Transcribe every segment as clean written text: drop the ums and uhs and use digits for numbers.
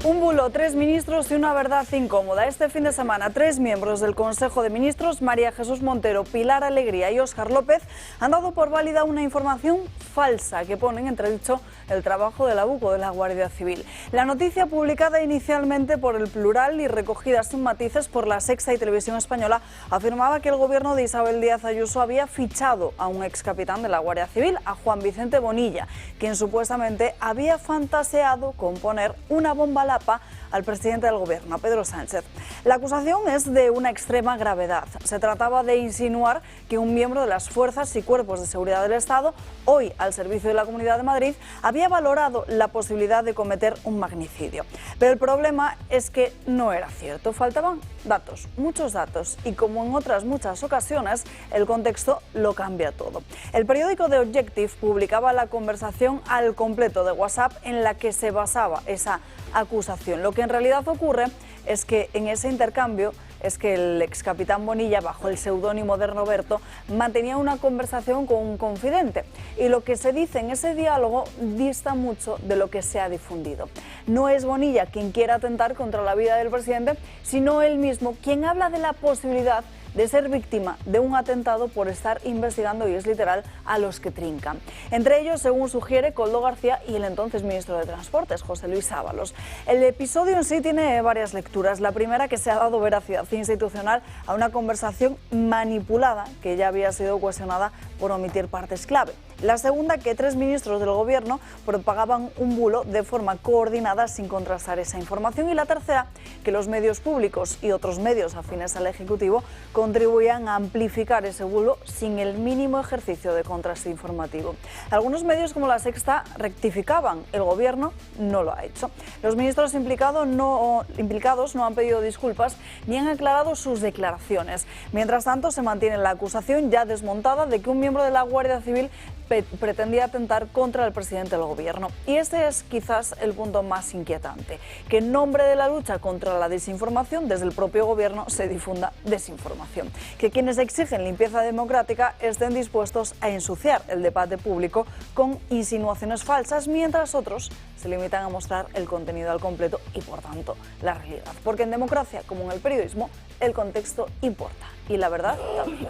Un bulo, 3 ministros y una verdad incómoda. Este fin de semana, 3 miembros del Consejo de Ministros, María Jesús Montero, Pilar Alegría y Óscar López, han dado por válida una información falsa que pone en entredicho el trabajo de la BUCO, de la Guardia Civil. La noticia, publicada inicialmente por El Plural y recogida sin matices por La Sexta y Televisión Española, afirmaba que el gobierno de Isabel Díaz Ayuso había fichado a un ex capitán de la Guardia Civil, a Juan Vicente Bonilla, quien supuestamente había fantaseado con poner una bomba lapa al presidente del gobierno, a Pedro Sánchez. La acusación es de una extrema gravedad. Se trataba de insinuar que un miembro de las fuerzas y cuerpos de seguridad del Estado, hoy al servicio de la Comunidad de Madrid, había valorado la posibilidad de cometer un magnicidio. Pero el problema es que no era cierto. Faltaban datos, muchos datos, y como en otras muchas ocasiones, el contexto lo cambia todo. El periódico The Objective publicaba la conversación al completo de WhatsApp en la que se basaba esa acusación. Lo que en realidad ocurre es que en ese intercambio el ex capitán Bonilla, bajo el seudónimo de Roberto, mantenía una conversación con un confidente, y lo que se dice en ese diálogo dista mucho de lo que se ha difundido. No es Bonilla quien quiera atentar contra la vida del presidente, sino él mismo quien habla de la posibilidad de ser víctima de un atentado por estar investigando, y es literal, a los que trincan. Entre ellos, según sugiere Koldo García y el entonces ministro de Transportes, José Luis Ábalos. El episodio en sí tiene varias lecturas. La primera, que se ha dado veracidad institucional a una conversación manipulada que ya había sido cuestionada por omitir partes clave. La segunda, que 3 ministros del gobierno propagaban un bulo de forma coordinada sin contrastar esa información. Y la tercera, que los medios públicos y otros medios afines al Ejecutivo contribuían a amplificar ese bulo sin el mínimo ejercicio de contraste informativo. Algunos medios, como La Sexta, rectificaban, el gobierno no lo ha hecho. Los ministros implicados no han pedido disculpas ni han aclarado sus declaraciones. Mientras tanto, se mantiene la acusación ya desmontada de que un miembro de la Guardia Civil pretendía atentar contra el presidente del gobierno. Y este es quizás el punto más inquietante, que en nombre de la lucha contra la desinformación, desde el propio gobierno se difunda desinformación. Que quienes exigen limpieza democrática estén dispuestos a ensuciar el debate público con insinuaciones falsas, mientras otros se limitan a mostrar el contenido al completo y, por tanto, la realidad. Porque en democracia, como en el periodismo, el contexto importa y la verdad también.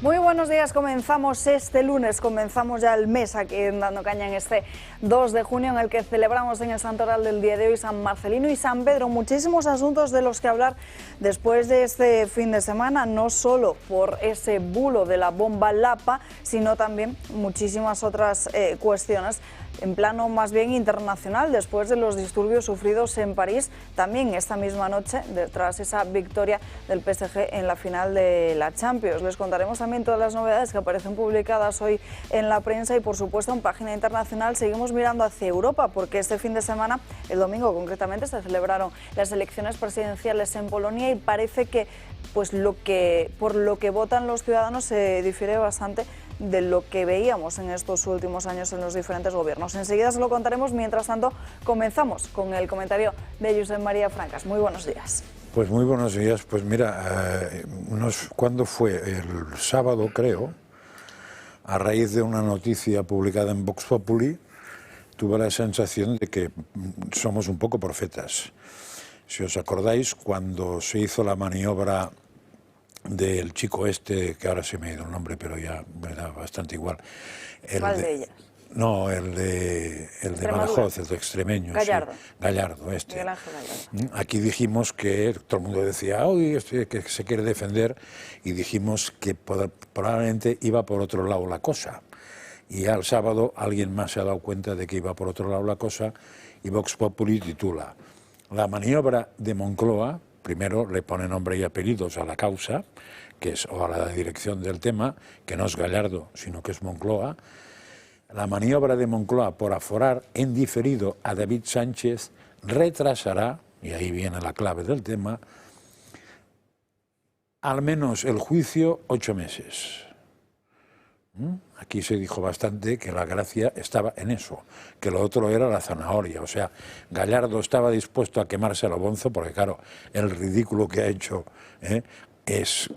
Muy buenos días, comenzamos este lunes, comenzamos ya el mes aquí en Dando Caña en este 2 de junio en el que celebramos en el santoral del día de hoy San Marcelino y San Pedro. Muchísimos asuntos de los que hablar después de este fin de semana, no solo por ese bulo de la bomba Lapa, sino también muchísimas otras cuestiones en plano más bien internacional, después de los disturbios sufridos en París, también esta misma noche, tras esa victoria del PSG en la final de la Champions. Les contaremos también todas las novedades que aparecen publicadas hoy en la prensa y, por supuesto, en página internacional seguimos mirando hacia Europa, porque este fin de semana, el domingo concretamente, se celebraron las elecciones presidenciales en Polonia y parece que por lo que votan los ciudadanos se difiere bastante de lo que veíamos en estos últimos años en los diferentes gobiernos. Enseguida se lo contaremos. Mientras tanto, comenzamos con el comentario de Josep María Francas. Muy buenos días. Pues muy buenos días. Pues mira, ¿cuándo fue? El sábado, creo, a raíz de una noticia publicada en Vox Populi, tuve la sensación de que somos un poco profetas. Si os acordáis, cuando se hizo la maniobra del chico este, que ahora se me ha ido el nombre, pero ya me da bastante igual. ¿Cuál de ellas? No, el de Badajoz, el de extremeño. Gallardo. Sí, Gallardo, este. Miguel Ángel Gallardo. Aquí dijimos que todo el mundo decía, uy, que se quiere defender, y dijimos que probablemente iba por otro lado la cosa. Y al sábado alguien más se ha dado cuenta de que iba por otro lado la cosa, y Vox Populi titula: la maniobra de Moncloa. Primero le pone nombre y apellidos a la causa, que es, o a la dirección del tema, que no es Gallardo, sino que es Moncloa. La maniobra de Moncloa por aforar en diferido a David Sánchez retrasará, y ahí viene la clave del tema, al menos el juicio 8 meses. Aquí se dijo bastante que la gracia estaba en eso, que lo otro era la zanahoria. O sea, Gallardo estaba dispuesto a quemarse a lo bonzo porque, claro, el ridículo que ha hecho es,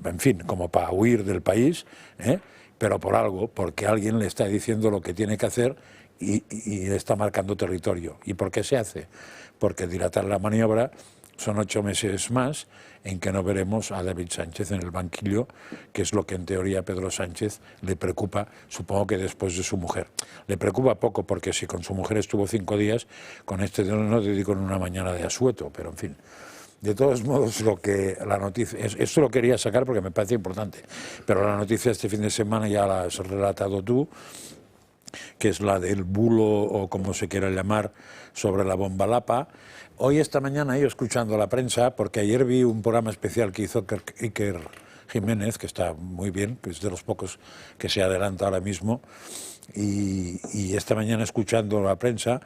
en fin, como para huir del país, pero por algo, porque alguien le está diciendo lo que tiene que hacer y le está marcando territorio. ¿Y por qué se hace? Porque dilatar la maniobra son 8 meses más en que no veremos a David Sánchez en el banquillo, que es lo que en teoría a Pedro Sánchez le preocupa, supongo que después de su mujer. Le preocupa poco porque si con su mujer estuvo 5 días, con este no dedicó en una mañana de asueto, pero en fin. De todos modos, la noticia, esto lo quería sacar porque me parece importante, pero la noticia este fin de semana ya la has relatado tú, que es la del bulo, o como se quiera llamar, sobre la bomba Lapa. Hoy, esta mañana, yo escuchando la prensa, porque ayer vi un programa especial que hizo Iker Jiménez, que está muy bien, que es de los pocos que se adelanta ahora mismo, y esta mañana escuchando la prensa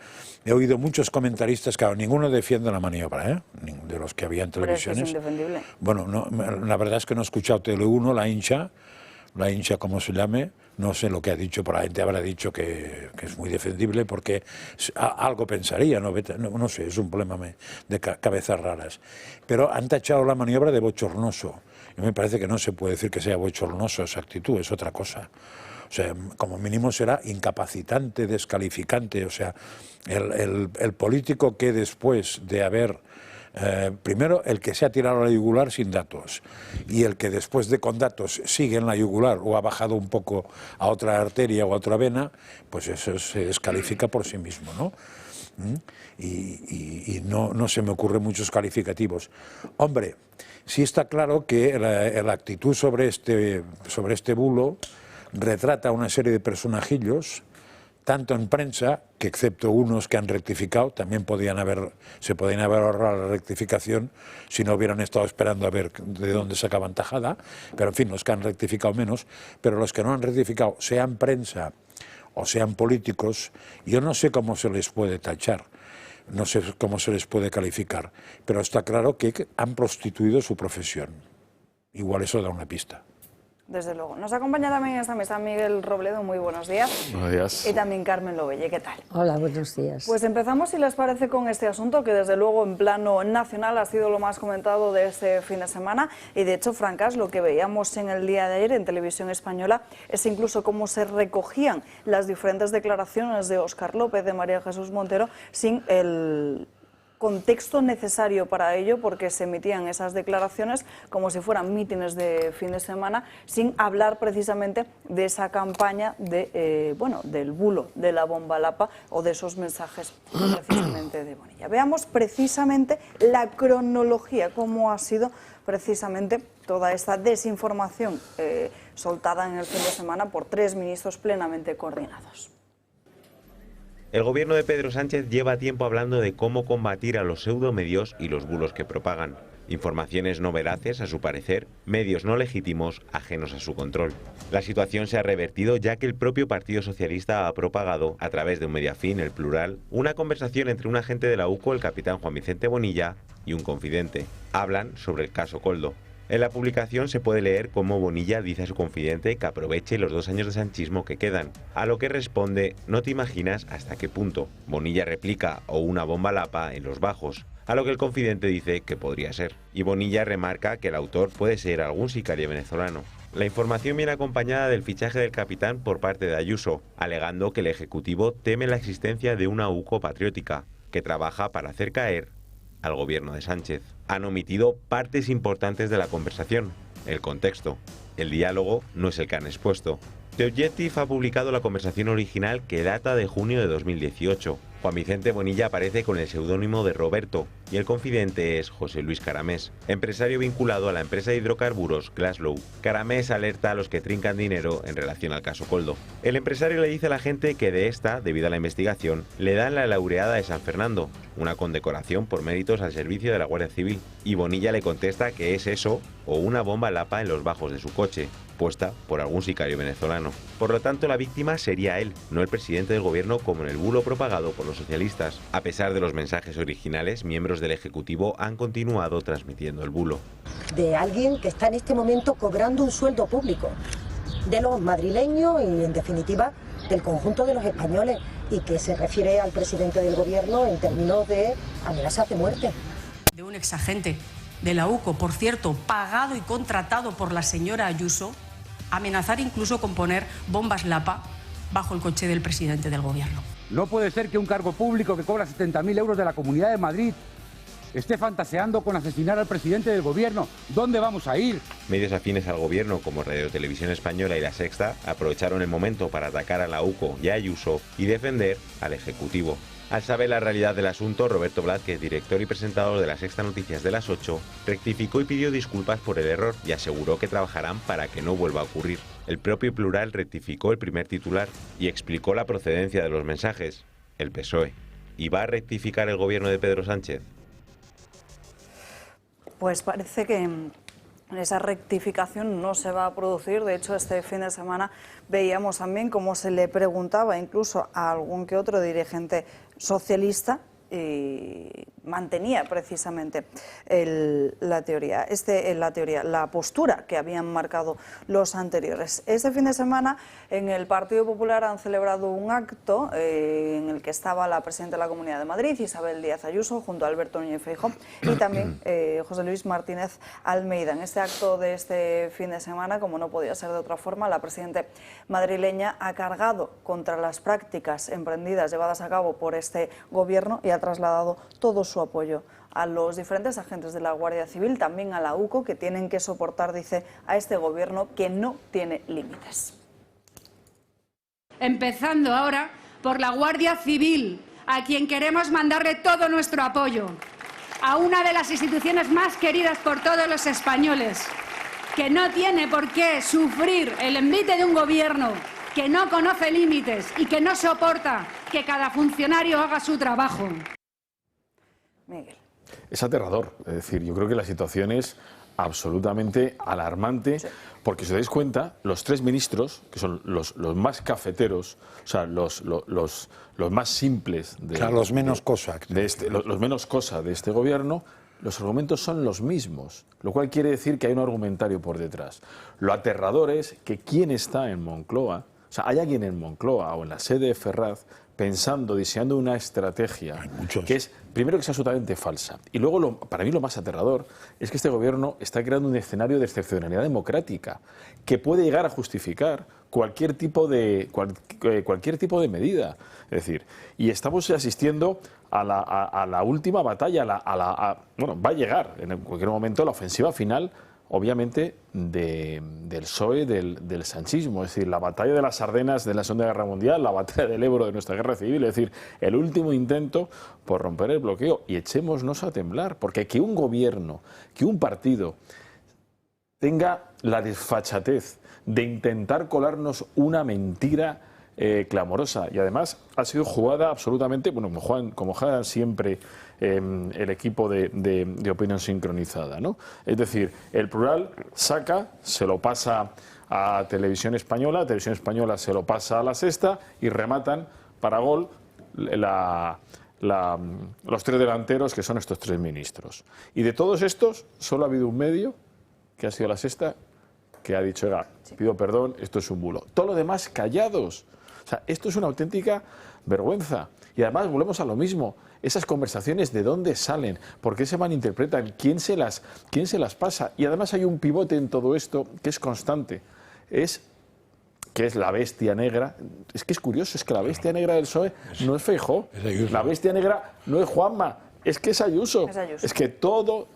he oído muchos comentaristas, claro, ninguno defiende la maniobra, de los que había en televisiones. Pero es indefendible. Bueno, no, la verdad es que no he escuchado Tele1, la hincha como se llame, no sé lo que ha dicho, por la gente habrá dicho que es muy defendible porque algo pensaría, no sé, es un problema de cabezas raras. Pero han tachado la maniobra de bochornoso. Y me parece que no se puede decir que sea bochornoso esa actitud, es otra cosa. O sea, como mínimo será incapacitante, descalificante. O sea, el político que después de haber... primero, el que se ha tirado a la yugular sin datos y el que después de con datos sigue en la yugular o ha bajado un poco a otra arteria o a otra vena, pues eso se descalifica por sí mismo, ¿no? Y no se me ocurren muchos calificativos. Hombre, sí está claro que la actitud sobre este bulo retrata una serie de personajillos, tanto en prensa, que excepto unos que han rectificado, también se podían haber ahorrado la rectificación si no hubieran estado esperando a ver de dónde sacaban tajada, pero en fin, los que han rectificado menos, pero los que no han rectificado, sean prensa o sean políticos, yo no sé cómo se les puede tachar, no sé cómo se les puede calificar, pero está claro que han prostituido su profesión. Igual eso da una pista. Desde luego. Nos acompaña también en esta mesa Miguel Robledo, muy buenos días. Buenos días. Y también Carmen Lobelle, ¿qué tal? Hola, buenos días. Pues empezamos, si les parece, con este asunto que desde luego en plano nacional ha sido lo más comentado de este fin de semana y de hecho, Francas, lo que veíamos en el día de ayer en Televisión Española es incluso cómo se recogían las diferentes declaraciones de Óscar López, de María Jesús Montero, sin el contexto necesario para ello, porque se emitían esas declaraciones como si fueran mítines de fin de semana, sin hablar precisamente de esa campaña del bulo de la bomba Lapa o de esos mensajes precisamente de Bonilla. Veamos precisamente la cronología, cómo ha sido precisamente toda esta desinformación soltada en el fin de semana por 3 ministros plenamente coordinados. El gobierno de Pedro Sánchez lleva tiempo hablando de cómo combatir a los pseudomedios y los bulos que propagan. Informaciones no veraces, a su parecer, medios no legítimos, ajenos a su control. La situación se ha revertido ya que el propio Partido Socialista ha propagado, a través de un Mediafín, El Plural, una conversación entre un agente de la UCO, el capitán Juan Vicente Bonilla, y un confidente. Hablan sobre el caso Koldo. En la publicación se puede leer cómo Bonilla dice a su confidente que aproveche los 2 años de sanchismo que quedan, a lo que responde: no te imaginas hasta qué punto. Bonilla replica: o una bomba Lapa en los bajos, a lo que el confidente dice que podría ser. Y Bonilla remarca que el autor puede ser algún sicario venezolano. La información viene acompañada del fichaje del capitán por parte de Ayuso, alegando que el Ejecutivo teme la existencia de una UCO patriótica, que trabaja para hacer caer al gobierno de Sánchez. Han omitido partes importantes de la conversación, el contexto. El diálogo no es el que han expuesto. The Objective ha publicado la conversación original que data de junio de 2018. Juan Vicente Bonilla aparece con el seudónimo de Roberto y el confidente es José Luis Caramés, empresario vinculado a la empresa de hidrocarburos Glaslow. Caramés alerta a los que trincan dinero en relación al caso Koldo. El empresario le dice a la gente que de esta, debido a la investigación, le dan la laureada de San Fernando, una condecoración por méritos al servicio de la Guardia Civil. Y Bonilla le contesta que es eso o una bomba Lapa en los bajos de su coche, puesta por algún sicario venezolano. Por lo tanto, la víctima sería él, no el presidente del gobierno como en el bulo propagado por los socialistas. A pesar de los mensajes originales, miembros miembros del Ejecutivo han continuado transmitiendo el bulo. De alguien que está en este momento cobrando un sueldo público, de los madrileños y, en definitiva, del conjunto de los españoles, y que se refiere al presidente del gobierno en términos de amenazas de muerte. De un exagente de la UCO, por cierto, pagado y contratado por la señora Ayuso, amenazar incluso con poner bombas Lapa bajo el coche del presidente del gobierno. No puede ser que un cargo público que cobra 70.000 euros de la Comunidad de Madrid esté fantaseando con asesinar al presidente del gobierno. ¿Dónde vamos a ir? Medios afines al gobierno como Radio Televisión Española y La Sexta aprovecharon el momento para atacar a la UCO y a Ayuso y defender al Ejecutivo. Al saber la realidad del asunto, Roberto Blázquez, director y presentador de La Sexta Noticias de las 8, rectificó y pidió disculpas por el error y aseguró que trabajarán para que no vuelva a ocurrir. El propio Plural rectificó el primer titular y explicó la procedencia de los mensajes. El PSOE. ¿Y va a rectificar el gobierno de Pedro Sánchez? Pues parece que esa rectificación no se va a producir. De hecho, este fin de semana veíamos también cómo se le preguntaba incluso a algún que otro dirigente socialista y mantenía precisamente la postura que habían marcado los anteriores. Este fin de semana en el Partido Popular han celebrado un acto en el que estaba la presidenta de la Comunidad de Madrid, Isabel Díaz Ayuso, junto a Alberto Núñez Feijóo y también José Luis Martínez Almeida. En este acto de este fin de semana, como no podía ser de otra forma, la presidenta madrileña ha cargado contra las prácticas emprendidas, llevadas a cabo por este gobierno, y ha trasladado todo su apoyo a los diferentes agentes de la Guardia Civil, también a la UCO, que tienen que soportar, dice, a este gobierno que no tiene límites. Empezando ahora por la Guardia Civil, a quien queremos mandarle todo nuestro apoyo, a una de las instituciones más queridas por todos los españoles, que no tiene por qué sufrir el envite de un gobierno que no conoce límites y que no soporta que cada funcionario haga su trabajo. Miguel. Es aterrador, es decir, yo creo que la situación es absolutamente alarmante, sí. Porque si os dais cuenta, los tres ministros, que son los más cafeteros, o sea, los más simples, los menos cosa los menos cosa de este gobierno, los argumentos son los mismos, lo cual quiere decir que hay un argumentario por detrás. Lo aterrador es que quien está en Moncloa, o sea, hay alguien en Moncloa o en la sede de Ferraz pensando, diseñando una estrategia que es, primero, que es absolutamente falsa. Y luego, para mí lo más aterrador es que este gobierno está creando un escenario de excepcionalidad democrática que puede llegar a justificar cualquier tipo de medida. Es decir, y estamos asistiendo a la última batalla, bueno, va a llegar en cualquier momento la ofensiva final, obviamente, del PSOE, del sanchismo, es decir, la batalla de las Ardenas de la Segunda Guerra Mundial, la batalla del Ebro de nuestra Guerra Civil, es decir, el último intento por romper el bloqueo. Y echémonos a temblar, porque que un gobierno, que un partido tenga la desfachatez de intentar colarnos una mentira clamorosa, y además ha sido jugada absolutamente, bueno, como juegan siempre el equipo de opinión sincronizada, ¿no? Es decir, el Plural saca, se lo pasa a Televisión Española se lo pasa a La Sexta y rematan para gol los tres delanteros, que son estos tres ministros. Y de todos estos, solo ha habido un medio, que ha sido La Sexta, que ha dicho, oiga, pido perdón, esto es un bulo. Todo lo demás callados. O sea, esto es una auténtica vergüenza. Y además volvemos a lo mismo. Esas conversaciones, ¿de dónde salen? ¿Por qué se malinterpretan? ¿Quién se las pasa? Y además hay un pivote en todo esto que es constante. Que es la bestia negra. Es que es curioso, es que la bestia negra del PSOE no es Feijóo. La bestia negra no es Juanma, es que es Ayuso. Es que todo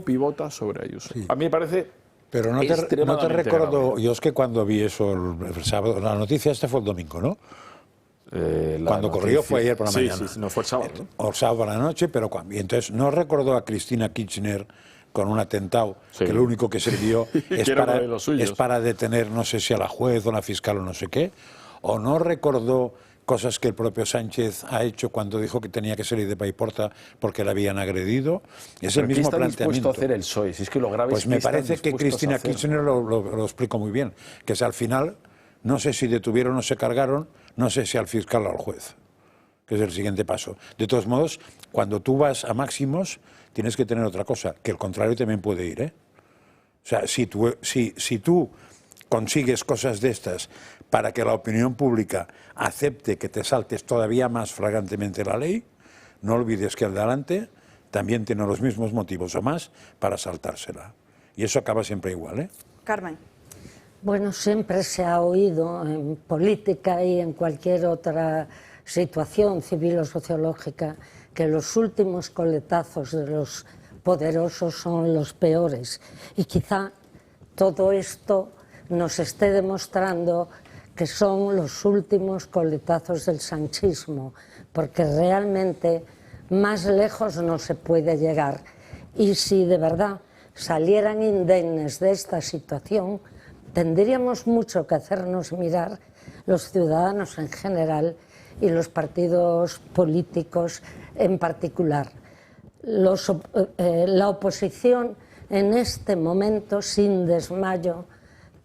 pivota sobre Ayuso. Sí. A mí me parece... Pero no te recuerdo, yo es que cuando vi eso el sábado, la noticia fue el domingo, ¿no? Cuando corrió fue ayer por la mañana. Sí, no fue el sábado. O sábado por la noche, y entonces no recordó a Cristina Kirchner con un atentado, que lo único que sirvió es para detener, no sé si a la juez o a la fiscal o no sé qué, o no recordó cosas que el propio Sánchez ha hecho cuando dijo que tenía que salir de Paiporta porque le habían agredido. Es el mismo planteamiento. ¿Qué está dispuesto a hacer el PSOE? Si es que lo grave pues es que me parece que Cristina Kirchner lo explicó muy bien, que es al final, no sé si detuvieron o se cargaron, no sé si al fiscal o al juez. que es el siguiente paso. De todos modos, cuando tú vas a máximos, tienes que tener otra cosa, que el contrario también puede ir, ¿eh? O sea, si tú consigues cosas de estas para que la opinión pública acepte que te saltes todavía más flagrantemente la ley, no olvides que el de adelante también tiene los mismos motivos o más para saltársela. Y eso acaba siempre igual, ¿eh? Carmen. Bueno, siempre se ha oído en política y en cualquier otra situación civil o sociológica que los últimos coletazos de los poderosos son los peores. Y quizá todo esto nos esté demostrando que son los últimos coletazos del sanchismo, porque realmente más lejos no se puede llegar. Y si de verdad salieran indemnes de esta situación, tendríamos mucho que hacernos mirar los ciudadanos en general y los partidos políticos en particular. La oposición en este momento, sin desmayo,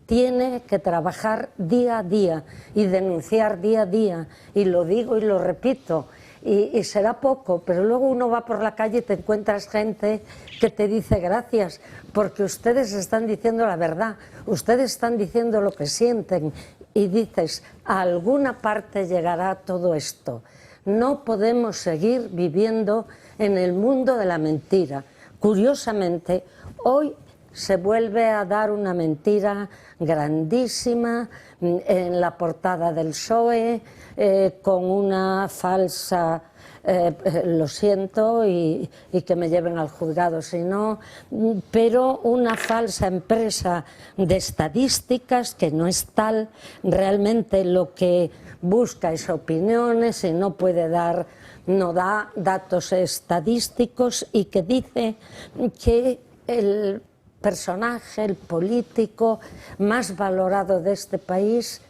tiene que trabajar día a día y denunciar día a día, y lo digo y lo repito, y será poco, pero luego uno va por la calle y te encuentras gente que te dice gracias, porque ustedes están diciendo la verdad, ustedes están diciendo lo que sienten, y dices, a alguna parte llegará todo esto. No podemos seguir viviendo en el mundo de la mentira. Curiosamente, hoy se vuelve a dar una mentira grandísima en la portada del PSOE, con una falsa, lo siento y que me lleven al juzgado si no, pero una falsa empresa de estadísticas que no es tal, realmente lo que busca es opiniones y no puede dar, no da datos estadísticos, y que dice que el personaje, el político más valorado de este país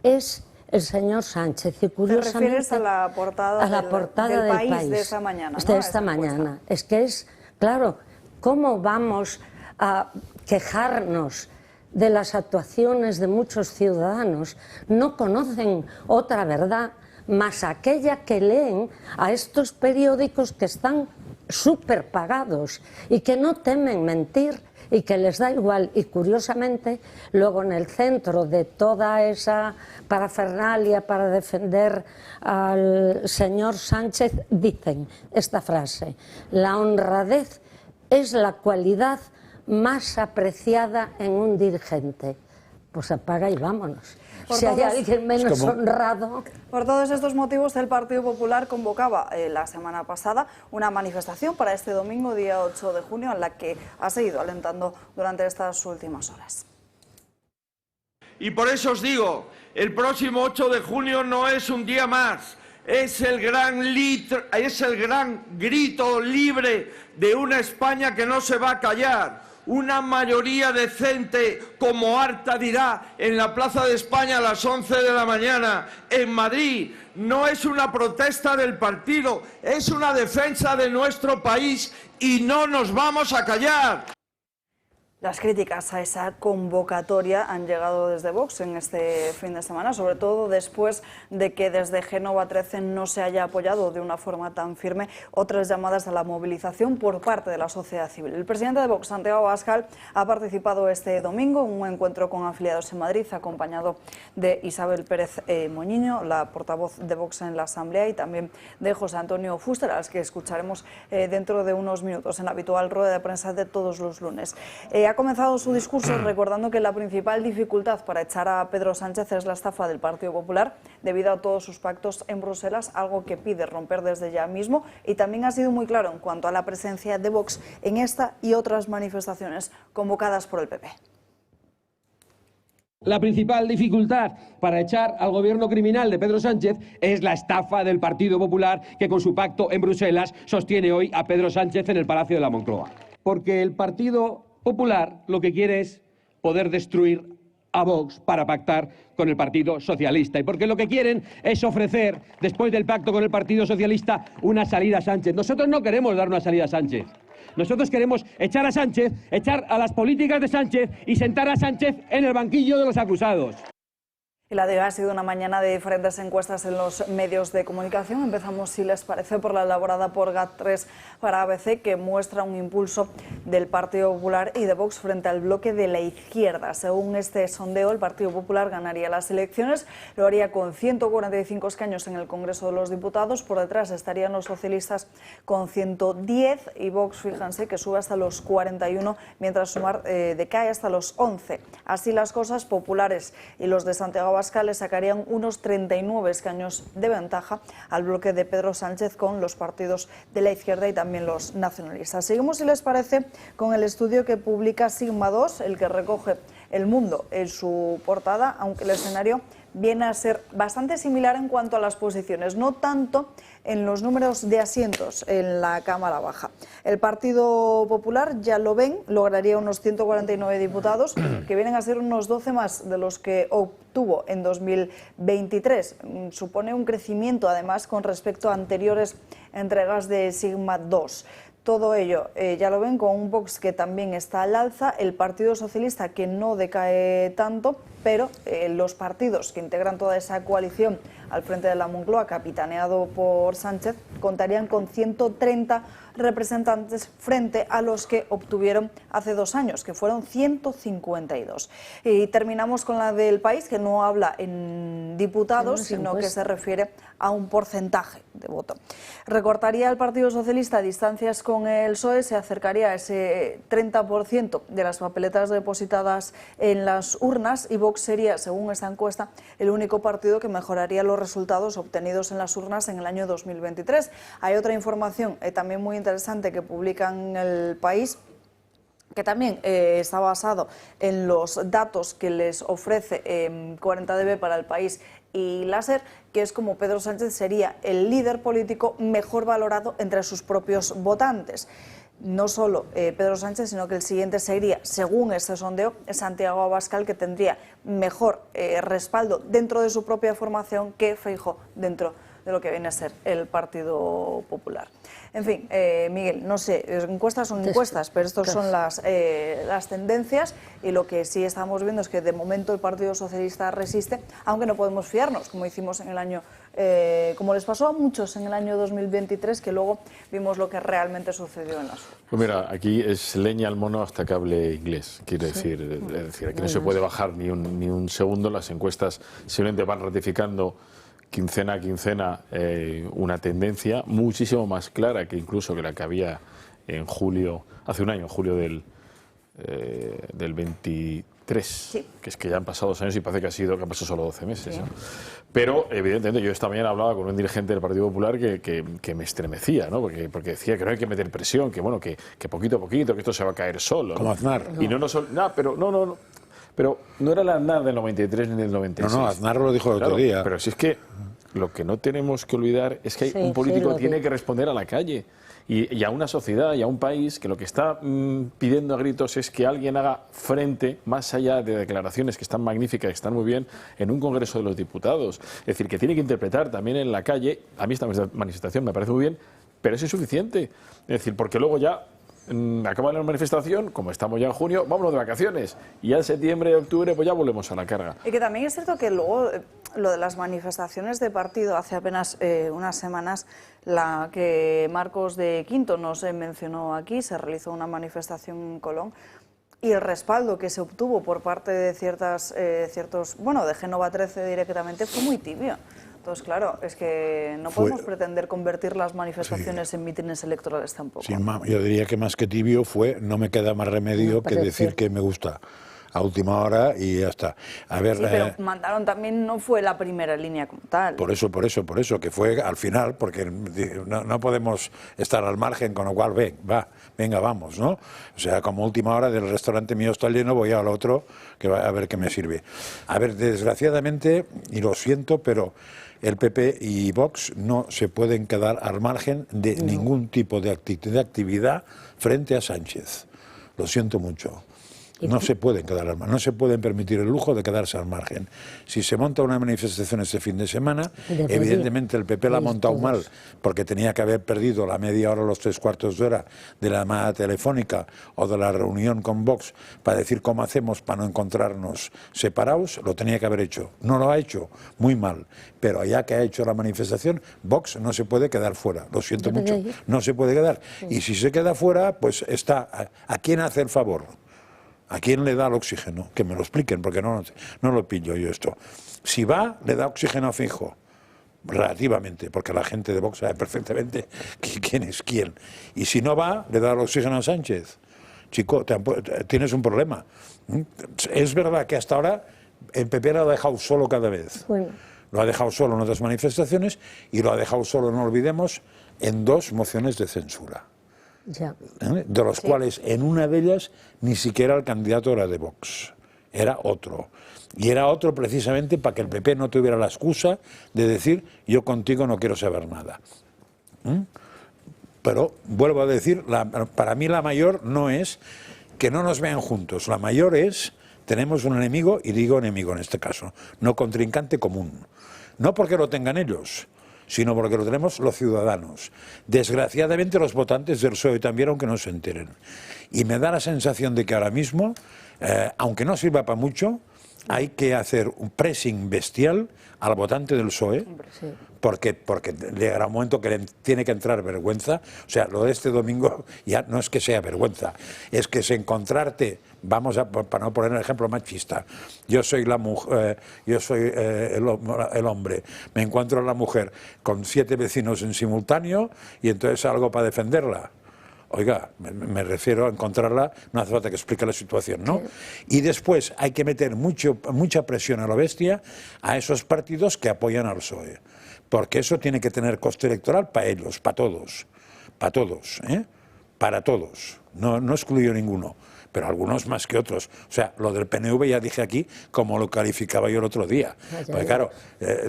es el señor Sánchez. Y curiosamente, ¿te refieres a la portada, del país de esta mañana? De esta mañana. Es que es, claro, ¿cómo vamos a quejarnos de las actuaciones de muchos ciudadanos? No conocen otra verdad más aquella que leen a estos periódicos que están súper pagados y que no temen mentir y que les da igual. Y curiosamente, luego en el centro de toda esa parafernalia para defender al señor Sánchez dicen esta frase: la honradez es la cualidad más apreciada en un dirigente. Pues apaga y vámonos. Si hay alguien menos honrado. Por todos estos motivos, el Partido Popular convocaba la semana pasada una manifestación para este domingo, día 8 de junio, en la que ha seguido alentando durante estas últimas horas. Y por eso os digo, el próximo 8 de junio no es un día más, es el gran grito libre de una España que no se va a callar. Una mayoría decente, como harta dirá en la Plaza de España a las 11 de la mañana en Madrid. No es una protesta del partido, es una defensa de nuestro país y no nos vamos a callar. Las críticas a esa convocatoria han llegado desde Vox en este fin de semana, sobre todo después de que desde Génova 13 no se haya apoyado de una forma tan firme otras llamadas a la movilización por parte de la sociedad civil. El presidente de Vox, Santiago Abascal, ha participado este domingo en un encuentro con afiliados en Madrid, acompañado de Isabel Pérez Moñiño, la portavoz de Vox en la Asamblea, y también de José Antonio Fuster, a las que escucharemos dentro de unos minutos en la habitual rueda de prensa de todos los lunes. Ha comenzado su discurso recordando que la principal dificultad para echar a Pedro Sánchez es la estafa del Partido Popular debido a todos sus pactos en Bruselas, algo que pide romper desde ya mismo, y también ha sido muy claro en cuanto a la presencia de Vox en esta y otras manifestaciones convocadas por el PP. La principal dificultad para echar al gobierno criminal de Pedro Sánchez es la estafa del Partido Popular, que con su pacto en Bruselas sostiene hoy a Pedro Sánchez en el Palacio de la Moncloa. Porque el Partido Popular lo que quiere es poder destruir a Vox para pactar con el Partido Socialista, y porque lo que quieren es ofrecer, después del pacto con el Partido Socialista, una salida a Sánchez. Nosotros no queremos dar una salida a Sánchez. Nosotros queremos echar a Sánchez, echar a las políticas de Sánchez y sentar a Sánchez en el banquillo de los acusados. Y la de hoy ha sido una mañana de diferentes encuestas en los medios de comunicación. Empezamos, si les parece, por la elaborada por GAT3 para ABC, que muestra un impulso del Partido Popular y de Vox frente al bloque de la izquierda. Según este sondeo, el Partido Popular ganaría las elecciones, lo haría con 145 escaños en el Congreso de los Diputados. Por detrás estarían los socialistas con 110 y Vox, fíjense, que sube hasta los 41, mientras Sumar decae hasta los 11. Así las cosas, populares y los de Santiago Abascal le sacarían unos 39 escaños de ventaja al bloque de Pedro Sánchez con los partidos de la izquierda y también los nacionalistas. Seguimos, si les parece, con el estudio que publica Sigma 2, el que recoge El Mundo en su portada, aunque el escenario viene a ser bastante similar en cuanto a las posiciones, no tanto en los números de asientos en la Cámara Baja. El Partido Popular, ya lo ven, lograría unos 149 diputados, que vienen a ser unos 12 más de los que obtuvo en 2023. Supone un crecimiento, además, con respecto a anteriores entregas de Sigma 2. Todo ello, ya lo ven, con un Vox que también está al alza, el Partido Socialista que no decae tanto, pero los partidos que integran toda esa coalición al frente de la Moncloa, capitaneado por Sánchez, contarían con 130 representantes frente a los que obtuvieron hace 2 años, que fueron 152. Y terminamos con la del País, que no habla en diputados, sino que se refiere a un porcentaje de voto. Recortaría el Partido Socialista distancias con el PSOE, se acercaría a ese 30% de las papeletas depositadas en las urnas, y Vox sería, según esta encuesta, el único partido que mejoraría los resultados obtenidos en las urnas en el año 2023. Hay otra información también muy interesante que publican en El País, que también está basado en los datos que les ofrece 40DB para El País y la SER, que es como Pedro Sánchez sería el líder político mejor valorado entre sus propios votantes. No solo Pedro Sánchez, sino que el siguiente sería, según este sondeo, Santiago Abascal, que tendría mejor respaldo dentro de su propia formación que Feijóo dentro de lo que viene a ser el Partido Popular. En fin, Miguel, no sé, encuestas son encuestas, pero estas son las tendencias, y lo que sí estamos viendo es que de momento el Partido Socialista resiste, aunque no podemos fiarnos, como hicimos en el año, como les pasó a muchos en el año 2023, que luego vimos lo que realmente sucedió en las urnas. Pues mira, aquí es leña al mono hasta que hable inglés, quiero decir, aquí no se puede bajar ni un segundo, las encuestas simplemente van ratificando quincena a quincena una tendencia muchísimo más clara que incluso que la que había en julio, hace un año, en julio del 23, sí. Que es que ya han pasado 2 años y parece que ha pasado solo 12 meses. Sí. ¿No? Pero, evidentemente, yo esta mañana hablaba con un dirigente del Partido Popular que me estremecía, ¿no? Porque decía que no hay que meter presión, que bueno, que poquito a poquito, que esto se va a caer solo. Como Aznar. Y no. Pero no era el Aznar del 93 ni del 96. No, Aznar lo dijo el otro día. Pero si es que lo que no tenemos que olvidar es que un político tiene que responder a la calle y a una sociedad y a un país que lo que está pidiendo a gritos es que alguien haga frente, más allá de declaraciones que están magníficas, que están muy bien, en un Congreso de los Diputados. Es decir, que tiene que interpretar también en la calle. A mí esta manifestación me parece muy bien, pero es insuficiente. Es decir, porque luego ya acaba la manifestación, como estamos ya en junio, vámonos de vacaciones. Y ya en septiembre, octubre, pues ya volvemos a la carga. Y que también es cierto que luego lo de las manifestaciones de partido, hace apenas unas semanas, la que Marcos de Quinto nos mencionó aquí, se realizó una manifestación en Colón, y el respaldo que se obtuvo por parte de ciertos, bueno, de Génova 13 directamente, fue muy tibio. Entonces, claro, es que no podemos pretender convertir las manifestaciones en mítines electorales tampoco. Sí, yo diría que más que tibio fue, no me queda más remedio que decir que me gusta a última hora y ya está. A ver, sí, pero mandaron también, no fue la primera línea como tal. Por eso, que fue al final, porque no podemos estar al margen, con lo cual venga, vamos, ¿no? O sea, como última hora del restaurante mío está lleno, voy al otro, que va a ver qué me sirve. A ver, desgraciadamente, y lo siento, pero el PP y Vox no se pueden quedar al margen de ningún tipo de actividad frente a Sánchez. Lo siento mucho. No se pueden quedar al margen, no se pueden permitir el lujo de quedarse al margen. Si se monta una manifestación este fin de semana, evidentemente el PP la ha montado mal, porque tenía que haber perdido la media hora, los 3/4 de hora de la llamada telefónica o de la reunión con Vox para decir cómo hacemos para no encontrarnos separados, lo tenía que haber hecho. No lo ha hecho, muy mal. Pero allá que ha hecho la manifestación, Vox no se puede quedar fuera, lo siento mucho, no se puede quedar. Y si se queda fuera, pues está, ¿a quién hace el favor? ¿A quién le da el oxígeno? Que me lo expliquen, porque no lo pillo yo esto. Si va, le da oxígeno fijo, relativamente, porque la gente de Vox sabe perfectamente quién es quién. Y si no va, le da el oxígeno a Sánchez. Chico, tienes un problema. Es verdad que hasta ahora el PP lo ha dejado solo cada vez. Bueno. Lo ha dejado solo en otras manifestaciones y lo ha dejado solo, no olvidemos, en 2 mociones de censura. Ya. De los cuales en una de ellas ni siquiera el candidato era de Vox, era otro. Y era otro precisamente para que el PP no tuviera la excusa de decir yo contigo no quiero saber nada. Pero vuelvo a decir, para mí la mayor no es que no nos vean juntos, la mayor es tenemos un enemigo, y digo enemigo en este caso, no contrincante común. No porque lo tengan ellos, sino porque lo tenemos los ciudadanos. Desgraciadamente los votantes del PSOE también, aunque no se enteren. Y me da la sensación de que ahora mismo, aunque no sirva para mucho, hay que hacer un pressing bestial al votante del PSOE, porque llegará un momento que le tiene que entrar vergüenza. O sea, lo de este domingo ya no es que sea vergüenza, es que es encontrarte, para no poner el ejemplo machista, yo soy la mujer, yo soy el hombre, me encuentro a la mujer con 7 vecinos en simultáneo y entonces salgo para defenderla. Oiga, me refiero a encontrarla, no hace falta que explique la situación, ¿no? Y después hay que meter mucha presión a la bestia a esos partidos que apoyan al PSOE, porque eso tiene que tener coste electoral para ellos, para todos, para todos, no excluyo ninguno, pero algunos más que otros. O sea, lo del PNV ya dije aquí como lo calificaba yo el otro día. Porque claro,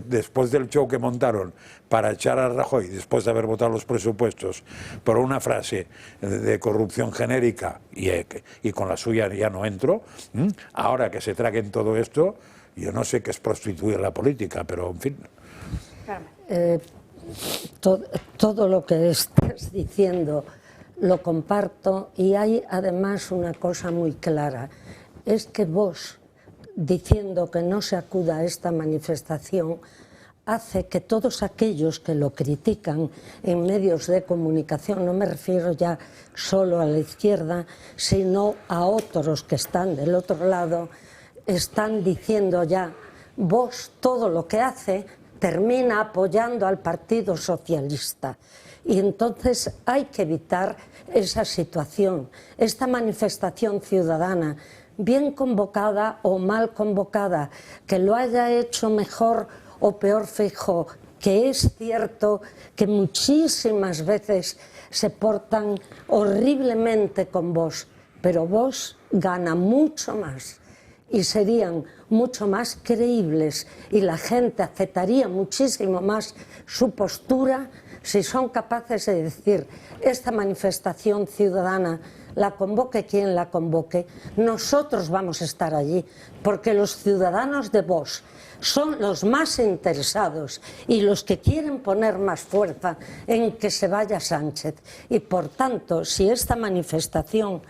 después del show que montaron para echar a Rajoy, después de haber votado los presupuestos, por una frase de corrupción genérica, y con la suya ya no entro, ahora que se traguen todo esto, yo no sé qué es prostituir la política, pero en fin. Todo lo que estás diciendo lo comparto, y hay además una cosa muy clara, es que vos, diciendo que no se acuda a esta manifestación, hace que todos aquellos que lo critican en medios de comunicación, no me refiero ya solo a la izquierda, sino a otros que están del otro lado, están diciendo ya, vos todo lo que hace termina apoyando al Partido Socialista. Y entonces hay que evitar esa situación. Esta manifestación ciudadana, bien convocada o mal convocada, que lo haya hecho mejor o peor Feijóo, que es cierto que muchísimas veces se portan horriblemente con vos, pero vos gana mucho más y serían mucho más creíbles y la gente aceptaría muchísimo más su postura si son capaces de decir, esta manifestación ciudadana, la convoque quien la convoque, nosotros vamos a estar allí, porque los ciudadanos de Vox son los más interesados y los que quieren poner más fuerza en que se vaya Sánchez. Y por tanto, si esta manifestación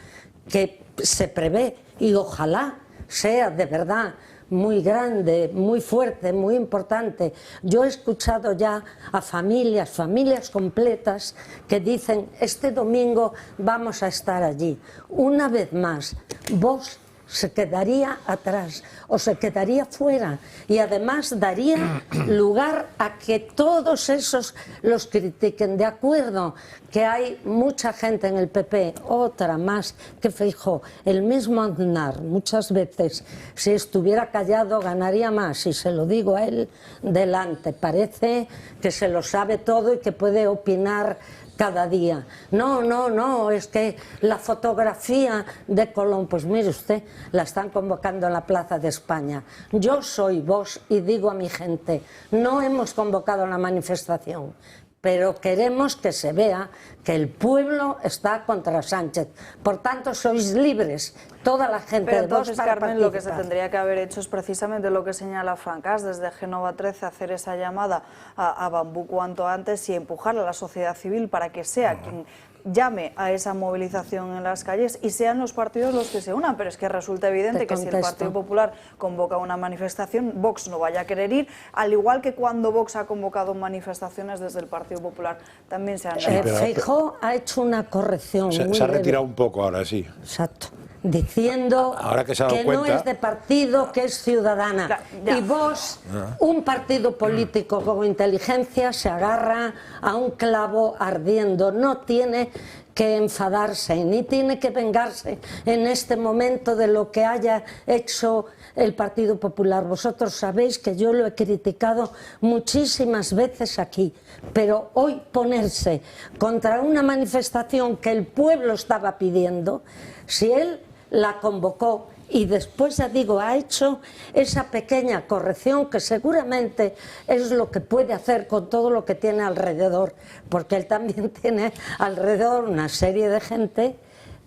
que se prevé, y ojalá sea de verdad muy grande, muy fuerte, muy importante. Yo he escuchado ya a familias completas que dicen, este domingo vamos a estar allí. Una vez más, vos se quedaría atrás o se quedaría fuera y además daría lugar a que todos esos los critiquen. De acuerdo que hay mucha gente en el PP, otra más que Feijóo, el mismo Aznar, muchas veces si estuviera callado ganaría más, y se lo digo a él delante, parece que se lo sabe todo y que puede opinar cada día. No, es que la fotografía de Colón, pues mire usted, la están convocando en la Plaza de España. Yo soy Vox y digo a mi gente, no hemos convocado la manifestación, pero queremos que se vea que el pueblo está contra Sánchez. Por tanto, sois libres, toda la gente pero de Vox, entonces, para Carmen, lo que se participar. tendría que haber hecho es precisamente lo que señala Francas, desde Génova 13 hacer esa llamada a Bambú cuanto antes y empujar a la sociedad civil para que sea quien llame a esa movilización en las calles y sean los partidos los que se unan, pero es que resulta evidente que si el Partido Popular convoca una manifestación, Vox no vaya a querer ir, al igual que cuando Vox ha convocado manifestaciones desde el Partido Popular también se han Feijóo ha hecho una corrección muy se ha leve. retirado un poco ahora, sí. Exacto. Diciendo ahora que se ha dado que cuenta, no es de partido, que es ciudadana. Y vos, un partido político con inteligencia, se agarra a un clavo ardiendo. No tiene que enfadarse ni tiene que vengarse en este momento de lo que haya hecho el Partido Popular. Vosotros sabéis que yo lo he criticado muchísimas veces aquí, pero hoy ponerse contra una manifestación que el pueblo estaba pidiendo, si él la convocó y después, ya digo, ha hecho esa pequeña corrección que seguramente es lo que puede hacer con todo lo que tiene alrededor, porque él también tiene alrededor una serie de gente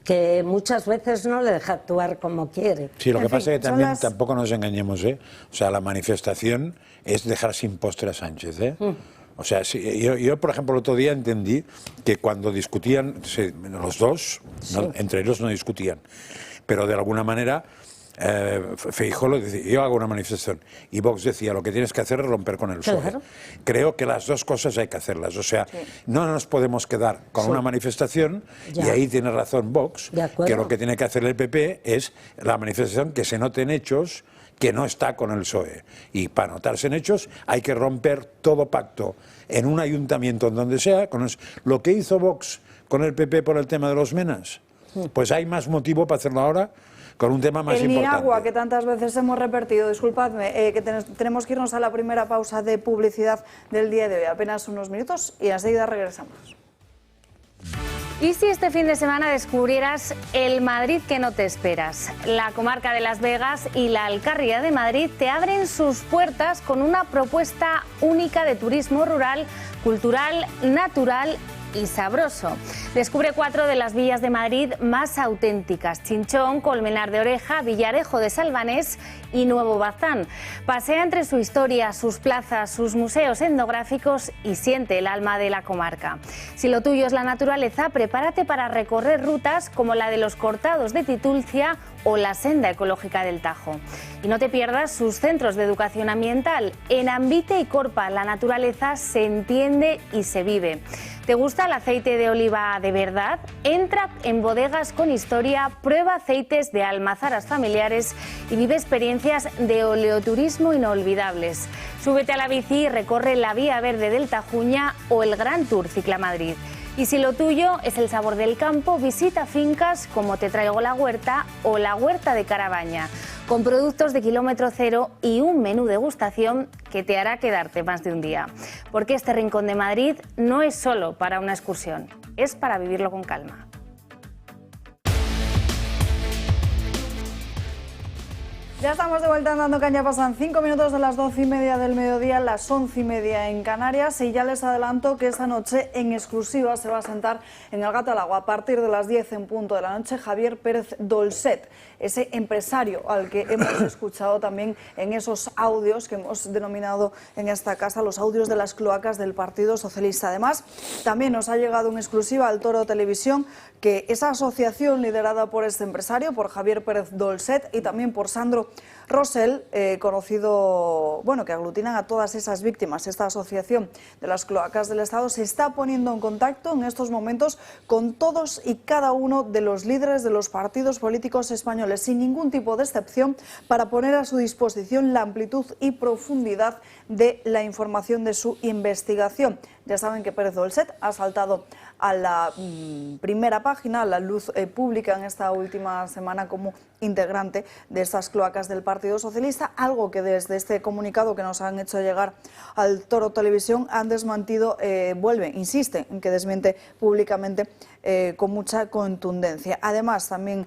que muchas veces no le deja actuar como quiere. Sí, lo que pasa es que también tampoco nos engañemos, ¿eh? O sea, la manifestación es dejar sin postre a Sánchez, ¿eh? O sea, yo, por ejemplo, el otro día entendí que cuando discutían, los dos, entre ellos no discutían, pero de alguna manera Feijóo lo decía, yo hago una manifestación, y Vox decía, lo que tienes que hacer es romper con el PSOE. Claro. Creo que las dos cosas hay que hacerlas, o sea, no nos podemos quedar con una manifestación, y ahí tiene razón Vox, que lo que tiene que hacer el PP es la manifestación que se noten hechos, que no está con el PSOE. Y para notarse en hechos hay que romper todo pacto en un ayuntamiento, en donde sea, lo que hizo Vox con el PP por el tema de los menas. Pues hay más motivo para hacerlo ahora con un tema más importante. El Niagua, que tantas veces hemos repetido, disculpadme, que tenemos que irnos a la primera pausa de publicidad del día de hoy, apenas unos minutos, y enseguida regresamos. ¿Y si este fin de semana descubrieras el Madrid que no te esperas? La comarca de Las Vegas y la Alcarria de Madrid te abren sus puertas con una propuesta única de turismo rural, cultural, natural y sabroso. Descubre 4 de las villas de Madrid más auténticas: Chinchón, Colmenar de Oreja, Villarejo de Salvanés y Nuevo Baztán. Pasea entre su historia, sus plazas, sus museos etnográficos y siente el alma de la comarca. Si lo tuyo es la naturaleza, prepárate para recorrer rutas como la de los Cortados de Titulcia o la Senda Ecológica del Tajo. Y no te pierdas sus centros de educación ambiental. En Ambite y Corpa la naturaleza se entiende y se vive. ¿Te gusta el aceite de oliva de verdad? Entra en Bodegas con Historia, prueba aceites de almazaras familiares y vive experiencias de oleoturismo inolvidables. Súbete a la bici y recorre la Vía Verde del Tajuña o el Gran Tour Ciclamadrid. Y si lo tuyo es el sabor del campo, visita fincas como Te Traigo la Huerta o la Huerta de Carabaña, con productos de kilómetro cero y un menú degustación que te hará quedarte más de un día. Porque este rincón de Madrid no es solo para una excursión, es para vivirlo con calma. Ya estamos de vuelta en Dando Caña, pasan 5 minutos de las 12:30 del mediodía, las 11:30 en Canarias, y ya les adelanto que esta noche en exclusiva se va a sentar en el Gato al Agua a partir de las 10 en punto de la noche Javier Pérez Dolcet, ese empresario al que hemos escuchado también en esos audios que hemos denominado en esta casa los audios de las cloacas del Partido Socialista. Además, también nos ha llegado en exclusiva al Toro Televisión que esa asociación liderada por este empresario, por Javier Pérez Dolcet y también por Sandro Rosell, conocido, bueno, que aglutinan a todas esas víctimas, esta asociación de las cloacas del Estado, se está poniendo en contacto en estos momentos con todos y cada uno de los líderes de los partidos políticos españoles, sin ningún tipo de excepción, para poner a su disposición la amplitud y profundidad de la información de su investigación. Ya saben que Pérez Dolcet ha saltado a la primera página, a la luz pública en esta última semana como integrante de estas cloacas del Partido Socialista, algo que desde este comunicado que nos han hecho llegar al Toro Televisión han desmentido, insiste en que desmiente públicamente con mucha contundencia. Además, también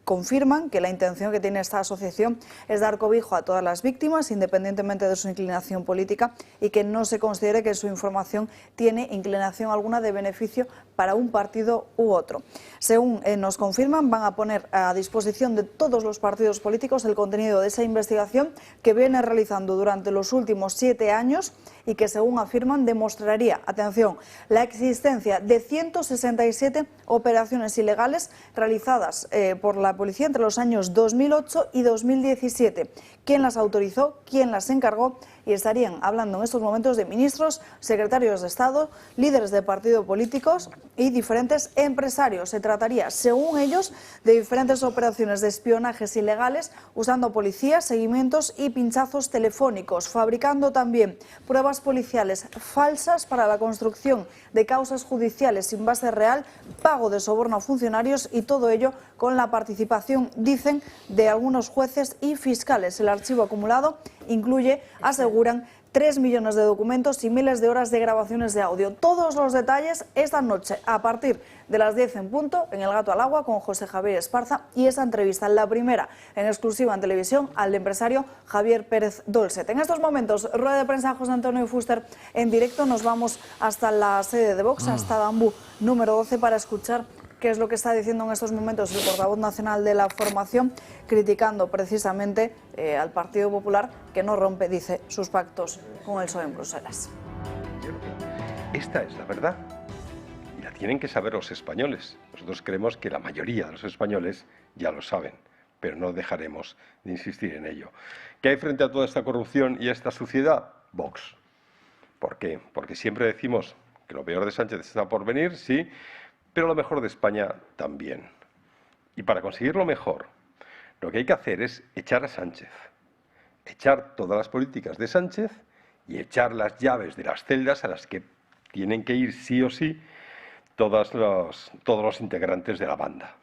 confirman que la intención que tiene esta asociación es dar cobijo a todas las víctimas, independientemente de su inclinación política, y que no se considere que su información tiene inclinación alguna de beneficio para un partido u otro. Según nos confirman, van a poner a disposición de todos los partidos políticos el contenido de esa investigación que viene realizando durante los últimos 7 años y que, según afirman, demostraría, atención, la existencia de 167 operaciones ilegales realizadas por la policía entre los años 2008 y 2017. ¿Quién las autorizó? ¿Quién las encargó? Y estarían hablando en estos momentos de ministros, secretarios de Estado, líderes de partidos políticos y diferentes empresarios. Se trataría, según ellos, de diferentes operaciones de espionajes ilegales usando policías, seguimientos y pinchazos telefónicos, fabricando también pruebas policiales falsas para la construcción de causas judiciales sin base real, pago de soborno a funcionarios y todo ello con la participación, dicen, de algunos jueces y fiscales. El archivo acumulado incluye, aseguran, 3 millones de documentos y miles de horas de grabaciones de audio. Todos los detalles esta noche a partir de las 10 en punto en El Gato al Agua con José Javier Esparza, y esa entrevista, la primera en exclusiva en televisión, al empresario Javier Pérez Dolcet. En estos momentos, rueda de prensa José Antonio Fuster en directo. Nos vamos hasta la sede de Vox, hasta Bambú número 12, para escuchar qué es lo que está diciendo en estos momentos el portavoz nacional de la formación, criticando precisamente al Partido Popular, que no rompe, dice, sus pactos con el PSOE en Bruselas. Esta es la verdad y la tienen que saber los españoles. Nosotros creemos que la mayoría de los españoles ya lo saben, pero no dejaremos de insistir en ello. ¿Qué hay frente a toda esta corrupción y a esta suciedad? Vox. ¿Por qué? Porque siempre decimos que lo peor de Sánchez está por venir, sí, pero lo mejor de España también. Y para conseguir lo mejor, lo que hay que hacer es echar a Sánchez, echar todas las políticas de Sánchez y echar las llaves de las celdas a las que tienen que ir sí o sí todos los integrantes de la banda.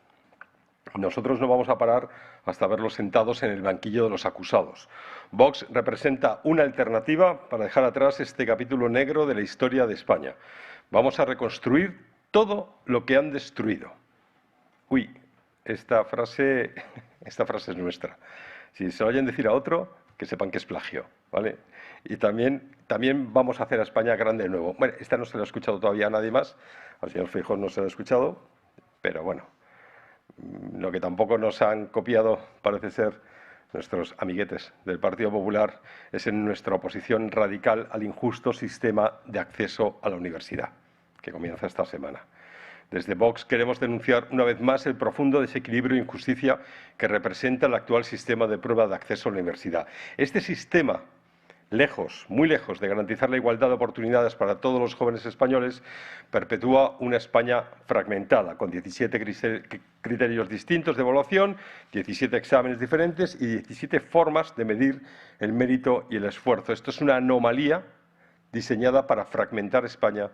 Nosotros no vamos a parar hasta verlos sentados en el banquillo de los acusados. Vox representa una alternativa para dejar atrás este capítulo negro de la historia de España. Vamos a reconstruir todo lo que han destruido. Uy, esta frase es nuestra. Si se lo oyen decir a otro, que sepan que es plagio, ¿vale? Y también vamos a hacer a España grande de nuevo. Bueno, esta no se la ha escuchado todavía a nadie más, al señor Feijóo no se la ha escuchado, pero bueno, lo que tampoco nos han copiado, parece ser, nuestros amiguetes del Partido Popular, es en nuestra oposición radical al injusto sistema de acceso a la universidad, que comienza esta semana. Desde Vox queremos denunciar una vez más el profundo desequilibrio e injusticia que representa el actual sistema de prueba de acceso a la universidad. Este sistema, lejos, muy lejos de garantizar la igualdad de oportunidades para todos los jóvenes españoles, perpetúa una España fragmentada, con 17 criterios distintos de evaluación, 17 exámenes diferentes y 17 formas de medir el mérito y el esfuerzo. Esto es una anomalía diseñada para fragmentar España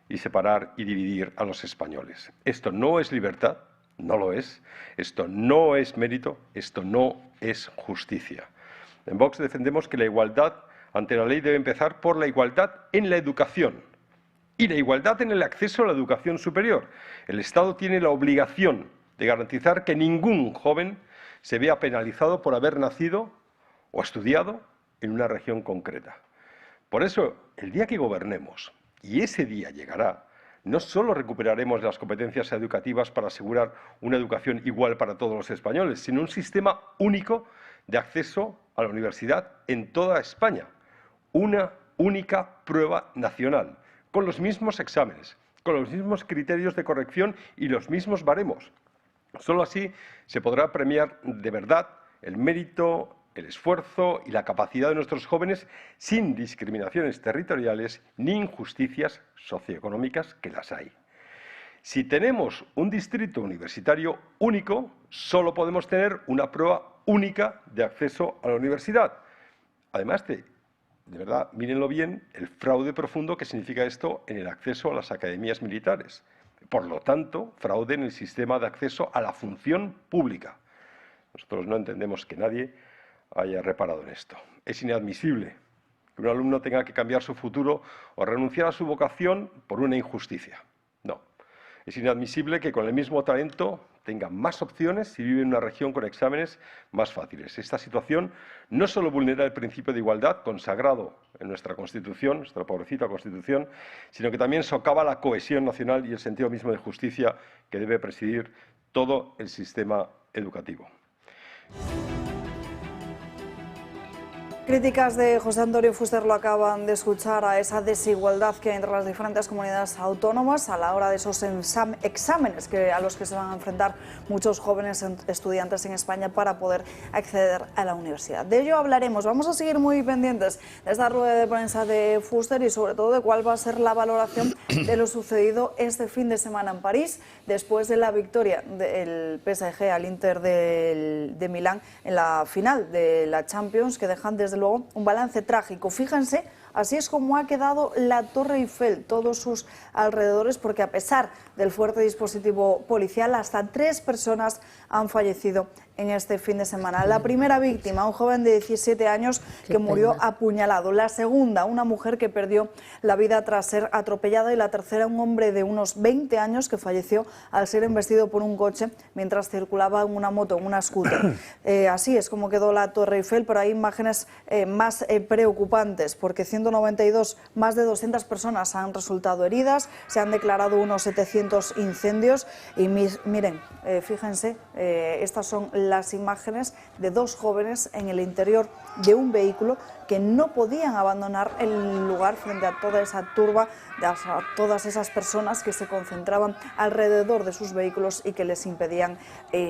y separar y dividir a los españoles. Esto no es libertad, no lo es. Esto no es mérito, esto no es justicia. En Vox defendemos que la igualdad ante la ley debe empezar por la igualdad en la educación y la igualdad en el acceso a la educación superior. El Estado tiene la obligación de garantizar que ningún joven se vea penalizado por haber nacido o estudiado en una región concreta. Por eso, el día que gobernemos, y ese día llegará, no solo recuperaremos las competencias educativas para asegurar una educación igual para todos los españoles, sino un sistema único de acceso a la universidad en toda España. Una única prueba nacional, con los mismos exámenes, con los mismos criterios de corrección y los mismos baremos. Solo así se podrá premiar de verdad el mérito, el esfuerzo y la capacidad de nuestros jóvenes sin discriminaciones territoriales ni injusticias socioeconómicas, que las hay. Si tenemos un distrito universitario único, solo podemos tener una prueba única de acceso a la universidad. Además de verdad, mírenlo bien, el fraude profundo que significa esto en el acceso a las academias militares. Por lo tanto, fraude en el sistema de acceso a la función pública. Nosotros no entendemos que nadie haya reparado en esto. Es inadmisible que un alumno tenga que cambiar su futuro o renunciar a su vocación por una injusticia. No. Es inadmisible que con el mismo talento tenga más opciones si vive en una región con exámenes más fáciles. Esta situación no solo vulnera el principio de igualdad consagrado en nuestra Constitución, nuestra pobrecita Constitución, sino que también socava la cohesión nacional y el sentido mismo de justicia que debe presidir todo el sistema educativo. Críticas de José Antonio Fuster, lo acaban de escuchar, a esa desigualdad que hay entre las diferentes comunidades autónomas a la hora de esos exámenes a los que se van a enfrentar muchos jóvenes estudiantes en España para poder acceder a la universidad. De ello hablaremos. Vamos a seguir muy pendientes de esta rueda de prensa de Fuster y sobre todo de cuál va a ser la valoración de lo sucedido este fin de semana en París, después de la victoria del PSG al Inter de Milán en la final de la Champions, que dejan desde luego un balance trágico. Fíjense, así es como ha quedado la Torre Eiffel, todos sus alrededores, porque a pesar del fuerte dispositivo policial, hasta 3 personas han fallecido en este fin de semana. La primera víctima, un joven de 17 años que murió apuñalado. La segunda, una mujer que perdió la vida tras ser atropellada. Y la tercera, un hombre de unos 20 años que falleció al ser embestido por un coche mientras circulaba en una moto, en una scooter. Así es como quedó la Torre Eiffel, pero hay imágenes más preocupantes, porque 192, más de 200 personas han resultado heridas, se han declarado unos 700 incendios y miren, fíjense, estas son las imágenes de 2 jóvenes en el interior de un vehículo que no podían abandonar el lugar frente a toda esa turba, a todas esas personas que se concentraban alrededor de sus vehículos y que les impedían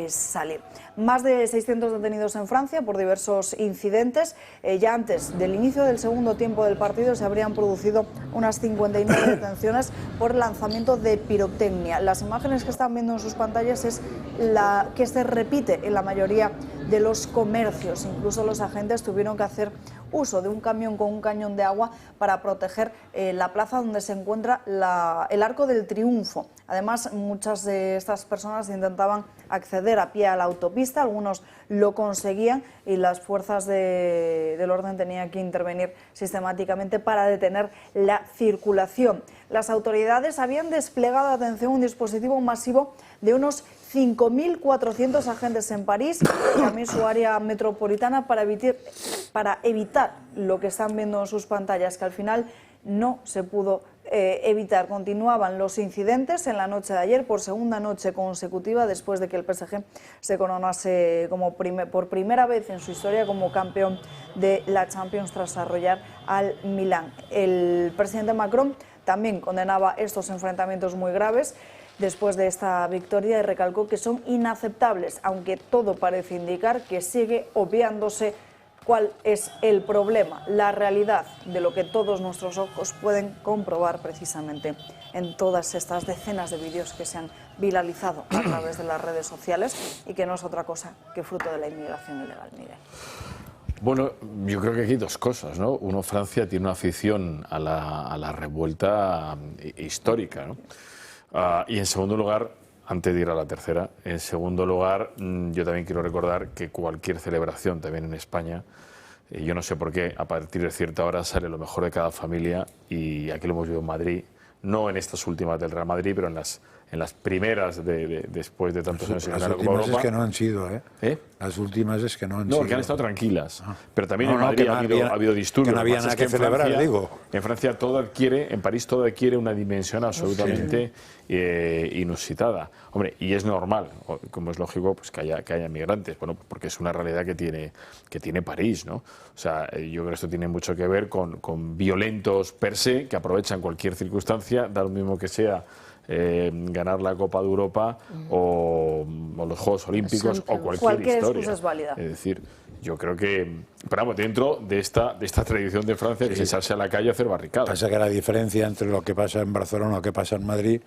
salir. Más de 600 detenidos en Francia por diversos incidentes. Ya antes del inicio del segundo tiempo del partido se habrían producido unas 59 detenciones por lanzamiento de pirotecnia. Las imágenes que están viendo en sus pantallas es la que se repite en la mayoría de los comercios. Incluso los agentes tuvieron que hacer uso de un camión con un cañón de agua para proteger la plaza donde se encuentra el Arco del Triunfo. Además, muchas de estas personas intentaban acceder a pie a la autopista, algunos lo conseguían y las fuerzas del orden tenían que intervenir sistemáticamente para detener la circulación. Las autoridades habían desplegado, atención, un dispositivo masivo de unos 5.400 agentes en París y también su área metropolitana para evitar lo que están viendo en sus pantallas, que al final no se pudo evitar. Continuaban los incidentes en la noche de ayer por segunda noche consecutiva después de que el PSG se coronase por primera vez en su historia como campeón de la Champions tras arrollar al Milán. El presidente Macron también condenaba estos enfrentamientos muy graves después de esta victoria y recalcó que son inaceptables, aunque todo parece indicar que sigue obviándose cuál es el problema, la realidad de lo que todos nuestros ojos pueden comprobar precisamente en todas estas decenas de vídeos que se han viralizado a través de las redes sociales y que no es otra cosa que fruto de la inmigración ilegal. Miguel. Bueno, yo creo que aquí hay 2 cosas, ¿no? Uno, Francia tiene una afición a la revuelta histórica, ¿no? Y en segundo lugar, antes de ir a la tercera, en segundo lugar, yo también quiero recordar que cualquier celebración, también en España, yo no sé por qué, a partir de cierta hora sale lo mejor de cada familia, y aquí lo hemos visto en Madrid, no en estas últimas del Real Madrid, pero en las primeras después de tantos años en la Copa Europa. Las últimas es que no han sido, ¿eh? Las últimas es que no han sido. No, que han estado tranquilas. Pero también en Madrid ha habido disturbios. Que no había nada que celebrar, digo. En Francia en París todo adquiere una dimensión absolutamente inusitada. Hombre, y es normal, como es lógico, pues que haya migrantes, bueno, porque es una realidad que tiene París, ¿no? O sea, yo creo que esto tiene mucho que ver con violentos per se, que aprovechan cualquier circunstancia, da lo mismo que sea ganar la Copa de Europa o los Juegos Olímpicos o cualquier historia. Excusa es válida. Es decir, yo creo que, pero vamos, dentro de esta tradición de Francia, que es salirse a la calle a hacer barricadas. Pasa que la diferencia entre lo que pasa en Barcelona y lo que pasa en Madrid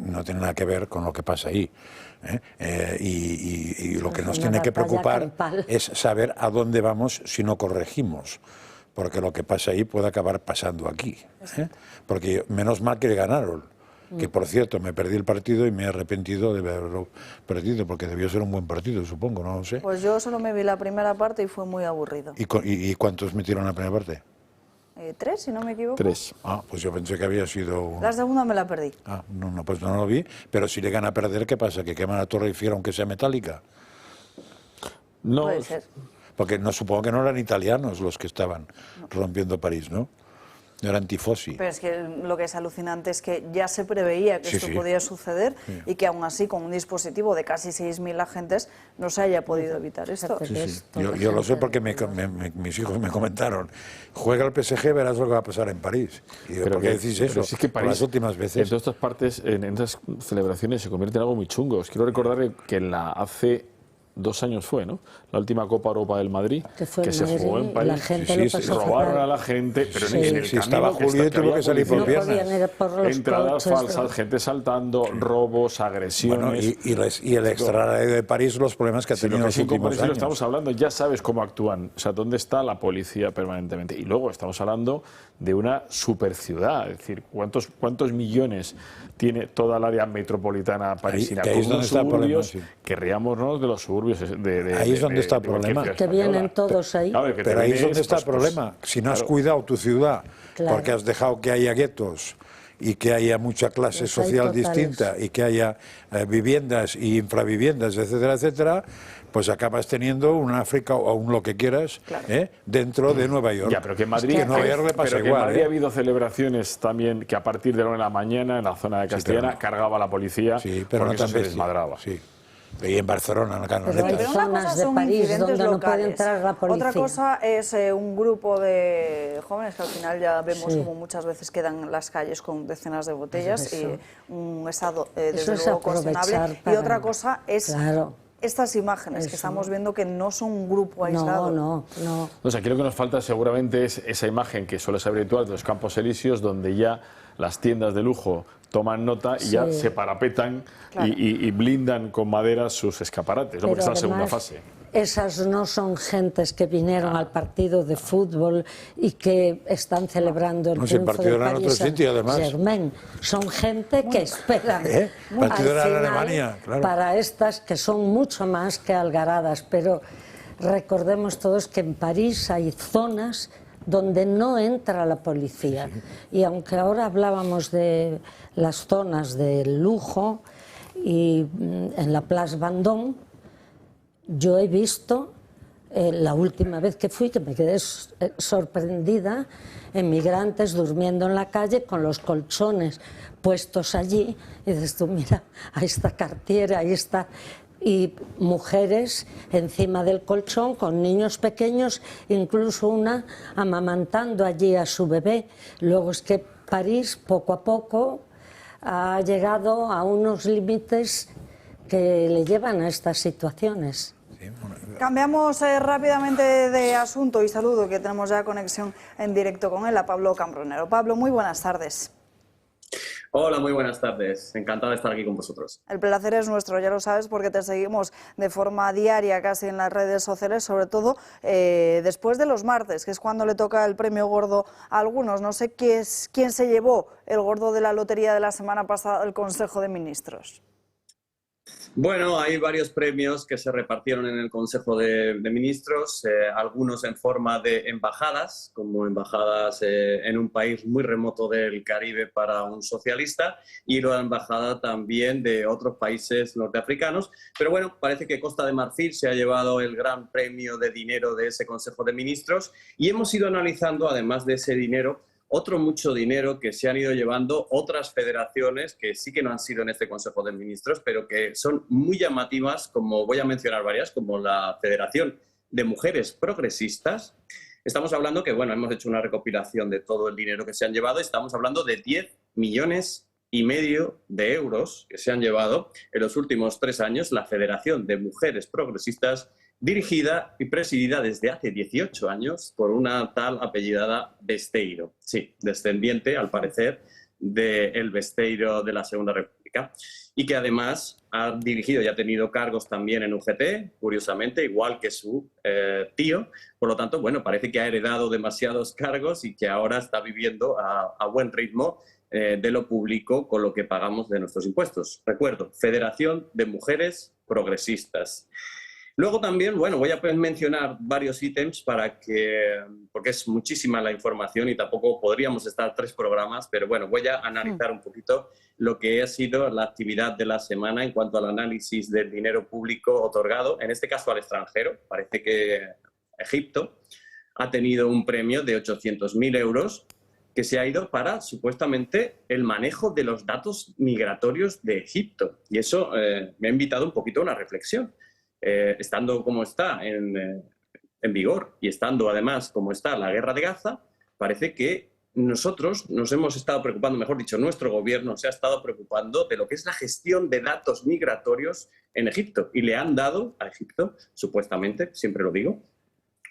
no tiene nada que ver con lo que pasa ahí. Y lo que nos tiene que preocupar es saber a dónde vamos si no corregimos. Porque lo que pasa ahí puede acabar pasando aquí. Porque menos mal que ganaron. Que, por cierto, me perdí el partido y me he arrepentido de haberlo perdido, porque debió ser un buen partido, supongo, no lo sé. Pues yo solo me vi la primera parte y fue muy aburrido. ¿Y cuántos metieron en la primera parte? 3, si no me equivoco. 3. Ah, pues yo pensé que había sido... La segunda me la perdí. Ah, no, pues no lo vi. Pero si le gana a perder, ¿qué pasa? ¿Que queman la Torre Eiffel aunque sea metálica? No. Puede ser. Porque no, supongo que no eran italianos los que estaban rompiendo París, ¿no? Eran tifosi. Pero es que lo que es alucinante es que ya se preveía que esto podía suceder y que aún así con un dispositivo de casi 6.000 agentes no se haya podido evitar esto. Yo lo sé porque mis hijos me comentaron, juega el PSG, verás lo que va a pasar en París. Y digo, ¿por qué decís eso? Si es que París, las últimas veces... En todas estas partes, en estas celebraciones se convierte en algo muy chungo. Os quiero recordar que hace 2 años fue, ¿no? La última Copa Europa del Madrid, que se jugó en París. La gente robaron a la gente, pero en el camino estaba Julio y tuvo que salir por piernas. Entradas falsas, gente saltando, robos, agresiones. Bueno, y el extrarradio de París, los problemas que ha tenido en los últimos años. Lo estamos hablando, ya sabes cómo actúan, o sea, dónde está la policía permanentemente. Y luego estamos hablando de una superciudad, es decir, ¿cuántos millones tiene toda el área metropolitana parisina? Ahí es donde está el problema, querríamos de los suburbios. Ahí es donde está el problema. Que vienen todos ahí. Pero ahí es donde está el problema. Si no has cuidado tu ciudad, porque has dejado que haya guetos y que haya mucha clase social distinta y que haya viviendas y infraviviendas, etcétera, etcétera, pues acabas teniendo un África o un lo que quieras dentro de Nueva York. Ya, pero que en Madrid, Nueva York le pasa igual. En Madrid ha habido celebraciones también que a partir de la 1 de la mañana en la zona de Castellana cargaba la policía porque eso se desmadraba. Y en Barcelona, en la Canoneta. Pero una cosa son incidentes locales. Otra cosa es un grupo de jóvenes que al final ya vemos como muchas veces quedan en las calles con decenas de botellas y un estado desde luego cuestionable. Y otra cosa es estas imágenes que estamos viendo que no son un grupo aislado. No. O sea, aquí lo que nos falta seguramente es esa imagen que suele ser habitual de los Campos Elíseos, donde ya las tiendas de lujo toman nota y ya se parapetan y blindan con madera sus escaparates, porque es la segunda fase. Esas no son gentes que vinieron al partido de fútbol y que están celebrando el triunfo del Paris Saint-Germain. Son gente que esperan al final para estas que son mucho más que algaradas. Pero recordemos todos que en París hay zonas donde no entra la policía. Y aunque ahora hablábamos de las zonas de lujo y en la Place Vendôme, yo he visto, la última vez que fui, que me quedé sorprendida, emigrantes durmiendo en la calle con los colchones puestos allí, y dices tú, mira, ahí está Cartier, ahí está... y mujeres encima del colchón con niños pequeños, incluso una amamantando allí a su bebé. Luego es que París poco a poco ha llegado a unos límites que le llevan a estas situaciones. Cambiamos rápidamente de asunto y saludo, que tenemos ya conexión en directo con él, a Pablo Cambronero. Pablo, muy buenas tardes. Hola, muy buenas tardes. Encantado de estar aquí con vosotros. El placer es nuestro, ya lo sabes, porque te seguimos de forma diaria casi en las redes sociales, sobre todo después de los martes, que es cuando le toca el premio gordo a algunos. No sé quién se llevó el gordo de la lotería de la semana pasada del Consejo de Ministros. Bueno, hay varios premios que se repartieron en el Consejo de Ministros, algunos en forma de embajadas, como embajadas en un país muy remoto del Caribe para un socialista, y la embajada también de otros países norteafricanos. Pero bueno, parece que Costa de Marfil se ha llevado el gran premio de dinero de ese Consejo de Ministros, y hemos ido analizando, además de ese dinero, otro mucho dinero que se han ido llevando otras federaciones que sí que no han sido en este Consejo de Ministros, pero que son muy llamativas, como voy a mencionar varias, como la Federación de Mujeres Progresistas. Estamos hablando que, bueno, hemos hecho una recopilación de todo el dinero que se han llevado. Estamos hablando de 10,5 millones de euros que se han llevado en los últimos 3 años la Federación de Mujeres Progresistas, dirigida y presidida desde hace 18 años por una tal apellidada Besteiro. Sí, descendiente, al parecer, del Besteiro de la Segunda República. Rica, y que además ha dirigido y ha tenido cargos también en UGT, curiosamente, igual que su tío. Por lo tanto, bueno, parece que ha heredado demasiados cargos y que ahora está viviendo a buen ritmo de lo público con lo que pagamos de nuestros impuestos. Recuerdo, Federación de Mujeres Progresistas. Luego también, bueno, voy a mencionar varios ítems porque es muchísima la información y tampoco podríamos estar 3 programas, pero bueno, voy a analizar un poquito lo que ha sido la actividad de la semana en cuanto al análisis del dinero público otorgado, en este caso al extranjero. Parece que Egipto ha tenido un premio de 800.000 euros que se ha ido para, supuestamente, el manejo de los datos migratorios de Egipto. Y eso me ha invitado un poquito a una reflexión. Estando como está en vigor y estando además como está la guerra de Gaza, parece que nosotros nos hemos estado preocupando, mejor dicho, nuestro gobierno se ha estado preocupando de lo que es la gestión de datos migratorios en Egipto. Y le han dado a Egipto, supuestamente, siempre lo digo,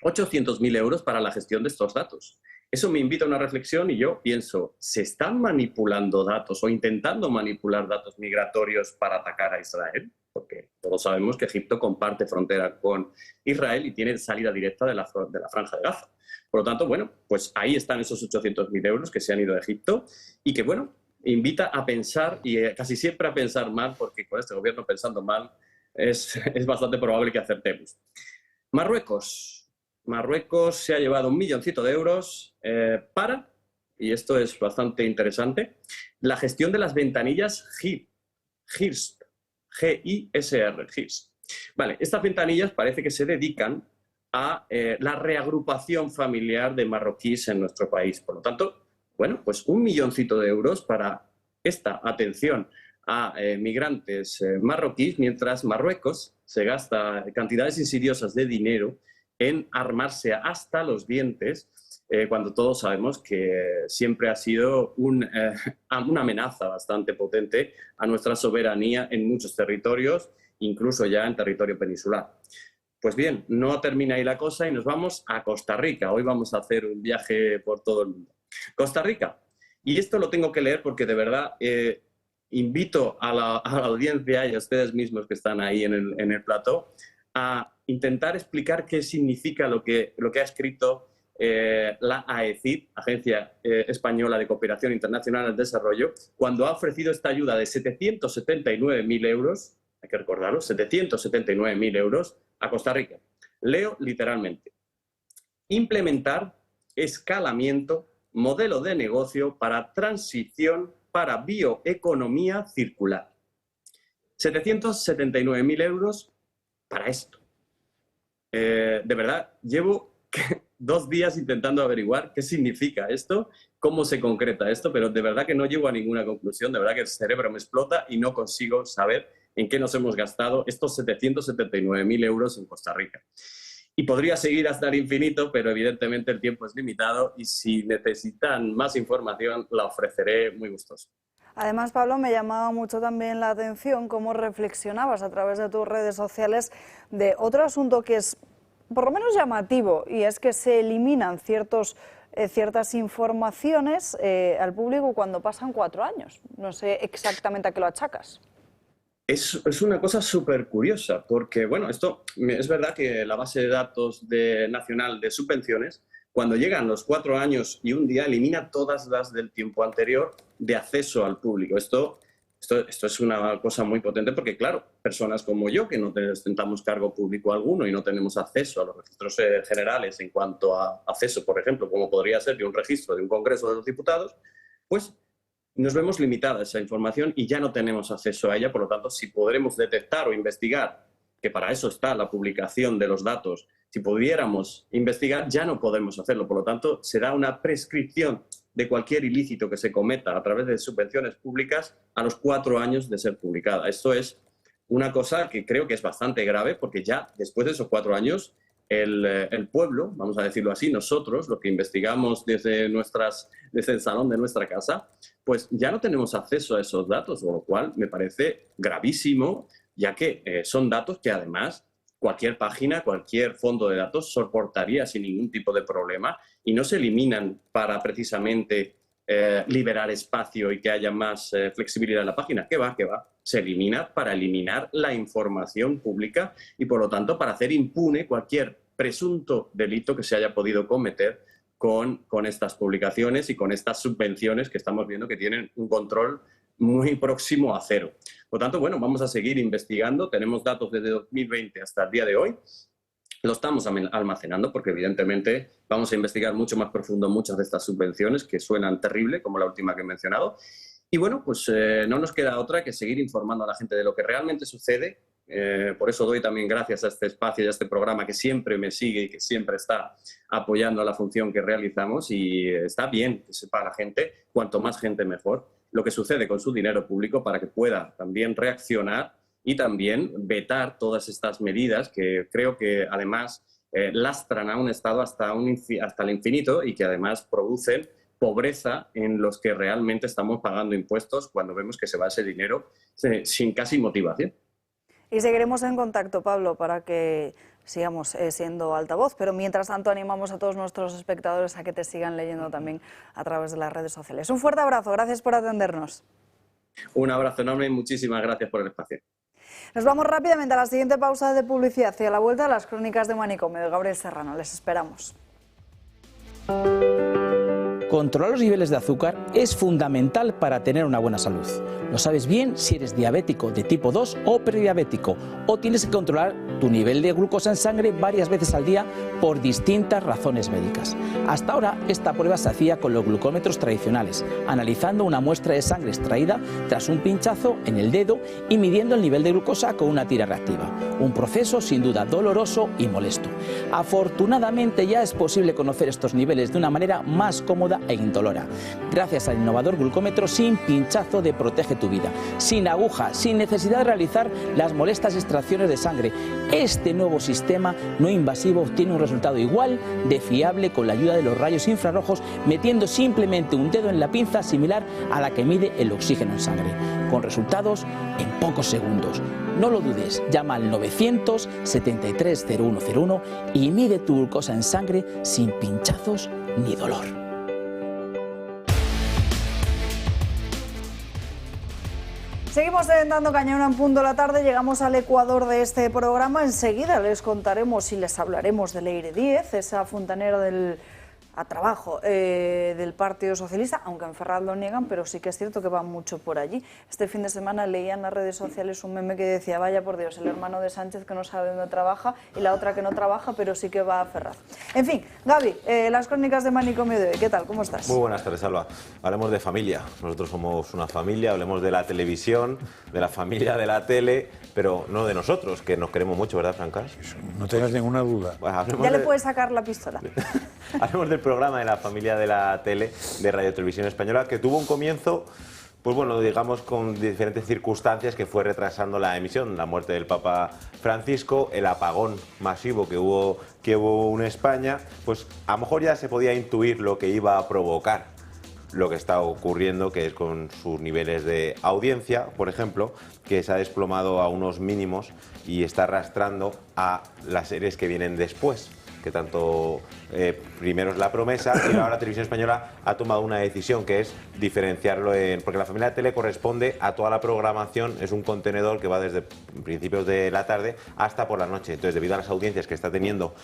800.000 euros para la gestión de estos datos. Eso me invita a una reflexión y yo pienso, ¿se están manipulando datos o intentando manipular datos migratorios para atacar a Israel? Porque todos sabemos que Egipto comparte frontera con Israel y tiene salida directa de la Franja de Gaza. Por lo tanto, bueno, pues ahí están esos 800.000 euros que se han ido a Egipto y que, bueno, invita a pensar y casi siempre a pensar mal, porque con este gobierno pensando mal es bastante probable que acertemos. Marruecos se ha llevado 1 milloncito de euros para, y esto es bastante interesante, la gestión de las ventanillas GIRST. G-I-S-R, GIRST. Vale, estas ventanillas parece que se dedican a la reagrupación familiar de marroquíes en nuestro país. Por lo tanto, bueno, pues 1 milloncito de euros para esta atención a migrantes marroquíes, mientras Marruecos se gasta cantidades insidiosas de dinero en armarse hasta los dientes, cuando todos sabemos que siempre ha sido una amenaza bastante potente a nuestra soberanía en muchos territorios, incluso ya en territorio peninsular. Pues bien, no termina ahí la cosa y nos vamos a Costa Rica. Hoy vamos a hacer un viaje por todo el mundo. Costa Rica. Y esto lo tengo que leer porque de verdad invito a la audiencia y a ustedes mismos que están ahí en el plató a intentar explicar qué significa lo que ha escrito la AECID, Agencia Española de Cooperación Internacional al Desarrollo, cuando ha ofrecido esta ayuda de 779.000 euros, hay que recordarlo, 779.000 euros a Costa Rica. Leo literalmente: implementar escalamiento, modelo de negocio para transición para bioeconomía circular. 779.000 euros para esto. De verdad, llevo 2 días intentando averiguar qué significa esto, cómo se concreta esto, pero de verdad que no llego a ninguna conclusión. De verdad que el cerebro me explota y no consigo saber en qué nos hemos gastado estos 779.000 euros en Costa Rica. Y podría seguir hasta el infinito, pero evidentemente el tiempo es limitado y si necesitan más información la ofreceré muy gustoso. Además, Pablo, me llamaba mucho también la atención cómo reflexionabas a través de tus redes sociales de otro asunto que es por lo menos llamativo, y es que se eliminan ciertas informaciones al público cuando pasan 4 años. No sé exactamente a qué lo achacas. Es una cosa súper curiosa, porque bueno, esto es verdad que la base de datos nacional de subvenciones, cuando llegan los 4 años y un día, elimina todas las del tiempo anterior de acceso al público. Esto es una cosa muy potente porque, claro, personas como yo, que no ostentamos cargo público alguno y no tenemos acceso a los registros generales en cuanto a acceso, por ejemplo, como podría ser de un registro de un Congreso de los Diputados, pues nos vemos limitada esa información y ya no tenemos acceso a ella. Por lo tanto, si podremos detectar o investigar, que para eso está la publicación de los datos, si pudiéramos investigar, ya no podemos hacerlo. Por lo tanto, será una prescripción de cualquier ilícito que se cometa a través de subvenciones públicas a los 4 años de ser publicada. Esto es una cosa que creo que es bastante grave, porque ya después de esos 4 años el pueblo, vamos a decirlo así, nosotros, lo que investigamos desde el salón de nuestra casa, pues ya no tenemos acceso a esos datos, con lo cual me parece gravísimo, ya que son datos que además cualquier página, cualquier fondo de datos soportaría sin ningún tipo de problema y no se eliminan para precisamente liberar espacio y que haya más flexibilidad en la página. ¿Qué va? ¿Qué va? Se elimina para eliminar la información pública y, por lo tanto, para hacer impune cualquier presunto delito que se haya podido cometer con estas publicaciones y con estas subvenciones que estamos viendo que tienen un control muy próximo a cero. Por lo tanto, bueno, vamos a seguir investigando. Tenemos datos desde 2020 hasta el día de hoy. Lo estamos almacenando porque, evidentemente, vamos a investigar mucho más profundo muchas de estas subvenciones que suenan terrible, como la última que he mencionado. Y bueno, pues no nos queda otra que seguir informando a la gente de lo que realmente sucede. Por eso doy también gracias a este espacio y a este programa que siempre me sigue y que siempre está apoyando a la función que realizamos, y está bien que sepa la gente, cuanto más gente mejor, lo que sucede con su dinero público para que pueda también reaccionar y también vetar todas estas medidas que creo que además lastran a un Estado hasta el infinito y que además producen pobreza en los que realmente estamos pagando impuestos cuando vemos que se va ese dinero sin casi motivación. Y seguiremos en contacto, Pablo, para que sigamos siendo altavoz, pero mientras tanto animamos a todos nuestros espectadores a que te sigan leyendo también a través de las redes sociales. Un fuerte abrazo, gracias por atendernos. Un abrazo enorme y muchísimas gracias por el espacio. Nos vamos rápidamente a la siguiente pausa de publicidad y a la vuelta a las crónicas de Manicomio de Gabriel Serrano. Les esperamos. Controlar los niveles de azúcar es fundamental para tener una buena salud. Lo sabes bien si eres diabético de tipo 2 o prediabético, o tienes que controlar tu nivel de glucosa en sangre varias veces al día por distintas razones médicas. Hasta ahora esta prueba se hacía con los glucómetros tradicionales, analizando una muestra de sangre extraída tras un pinchazo en el dedo y midiendo el nivel de glucosa con una tira reactiva. Un proceso sin duda doloroso y molesto. Afortunadamente ya es posible conocer estos niveles de una manera más cómoda e indolora, gracias al innovador glucómetro sin pinchazo de Protege tu Vida, sin aguja, sin necesidad de realizar las molestas extracciones de sangre. Este nuevo sistema no invasivo obtiene un resultado igual de fiable con la ayuda de los rayos infrarrojos, metiendo simplemente un dedo en la pinza similar a la que mide el oxígeno en sangre, con resultados en pocos segundos. No lo dudes, llama al 900-730101 y mide tu glucosa en sangre sin pinchazos ni dolor. Seguimos dando cañón en punto de la tarde, llegamos al ecuador de este programa. Enseguida les contaremos y les hablaremos de Leire Díez, esa fontanera a trabajo del Partido Socialista, aunque en Ferraz lo niegan, pero sí que es cierto que van mucho por allí. Este fin de semana leía en las redes sociales un meme que decía: vaya por Dios, el hermano de Sánchez que no sabe dónde trabaja y la otra que no trabaja, pero sí que va a Ferraz. En fin, Gaby, las crónicas de Manicomio de hoy, ¿qué tal? ¿Cómo estás? Muy buenas tardes, Alba. Hablemos de familia. Nosotros somos una familia, hablemos de la televisión, de la familia de la tele, pero no de nosotros, que nos queremos mucho, ¿verdad, Francas? No tengas ninguna duda. Bueno, ya le puedes sacar la pistola. Hablemos del programa de la familia de la tele de Radio Televisión Española, que tuvo un comienzo, pues bueno, digamos con diferentes circunstancias que fue retrasando la emisión, la muerte del Papa Francisco, el apagón masivo que hubo en España, pues a lo mejor ya se podía intuir lo que iba a provocar lo que está ocurriendo, que es con sus niveles de audiencia, por ejemplo, que se ha desplomado a unos mínimos y está arrastrando a las series que vienen después, que tanto primero es La Promesa y ahora la Televisión Española ha tomado una decisión, que es diferenciarlo porque la familia de tele corresponde a toda la programación, es un contenedor que va desde principios de la tarde hasta por la noche. Entonces, debido a las audiencias que está teniendo,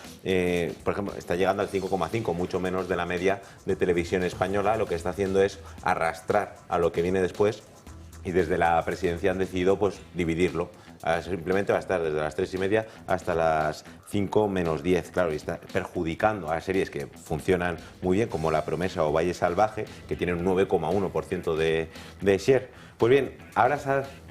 por ejemplo, está llegando al 5,5, mucho menos de la media de Televisión Española, lo que está haciendo es arrastrar a lo que viene después, y desde la presidencia han decidido pues dividirlo. Simplemente va a estar desde las 3:30 hasta las 5 menos 10, claro, y está perjudicando a series que funcionan muy bien, como La Promesa o Valle Salvaje, que tienen un 9,1% de share. Pues bien, ahora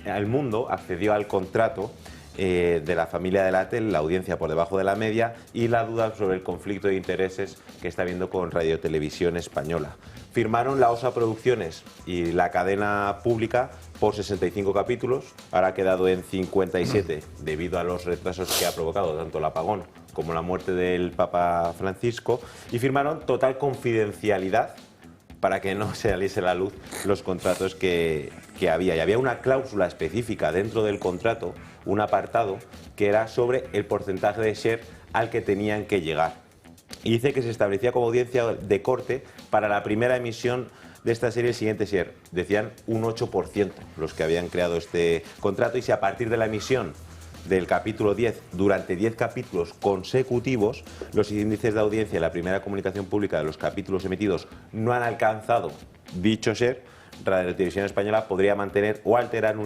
El Mundo accedió al contrato de la familia de la tele, la audiencia por debajo de la media, y la duda sobre el conflicto de intereses que está habiendo con Radio Televisión Española. Firmaron la OSA Producciones y la cadena pública por 65 capítulos, ahora ha quedado en 57 debido a los retrasos que ha provocado tanto el apagón como la muerte del Papa Francisco, y firmaron total confidencialidad para que no se saliese a la luz los contratos que había. Y había una cláusula específica dentro del contrato, un apartado, que era sobre el porcentaje de share al que tenían que llegar. Y dice que se establecía como audiencia de corte para la primera emisión de esta serie el siguiente share. Decían un 8% los que habían creado este contrato, y si a partir de la emisión del capítulo 10, durante 10 capítulos consecutivos, los índices de audiencia en la primera comunicación pública de los capítulos emitidos no han alcanzado dicho share, Radio Televisión Española podría mantener o alterar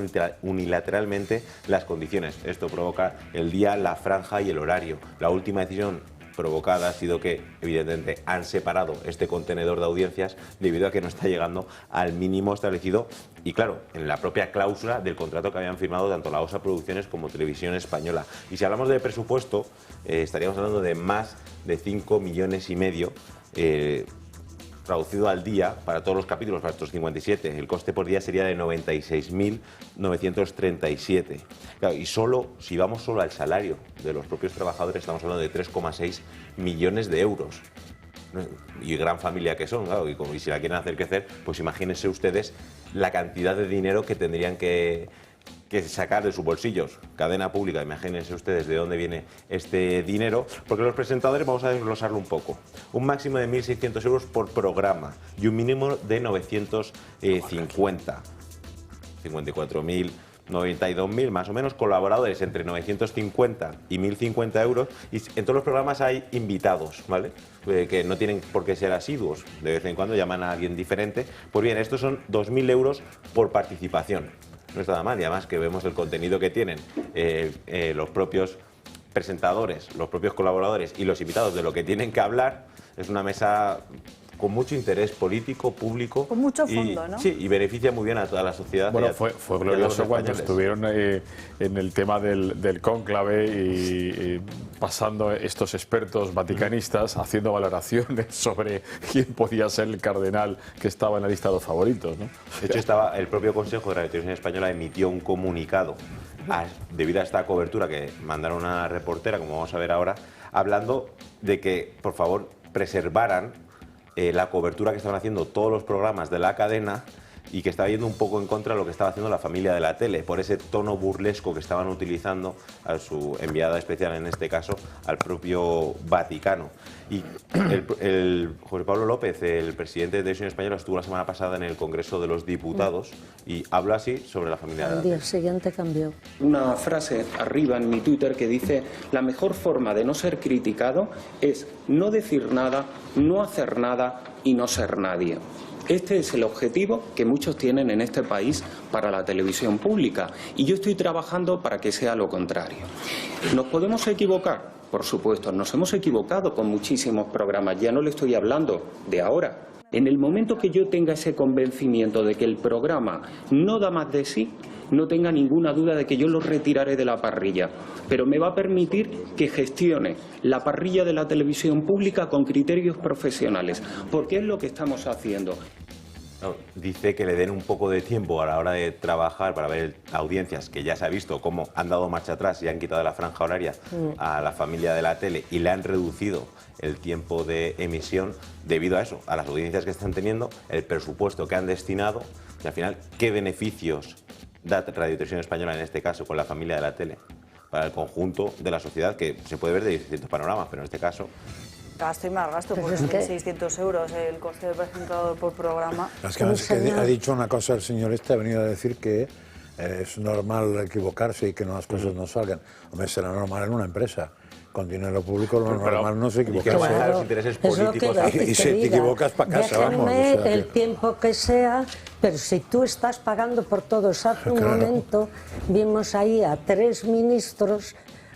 unilateralmente las condiciones. Esto provoca el día, la franja y el horario. La última decisión provocada ha sido que, evidentemente, han separado este contenedor de audiencias debido a que no está llegando al mínimo establecido y, claro, en la propia cláusula del contrato que habían firmado tanto la OSA Producciones como Televisión Española. Y si hablamos de presupuesto, estaríamos hablando de más de 5,5 millones traducido al día para todos los capítulos, para estos 57. El coste por día sería de 96.937. Claro, y si vamos solo al salario de los propios trabajadores, estamos hablando de 3,6 millones de euros. Y gran familia que son, claro, y si la quieren hacer crecer, pues imagínense ustedes la cantidad de dinero que tendrían que sacar de sus bolsillos. Cadena pública, imagínense ustedes de dónde viene este dinero, porque los presentadores, vamos a desglosarlo un poco. Un máximo de 1.600 euros por programa y un mínimo de 950. 54.000, 92.000 más o menos, colaboradores entre 950 y 1.050 euros, y en todos los programas hay invitados, ¿vale? Que no tienen por qué ser asiduos, de vez en cuando llaman a alguien diferente. Pues bien, estos son 2.000 euros por participación. No está nada mal, y además que vemos el contenido que tienen los propios presentadores, los propios colaboradores y los invitados de lo que tienen que hablar. Es una mesa con mucho interés político, público. Con mucho fondo, ¿no? Sí, y beneficia muy bien a toda la sociedad. Bueno, fue glorioso cuando estuvieron en el tema del cónclave y pasando estos expertos vaticanistas haciendo valoraciones sobre quién podía ser el cardenal que estaba en la lista de los favoritos, ¿no? De hecho, el propio Consejo de Radio Televisión Española emitió un comunicado debido a esta cobertura que mandaron una reportera, como vamos a ver ahora, hablando de que, por favor, preservaran la cobertura que estaban haciendo todos los programas de la cadena y que estaba yendo un poco en contra de lo que estaba haciendo la familia de la tele, por ese tono burlesco que estaban utilizando a su enviada especial, en este caso, al propio Vaticano. Y José Pablo López, el presidente de Televisión Española, estuvo la semana pasada en el Congreso de los Diputados y habló así sobre la familia de la tele. El día siguiente cambió. Una frase arriba en mi Twitter que dice: la mejor forma de no ser criticado es no decir nada, no hacer nada y no ser nadie. Este es el objetivo que muchos tienen en este país para la televisión pública, y yo estoy trabajando para que sea lo contrario. ¿Nos podemos equivocar? Por supuesto, nos hemos equivocado con muchísimos programas, ya no le estoy hablando de ahora. En el momento que yo tenga ese convencimiento de que el programa no da más de sí, no tenga ninguna duda de que yo lo retiraré de la parrilla, pero me va a permitir que gestione la parrilla de la televisión pública con criterios profesionales, porque es lo que estamos haciendo. Dice que le den un poco de tiempo a la hora de trabajar para ver audiencias, que ya se ha visto cómo han dado marcha atrás y han quitado la franja horaria a la familia de la tele y le han reducido el tiempo de emisión debido a eso, a las audiencias que están teniendo, el presupuesto que han destinado y al final qué beneficios da Radio Televisión Española en este caso con la familia de la tele para el conjunto de la sociedad, que se puede ver de distintos panoramas, pero en este caso... Gasto y más gasto, porque son 600 euros el coste del presentador por programa. Es que ha dicho una cosa el señor ha venido a decir que es normal equivocarse y que las cosas no salgan. Hombre, será normal en una empresa. Con dinero público lo normal no se equivoca. Claro, los intereses políticos. Y si te equivocas para casa, vamos. El tiempo que sea, pero si tú estás pagando por todos. Hace un momento vimos ahí a 3 ministros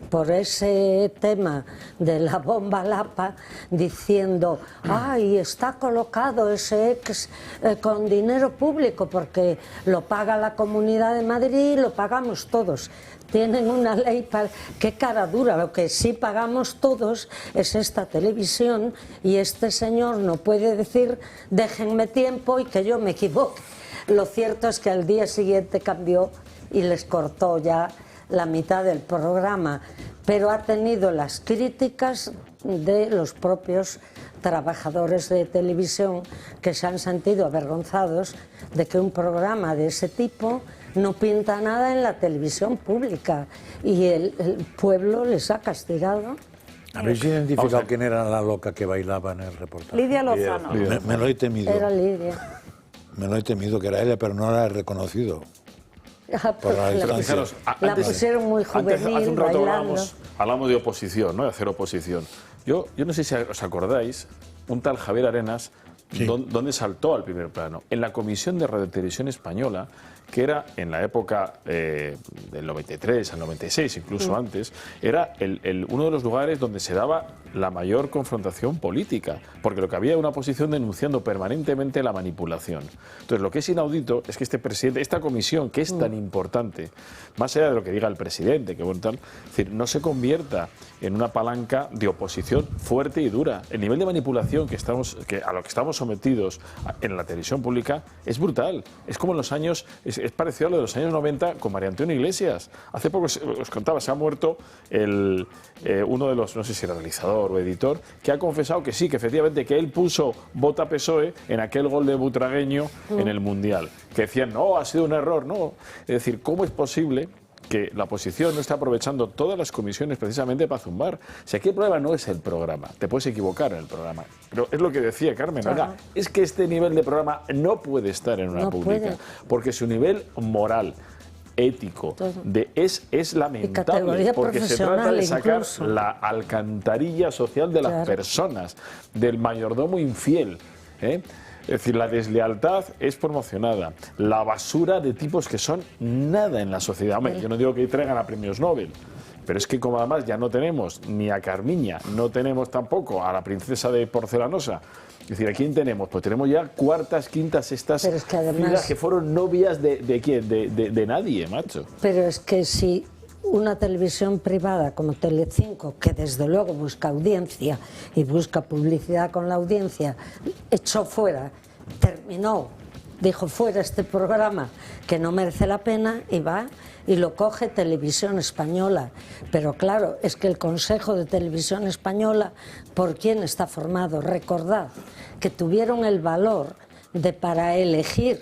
por ese tema de la bomba Lapa, diciendo: ¡ay, está colocado ese ex con dinero público porque lo paga la Comunidad de Madrid y lo pagamos todos! Tienen una ley para... ¡Qué cara dura! Lo que sí pagamos todos es esta televisión, y este señor no puede decir: déjenme tiempo y que yo me equivoque. Lo cierto es que al día siguiente cambió y les cortó ya la mitad del programa, pero ha tenido las críticas de los propios trabajadores de televisión, que se han sentido avergonzados de que un programa de ese tipo no pinta nada en la televisión pública, y el pueblo les ha castigado. ¿Habéis identificado quién era la loca que bailaba en el reportaje? Lidia Lozano. Me lo he temido. Era Lidia. Me lo he temido que era ella, pero no la he reconocido. Por la distancia. La pusieron muy juvenil, hace un rato bailando. hablamos de oposición, ¿no? De hacer oposición. Yo no sé si os acordáis, un tal Javier Arenas, ¿dónde saltó al primer plano? En la Comisión de Radio y Televisión Española, que era en la época del 93 al 96, incluso antes, era uno de los lugares donde se daba la mayor confrontación política, porque lo que había era una oposición denunciando permanentemente la manipulación. Entonces, lo que es inaudito es que este presidente, esta comisión, que es tan importante, más allá de lo que diga el presidente, que bueno, tal, es decir, no se convierta en una palanca de oposición fuerte y dura. El nivel de manipulación a lo que estamos sometidos en la televisión pública es brutal. Es como en los años, es parecido a lo de los años 90 con María Antonia Iglesias. Hace poco os contaba, se ha muerto uno de los, no sé si era realizador o editor, que ha confesado que sí, que efectivamente que él puso vota PSOE en aquel gol de Butragueño en el Mundial. Que decían, no, ha sido un error, no. Es decir, ¿cómo es posible que la oposición no está aprovechando todas las comisiones precisamente para zumbar? Si aquí el problema no es el programa, te puedes equivocar en el programa, pero es lo que decía Carmen, oiga, es que este nivel de programa no puede estar en una pública, porque su nivel moral, ético, es lamentable, porque se trata de sacar la alcantarilla social de las personas, del mayordomo infiel, ¿eh? Es decir, la deslealtad es promocionada, la basura de tipos que son nada en la sociedad. Hombre, yo no digo que traigan a premios Nobel, pero es que como además ya no tenemos ni a Carmiña, no tenemos tampoco a la princesa de Porcelanosa. Es decir, ¿a quién tenemos? Pues tenemos ya cuartas, quintas, sextas filas que fueron novias de quién, de nadie, macho. Pero es que si una televisión privada como Telecinco, que desde luego busca audiencia y busca publicidad con la audiencia, echó fuera, terminó, dijo fuera este programa que no merece la pena, y va y lo coge Televisión Española. Pero claro, es que el Consejo de Televisión Española, ¿por quién está formado? Recordad que tuvieron el valor de, para elegir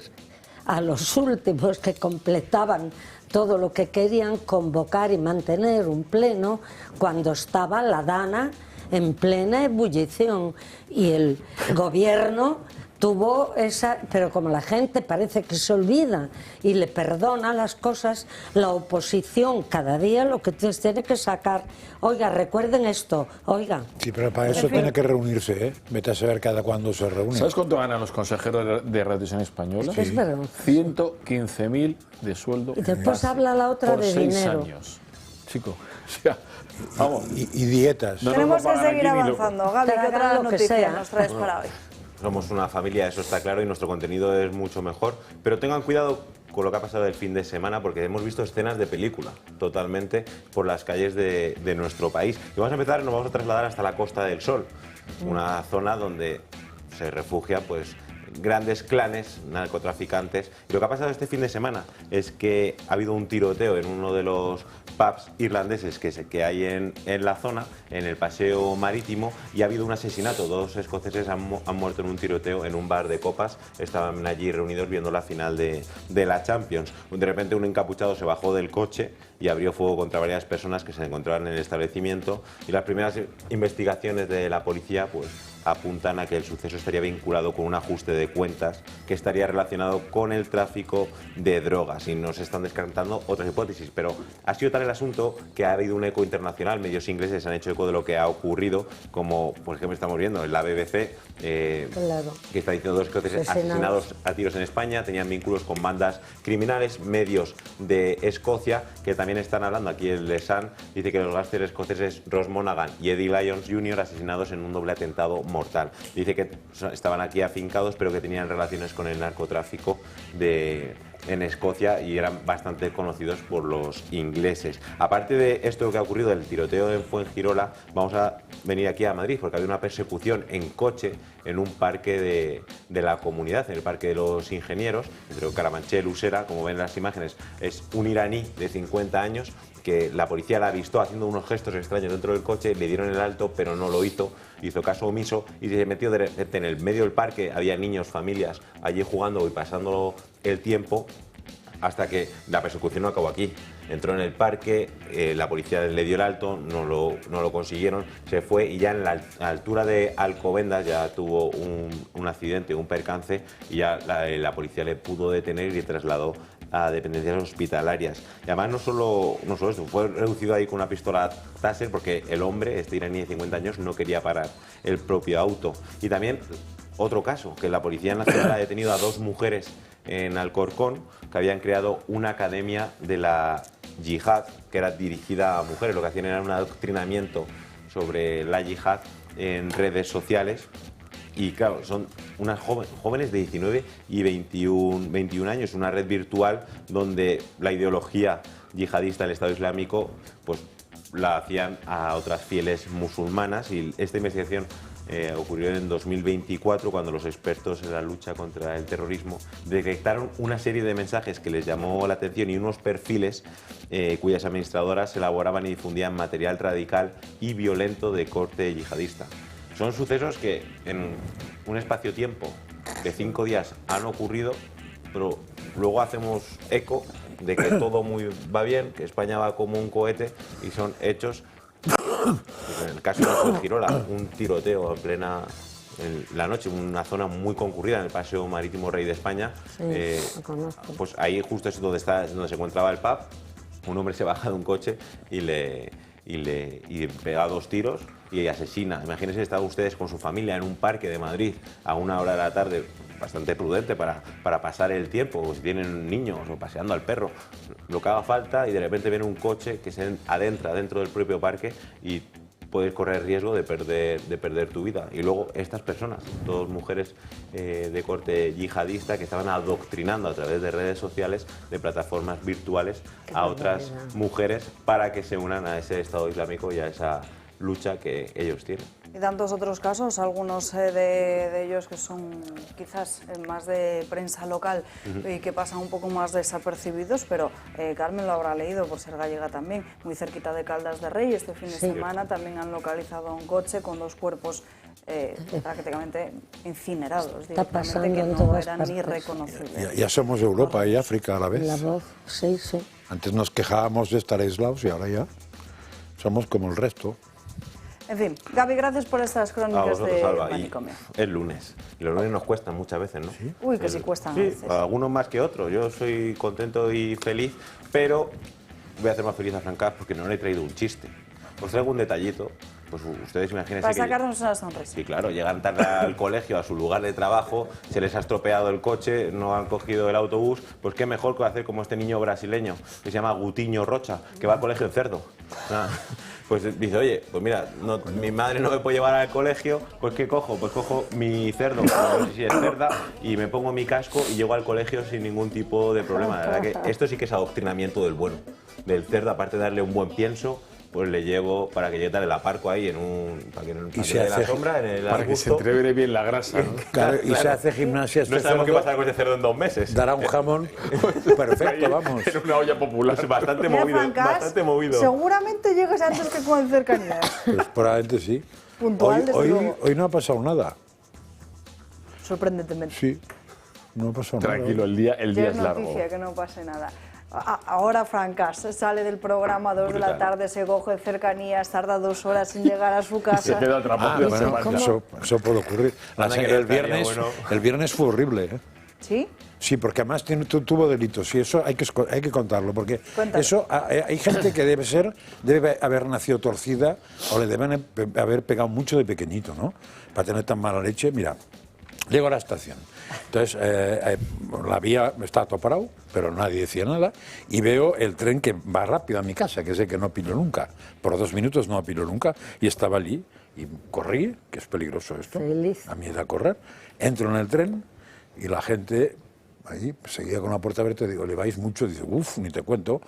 a los últimos que completaban todo lo que querían, convocar y mantener un pleno cuando estaba la Dana en plena ebullición, y el gobierno tuvo esa, pero como la gente parece que se olvida y le perdona las cosas, la oposición cada día lo que tiene que sacar, oiga, recuerden esto, oiga. Sí, pero para eso tiene que reunirse, ¿eh? Vete a saber cada cuándo se reúnen. ¿Sabes cuánto ganan los consejeros de Radiovisión Española? Sí. Es verdad. 115.000 de sueldo. Y después habla la otra por de 6 dinero. años. Chico, o sea, vamos. Y dietas. No tenemos que seguir avanzando. Gaby, ¿qué otra noticia nos traes para hoy? Somos una familia, eso está claro, y nuestro contenido es mucho mejor. Pero tengan cuidado con lo que ha pasado el fin de semana, porque hemos visto escenas de película totalmente por las calles de nuestro país. Y vamos a empezar, nos vamos a trasladar hasta la Costa del Sol, una zona donde se refugia pues grandes clanes narcotraficantes. Y lo que ha pasado este fin de semana es que ha habido un tiroteo en uno de los pubs irlandeses que hay en la zona, en el paseo marítimo, y ha habido un asesinato. 2 escoceses han muerto en un tiroteo en un bar de copas. Estaban allí reunidos viendo la final de la Champions. De repente un encapuchado se bajó del coche y abrió fuego contra varias personas que se encontraban en el establecimiento, y las primeras investigaciones de la policía pues apuntan a que el suceso estaría vinculado con un ajuste de cuentas que estaría relacionado con el tráfico de drogas, y nos están descartando otras hipótesis, pero ha sido tal el asunto que ha habido un eco internacional. Medios ingleses han hecho eco de lo que ha ocurrido, como por ejemplo estamos viendo en la BBC, que está diciendo 2 escoceses asesinados a tiros en España, tenían vínculos con bandas criminales. Medios de Escocia, que también están hablando, aquí el The Sun dice que los gángsters escoceses Ross Monaghan y Eddie Lyons Jr. asesinados en un doble atentado mortal. Dice que estaban aquí afincados, pero que tenían relaciones con el narcotráfico en Escocia, y eran bastante conocidos por los ingleses. Aparte de esto que ha ocurrido, el tiroteo en Fuengirola, vamos a venir aquí a Madrid, porque había una persecución en coche en un parque de la comunidad, en el Parque de los Ingenieros, entre Carabanchel y Usera. Como ven en las imágenes, es un iraní de 50 años que la policía la avistó haciendo unos gestos extraños dentro del coche, le dieron el alto, pero no lo hizo caso omiso y se metió en el medio del parque. Había niños, familias allí jugando y pasando el tiempo, hasta que la persecución no acabó aquí. Entró en el parque, la policía le dio el alto, no lo consiguieron, se fue y ya en la altura de Alcobendas ya tuvo un accidente, un percance, y ya la policía le pudo detener y le trasladó a dependencias hospitalarias. Y además no solo esto, fue reducido ahí con una pistola Taser porque el hombre, este iraní de 50 años, no quería parar el propio auto. Y también otro caso, que la Policía Nacional ha detenido a 2 mujeres en Alcorcón que habían creado una academia de la yihad que era dirigida a mujeres. Lo que hacían era un adoctrinamiento sobre la yihad en redes sociales. Y claro, son unas jóvenes de 19 y 21 años, una red virtual donde la ideología yihadista del Estado Islámico pues la hacían a otras fieles musulmanas. Y esta investigación ocurrió en 2024, cuando los expertos en la lucha contra el terrorismo detectaron una serie de mensajes que les llamó la atención y unos perfiles cuyas administradoras elaboraban y difundían material radical y violento de corte yihadista. Son sucesos que en un espacio-tiempo de 5 días han ocurrido, pero luego hacemos eco de que todo va bien, que España va como un cohete, y son hechos. En el caso de Girola, un tiroteo en la noche, una zona muy concurrida en el Paseo Marítimo Rey de España. Pues ahí justo es donde se encontraba el pub. Un hombre se baja de un coche y le pega 2 tiros y asesina. Imagínense, están ustedes con su familia en un parque de Madrid a 1 hora de la tarde, bastante prudente para pasar el tiempo, o si tienen niños o paseando al perro, lo que haga falta, y de repente viene un coche que se adentra dentro del propio parque y puedes correr riesgo de perder tu vida. Y luego estas personas, 2 mujeres de corte yihadista que estaban adoctrinando a través de redes sociales, de plataformas virtuales, a otras mujeres para que se unan a ese Estado Islámico y a esa lucha que ellos tienen. Y tantos otros casos, algunos de ellos que son quizás más de prensa local y que pasan un poco más desapercibidos, pero Carmen lo habrá leído por ser gallega también. Muy cerquita de Caldas de Rey, este fin de semana también han localizado un coche con 2 cuerpos prácticamente incinerados, directamente, que no eran ni reconocibles. Ya somos Europa y África a la vez. La voz, sí. Antes nos quejábamos de estar aislados y ahora ya somos como el resto. En fin, Gaby, gracias por estas crónicas de Manicomio. Es lunes. Y los lunes nos cuestan muchas veces, ¿no? ¿Sí? Uy, que sí cuestan a veces. Algunos más que otros. Yo soy contento y feliz, pero voy a hacer más feliz a Fran Kass porque no le he traído un chiste. Os traigo un detallito. Pues ustedes imagínense para sacarnos una sonrisa. Sí, claro, llegan tarde al colegio, a su lugar de trabajo, se les ha estropeado el coche, no han cogido el autobús, pues qué mejor que hacer como este niño brasileño, que se llama Gutinho Rocha, que va al colegio en cerdo. Pues dice, oye, pues mira, mi madre no me puede llevar al colegio, pues ¿qué cojo? Pues cojo mi cerdo, no sé si es cerda, y me pongo mi casco y llego al colegio sin ningún tipo de problema. La verdad que esto sí que es adoctrinamiento del bueno. Del cerdo, aparte de darle un buen pienso, pues le llevo para que le aparco ahí para que de la sombra, en el para arbusto, que se entrevere bien la grasa, ¿no? Claro, y se hace gimnasia. No sabemos qué pasará con este cerdo en 2 meses. Dará un jamón perfecto, vamos. En una olla popular. Pues bastante movido. Seguramente llegas antes que con cercanía. Pues probablemente sí. Puntual, hoy no ha pasado nada. Sorprendentemente. Sí, no ha pasado nada. Tranquilo, el día es largo. Noticia que no pase nada. Ahora Fran Kass sale del programa a 2 de la tarde, se coge cercanías, tarda 2 horas sin llegar a su casa. Se queda atrapado. Eso puede ocurrir. El viernes fue horrible, ¿eh? ¿Sí? Sí, porque además tuvo delitos y eso hay que contarlo, porque eso hay gente que debe haber nacido torcida o le deben haber pegado mucho de pequeñito, ¿no? Para tener tan mala leche. Mira, llego a la estación. Entonces, la vía está todo parado, pero nadie decía nada, y veo el tren que va rápido a mi casa, que sé que no pilo nunca. Por 2 minutos no pilo nunca, y estaba allí, y corrí, que es peligroso esto, a mi edad correr, entro en el tren, y la gente ahí seguía con la puerta abierta, y digo, ¿le vais mucho? Dice, uff, ni te cuento.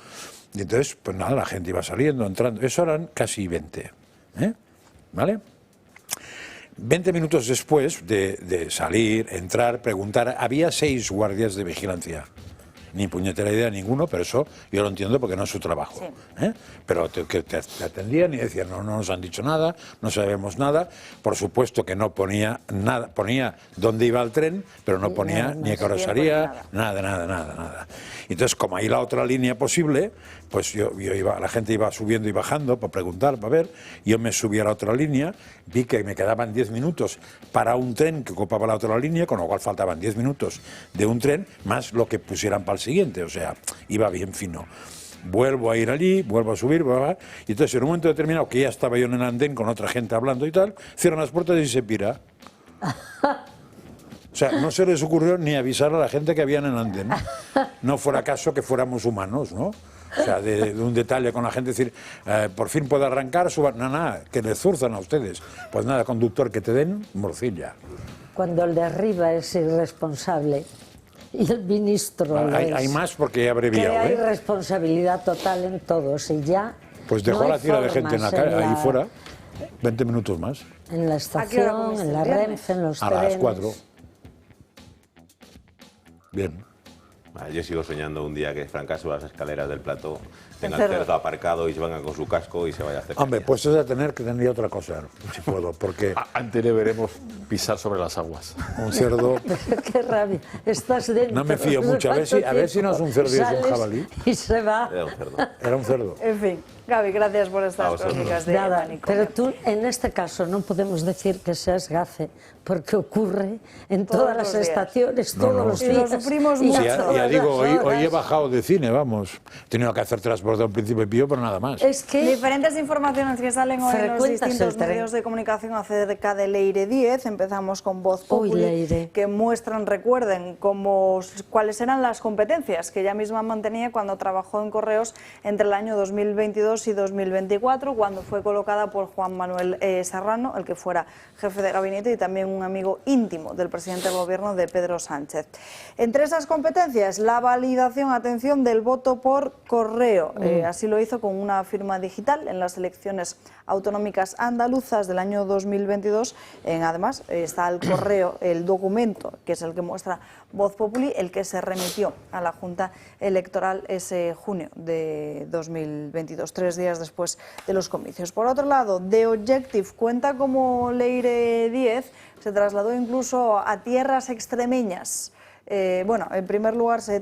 Y entonces, pues nada, la gente iba saliendo, entrando, eso eran casi 20, ¿vale? 20 minutos después de salir, entrar, preguntar, había 6 guardias de vigilancia ni puñetera idea ninguno, pero eso yo lo entiendo porque no es su trabajo. Sí. Pero que te atendían y decían, no nos han dicho nada, no sabemos nada. Por supuesto que no ponía nada, ponía dónde iba el tren, pero no ponía ni a qué hora salía, nada. Entonces, como hay la otra línea posible, pues yo iba, la gente iba subiendo y bajando para preguntar, para ver, yo me subí a la otra línea, vi que me quedaban 10 minutos para un tren que ocupaba la otra línea, con lo cual faltaban 10 minutos de un tren, más lo que pusieran para el siguiente, o sea, iba bien fino. Vuelvo a ir allí, vuelvo a subir, y entonces en un momento determinado, que ya estaba yo en el andén con otra gente hablando y tal, cierran las puertas y se pira. O sea, no se les ocurrió ni avisar a la gente que había en el andén. No fuera caso que fuéramos humanos, ¿no? O sea, de un detalle con la gente, decir, por fin puedo arrancar, suba, nada, que le zurzan a ustedes. Pues nada, conductor, que te den morcilla. Cuando el de arriba es irresponsable y el ministro hay más porque he abreviado. Que hay responsabilidad total en todos y ya. Pues dejó la tira de gente en la calle, ahí fuera, 20 minutos más. En la estación, en la Renfe, en los trenes. A las 4. Bien. Yo sigo soñando un día que Franca suba las escaleras del plató, tenga el cerdo aparcado y se venga con su casco y se vaya a hacer. Hombre, pues es a tener que tendría otra cosa, si puedo, porque... Antes le veremos pisar sobre las aguas. Un cerdo... Qué rabia. Estás dentro. No me fío mucho, a ver si no es un cerdo y es un jabalí. Y se va. Era un cerdo. Era un cerdo. En fin, Gaby, gracias por estas crónicas de Manicomio. Pero tú, en este caso, no podemos decir que seas gafe, porque ocurre en todas las estaciones, todos los días. Y lo sufrimos mucho. Ya digo, hoy he bajado de cine, vamos. He tenido que hacer transporte al Príncipe Pío, pero nada más. Es que... Diferentes informaciones que salen hoy en los distintos medios de comunicación acerca de Leire 10. Empezamos con Voz Populi, que muestran, recuerden, cuáles eran las competencias que ella misma mantenía cuando trabajó en Correos entre el año 2022 y 2024, cuando fue colocada por Juan Manuel Serrano, el que fuera jefe de gabinete y también un amigo íntimo del presidente del gobierno, de Pedro Sánchez. Entre esas competencias, la validación, atención, del voto por correo. Así lo hizo con una firma digital en las elecciones autonómicas andaluzas del año 2022. Además, está el correo, el documento, que es el que muestra Voz Populi, el que se remitió a la Junta Electoral ese junio de 2022, 3 días después de los comicios. Por otro lado, The Objective cuenta cómo Leire 10 se trasladó incluso a tierras extremeñas. En primer lugar se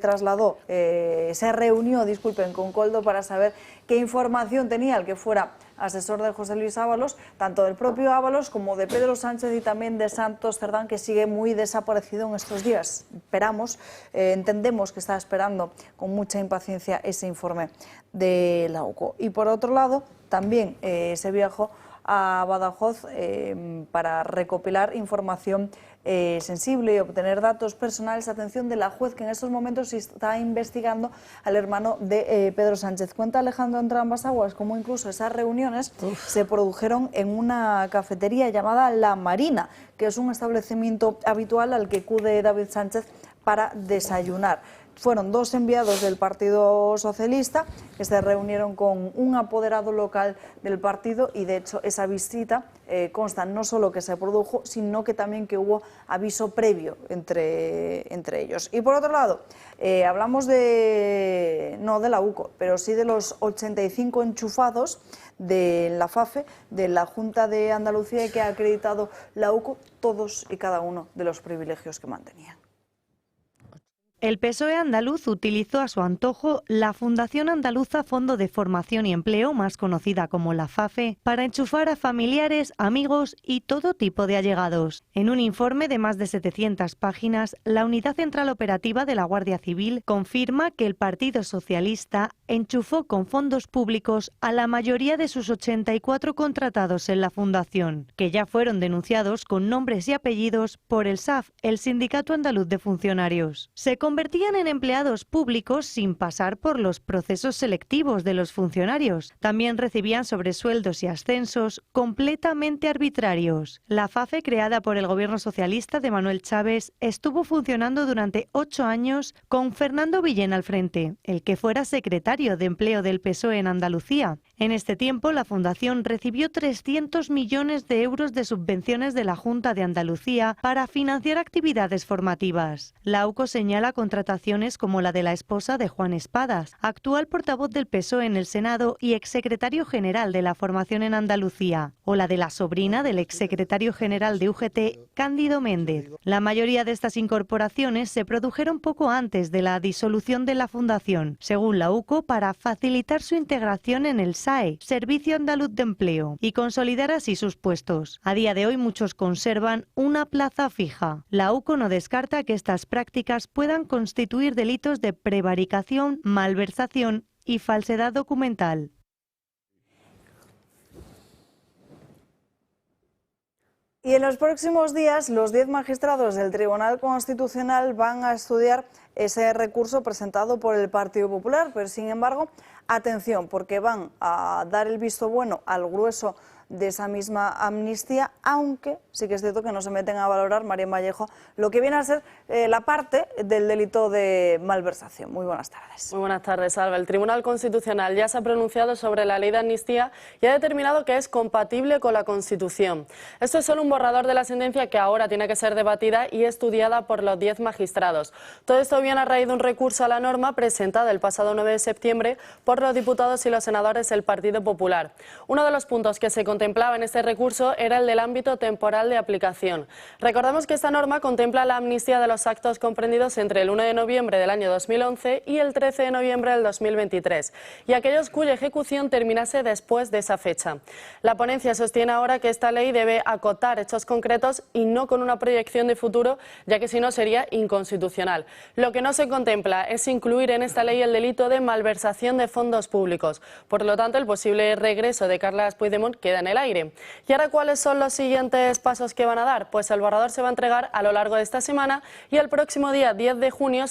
reunió con Koldo para saber qué información tenía el que fuera asesor de José Luis Ábalos, tanto del propio Ábalos como de Pedro Sánchez y también de Santos Cerdán, que sigue muy desaparecido en estos días. Entendemos que está esperando con mucha impaciencia ese informe de la UCO. Y por otro lado, también se viajó a Badajoz para recopilar información sensible y obtener datos personales, atención, de la juez que en estos momentos está investigando al hermano de Pedro Sánchez. Cuenta Alejandro Entrambas-Aguas cómo incluso esas reuniones se produjeron en una cafetería llamada La Marina, que es un establecimiento habitual al que acude David Sánchez para desayunar. Fueron 2 enviados del Partido Socialista que se reunieron con un apoderado local del partido y, de hecho, esa visita consta no solo que se produjo, sino que también que hubo aviso previo entre ellos. Y por otro lado, hablamos no de la UCO, pero sí de los 85 enchufados de la FAFE, de la Junta de Andalucía, que ha acreditado la UCO todos y cada uno de los privilegios que mantenían. El PSOE andaluz utilizó a su antojo la Fundación Andaluza Fondo de Formación y Empleo, más conocida como la FAFE, para enchufar a familiares, amigos y todo tipo de allegados. En un informe de más de 700 páginas, la Unidad Central Operativa de la Guardia Civil confirma que el Partido Socialista enchufó con fondos públicos a la mayoría de sus 84 contratados en la Fundación, que ya fueron denunciados con nombres y apellidos por el SAF, el Sindicato Andaluz de Funcionarios. Se convertían en empleados públicos sin pasar por los procesos selectivos de los funcionarios. También recibían sobresueldos y ascensos completamente arbitrarios. La FAFE, creada por el gobierno socialista de Manuel Chávez, estuvo funcionando durante 8 años con Fernando Villena al frente, el que fuera secretario de Empleo del PSOE en Andalucía. En este tiempo, la Fundación recibió 300 millones de euros de subvenciones de la Junta de Andalucía para financiar actividades formativas. La UCO señala contrataciones como la de la esposa de Juan Espadas, actual portavoz del PSOE en el Senado y exsecretario general de la formación en Andalucía, o la de la sobrina del exsecretario general de UGT, Cándido Méndez. La mayoría de estas incorporaciones se produjeron poco antes de la disolución de la Fundación, según la UCO, para facilitar su integración en el SAE, Servicio Andaluz de Empleo, y consolidar así sus puestos. A día de hoy muchos conservan una plaza fija. La UCO no descarta que estas prácticas puedan constituir delitos de prevaricación, malversación y falsedad documental. Y en los próximos días, los 10 magistrados del Tribunal Constitucional van a estudiar ese recurso presentado por el Partido Popular, pero sin embargo, atención, porque van a dar el visto bueno al grueso de esa misma amnistía, aunque sí que es cierto que no se meten a valorar, María Vallejo, lo que viene a ser la parte del delito de malversación. Muy buenas tardes. Muy buenas tardes, Alba. El Tribunal Constitucional ya se ha pronunciado sobre la ley de amnistía y ha determinado que es compatible con la Constitución. Esto es solo un borrador de la sentencia que ahora tiene que ser debatida y estudiada por los 10 magistrados. Todo esto viene a raíz de un recurso a la norma presentado el pasado 9 de septiembre por los diputados y los senadores del Partido Popular. Uno de los puntos que se contemplaba en este recurso era el del ámbito temporal de aplicación. Recordamos que esta norma contempla la amnistía de los actos comprendidos entre el 1 de noviembre del año 2011 y el 13 de noviembre del 2023, y aquellos cuya ejecución terminase después de esa fecha. La ponencia sostiene ahora que esta ley debe acotar hechos concretos y no con una proyección de futuro, ya que si no sería inconstitucional. Lo que no se contempla es incluir en esta ley el delito de malversación de fondos públicos. Por lo tanto, el posible regreso de Carles Puigdemont queda en el aire. ¿Y ahora cuáles son los siguientes pasos que van a dar? Pues el borrador se va a entregar a lo largo de esta semana y el próximo día 10 de junio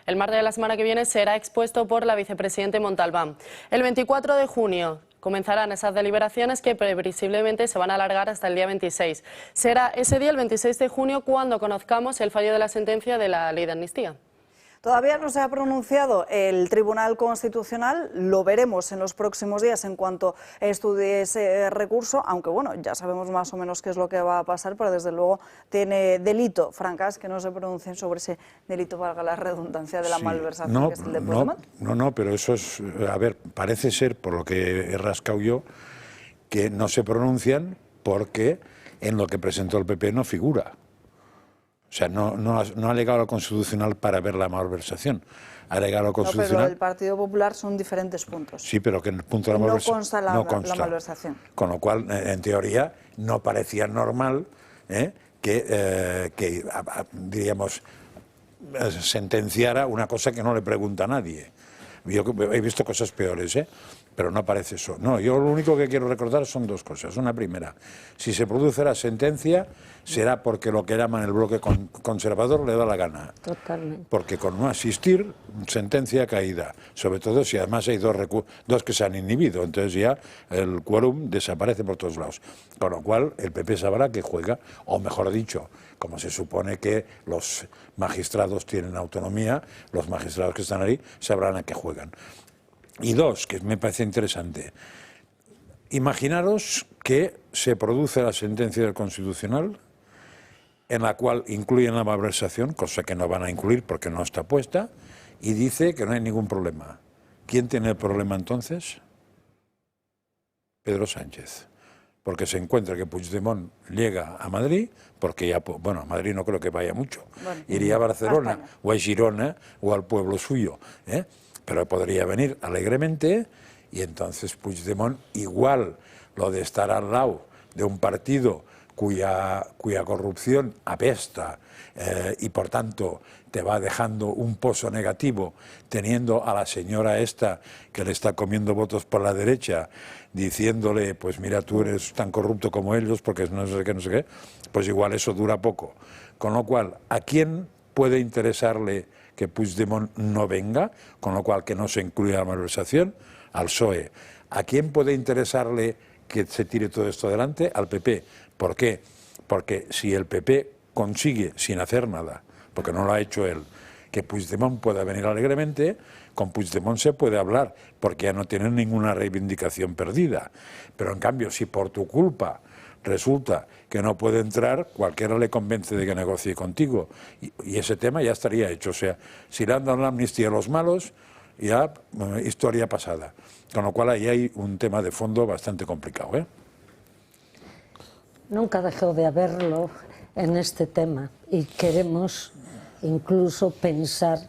el martes de la semana que viene, será expuesto por la vicepresidenta Montalbán. El 24 de junio comenzarán esas deliberaciones que previsiblemente se van a alargar hasta el día 26. Será ese día, el 26 de junio, cuando conozcamos el fallo de la sentencia de la ley de amnistía. Todavía no se ha pronunciado el Tribunal Constitucional, lo veremos en los próximos días en cuanto estudie ese recurso, aunque bueno, ya sabemos más o menos qué es lo que va a pasar, pero desde luego tiene delito, Francas, que no se pronuncien sobre ese delito, valga la redundancia, de la malversación, que es el de Puigdemont. No, pero eso es, a ver, parece ser, por lo que he rascado yo, que no se pronuncian porque en lo que presentó el PP no figura. O sea, no ha alegado al Constitucional para ver la malversación. Ha alegado al Constitucional... No, pero el Partido Popular son diferentes puntos. Sí, pero que en el punto de la malversación... No consta la malversación. Con lo cual, en teoría, no parecía normal que diríamos, sentenciara una cosa que no le pregunta a nadie. Yo he visto cosas peores, pero no parece eso. No, yo lo único que quiero recordar son dos cosas. Una primera, si se produce la sentencia, será porque lo que llaman el bloque conservador le da la gana. Totalmente. Porque con no asistir, sentencia caída. Sobre todo si además hay dos que se han inhibido. Entonces ya el quórum desaparece por todos lados. Con lo cual el PP sabrá que juega, o mejor dicho, como se supone que los magistrados tienen autonomía, los magistrados que están ahí sabrán a qué juegan. Y dos, que me parece interesante, imaginaros que se produce la sentencia del Constitucional en la cual incluyen la malversación, cosa que no van a incluir porque no está puesta, y dice que no hay ningún problema. ¿Quién tiene el problema entonces? Pedro Sánchez. Porque se encuentra que Puigdemont llega a Madrid, porque ya, bueno, a Madrid no creo que vaya mucho, iría a Barcelona o a Girona o al pueblo suyo, pero podría venir alegremente, y entonces Puigdemont, igual lo de estar al lado de un partido cuya corrupción apesta y por tanto te va dejando un pozo negativo, teniendo a la señora esta que le está comiendo votos por la derecha, diciéndole, pues mira, tú eres tan corrupto como ellos porque no sé qué, pues igual eso dura poco. Con lo cual, ¿a quién puede interesarle que Puigdemont no venga? Con lo cual, que no se incluya la malversación, al PSOE. ¿A quién puede interesarle que se tire todo esto adelante? Al PP. ¿Por qué? Porque si el PP consigue, sin hacer nada, porque no lo ha hecho él, que Puigdemont pueda venir alegremente, Con Puigdemont se puede hablar, porque ya no tienen ninguna reivindicación perdida. Pero en cambio, si por tu culpa resulta que no puede entrar, cualquiera le convence de que negocie contigo. Y ese tema ya estaría hecho. O sea, si le han dado la amnistía a los malos, ya historia pasada. Con lo cual ahí hay un tema de fondo bastante complicado, ¿eh? Nunca dejó de haberlo en este tema y queremos incluso pensar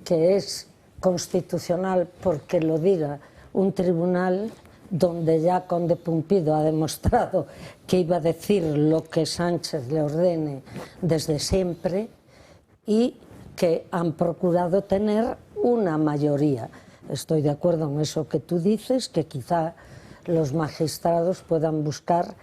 que es constitucional porque lo diga un tribunal donde ya Conde Pumpido ha demostrado que iba a decir lo que Sánchez le ordene desde siempre y que han procurado tener una mayoría. Estoy de acuerdo en eso que tú dices, que quizá los magistrados puedan buscar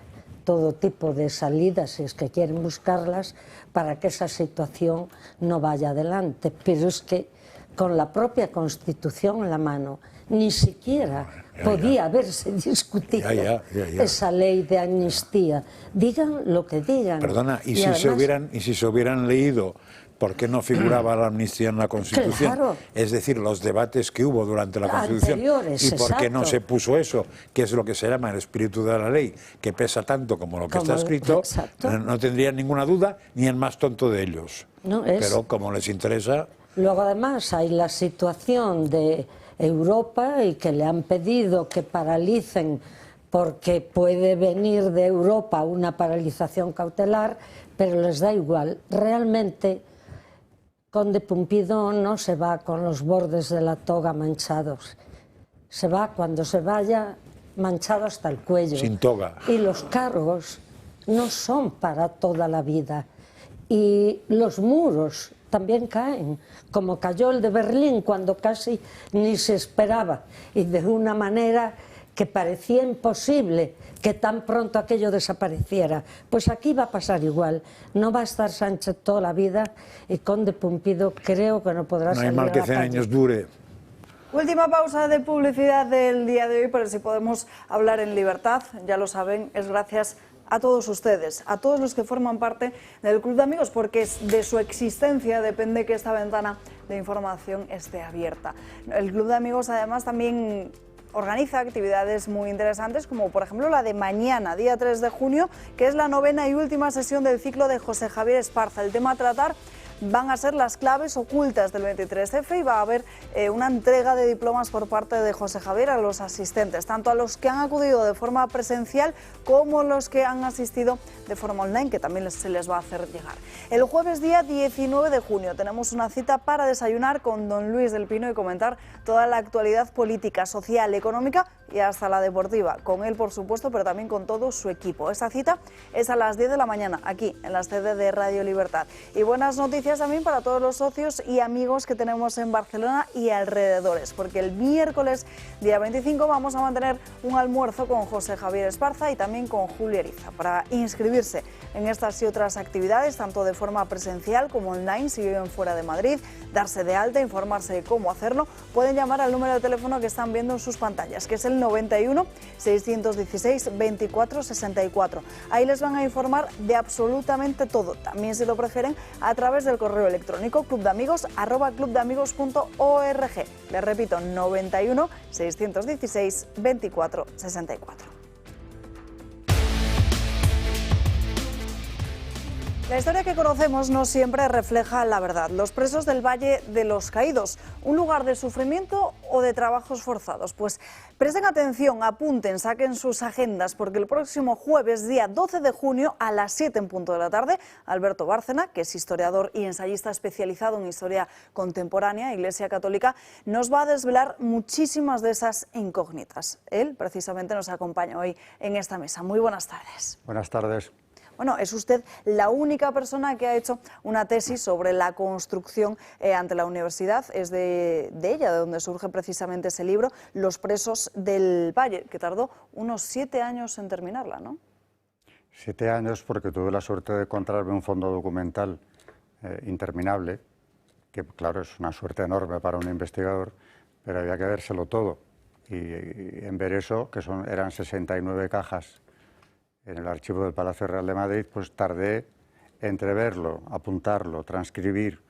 todo tipo de salidas, si es que quieren buscarlas, para que esa situación no vaya adelante. Pero es que con la propia Constitución en la mano, ni siquiera podía haberse discutido esa ley de amnistía. Digan lo que digan. Perdona, y si además, se hubieran leído por qué no figuraba la amnistía en la Constitución, claro, es decir, los debates que hubo durante la Constitución y por qué no se puso eso, que es lo que se llama el espíritu de la ley, que pesa tanto como lo que está escrito, no tendrían ninguna duda ni el más tonto de ellos. Pero como les interesa... Luego además hay la situación de Europa y que le han pedido que paralicen porque puede venir de Europa una paralización cautelar, pero les da igual. Realmente Conde Pumpido no se va con los bordes de la toga manchados, se va cuando se vaya manchado hasta el cuello. Sin toga. Y los cargos no son para toda la vida. Y los muros también caen, como cayó el de Berlín cuando casi ni se esperaba y de una manera que parecía imposible que tan pronto aquello desapareciera. Pues aquí va a pasar igual, no va a estar Sánchez toda la vida y Conde Pumpido creo que no podrá salir a la calle. No hay mal que 100 años dure. Última pausa de publicidad del día de hoy, pero si podemos hablar en libertad, ya lo saben, es gracias a todos ustedes, a todos los que forman parte del Club de Amigos, porque de su existencia depende que esta ventana de información esté abierta. El Club de Amigos además también organiza actividades muy interesantes, como por ejemplo la de mañana, día 3 de junio, que es la 9ª y última sesión del ciclo de José Javier Esparza. El tema a tratar van a ser las claves ocultas del 23F y va a haber una entrega de diplomas por parte de José Javier a los asistentes, tanto a los que han acudido de forma presencial como los que han asistido de forma online, que también se les va a hacer llegar. El jueves día 19 de junio tenemos una cita para desayunar con don Luis del Pino y comentar toda la actualidad política, social, económica y hasta la deportiva, con él por supuesto, pero también con todo su equipo. Esta cita es a las 10 de la mañana, aquí en la sede de Radio Libertad. Y buenas noticias también para todos los socios y amigos que tenemos en Barcelona y alrededores, porque el miércoles día 25 vamos a mantener un almuerzo con José Javier Esparza y también con Julia Eriza. Para inscribirse en estas y otras actividades, tanto de forma presencial como online, si viven fuera de Madrid, darse de alta, informarse de cómo hacerlo, pueden llamar al número de teléfono que están viendo en sus pantallas, que es el 91 616 24 64. Ahí les van a informar de absolutamente todo, también si lo prefieren a través del correo electrónico clubdeamigos@clubdeamigos.org. Les repito, 91 616 24 64. La historia que conocemos no siempre refleja la verdad. Los presos del Valle de los Caídos, ¿un lugar de sufrimiento o de trabajos forzados? Pues presten atención, apunten, saquen sus agendas, porque el próximo jueves, día 12 de junio, a las 7 en punto de la tarde, Alberto Bárcena, que es historiador y ensayista especializado en historia contemporánea, Iglesia Católica, nos va a desvelar muchísimas de esas incógnitas. Él, precisamente, nos acompaña hoy en esta mesa. Muy buenas tardes. Buenas tardes. Bueno, es usted la única persona que ha hecho una tesis sobre la construcción ante la universidad. Es de ella de donde surge precisamente ese libro, Los presos del Valle, que tardó unos 7 años en terminarla, ¿no? 7 años porque tuve la suerte de encontrarme un fondo documental interminable, que claro, es una suerte enorme para un investigador, pero había que vérselo todo. Y en ver eso, que eran 69 cajas, en el archivo del Palacio Real de Madrid, pues tardé entre verlo, apuntarlo, transcribir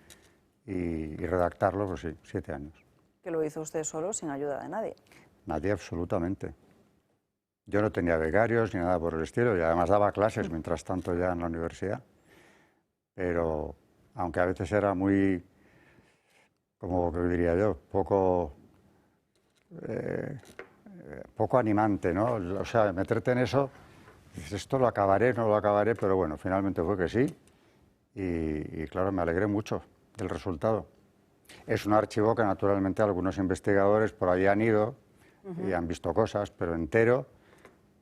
y redactarlo, pues sí, 7 años. Que lo hizo usted solo, sin ayuda de nadie. Nadie, absolutamente. Yo no tenía becarios ni nada por el estilo, y además daba clases mientras tanto ya en la universidad. Pero, aunque a veces era muy, como que diría yo, poco animante, ¿no? O sea, meterte en eso, dices, esto lo acabaré, no lo acabaré, pero bueno, finalmente fue que sí. Y claro, me alegré mucho del resultado. Es un archivo que naturalmente algunos investigadores por ahí han ido y han visto cosas, pero entero,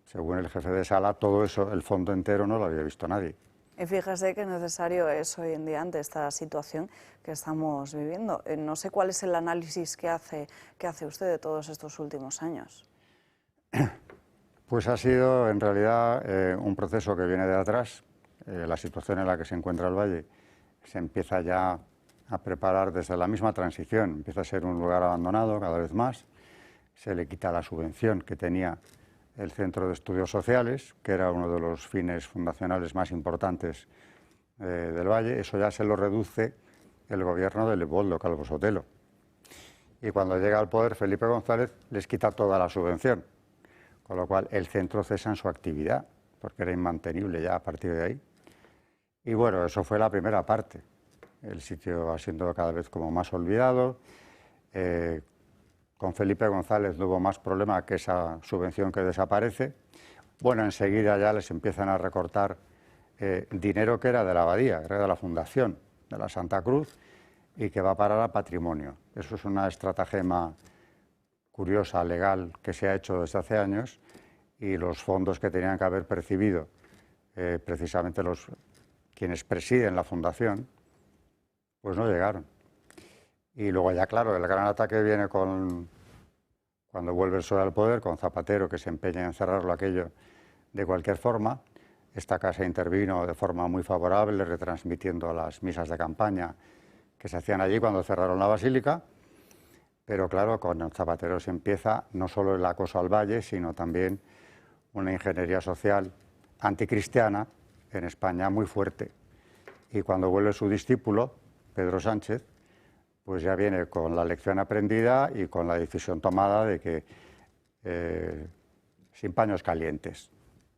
según el jefe de sala, todo eso, el fondo entero, no lo había visto nadie. Y fíjese que necesario es hoy en día ante esta situación que estamos viviendo. No sé cuál es el análisis que hace usted de todos estos últimos años. Pues ha sido en realidad un proceso que viene de atrás. La situación en la que se encuentra el Valle se empieza ya a preparar desde la misma transición. Empieza a ser un lugar abandonado cada vez más. Se le quita la subvención que tenía el Centro de Estudios Sociales, que era uno de los fines fundacionales más importantes del Valle. Eso ya se lo reduce el gobierno de Leopoldo Calvo Sotelo. Y cuando llega al poder Felipe González les quita toda la subvención, con lo cual el centro cesa en su actividad, porque era inmantenible ya a partir de ahí. Y bueno, eso fue la primera parte. El sitio va siendo cada vez como más olvidado. Con Felipe González no hubo más problema que esa subvención que desaparece. Bueno, enseguida ya les empiezan a recortar dinero que era de la abadía, era de la fundación de la Santa Cruz y que va a parar a patrimonio. Eso es una estratagema curiosa, legal, que se ha hecho desde hace años, y los fondos que tenían que haber percibido precisamente quienes presiden la fundación, pues no llegaron. Y luego ya, claro, el gran ataque viene cuando vuelve el PSOE al poder, con Zapatero, que se empeña en cerrarlo aquello de cualquier forma. Esta casa intervino de forma muy favorable, retransmitiendo las misas de campaña que se hacían allí cuando cerraron la basílica. Pero claro, con Zapatero se empieza no solo el acoso al Valle, sino también una ingeniería social anticristiana en España muy fuerte. Y cuando vuelve su discípulo, Pedro Sánchez, pues ya viene con la lección aprendida y con la decisión tomada de que sin paños calientes,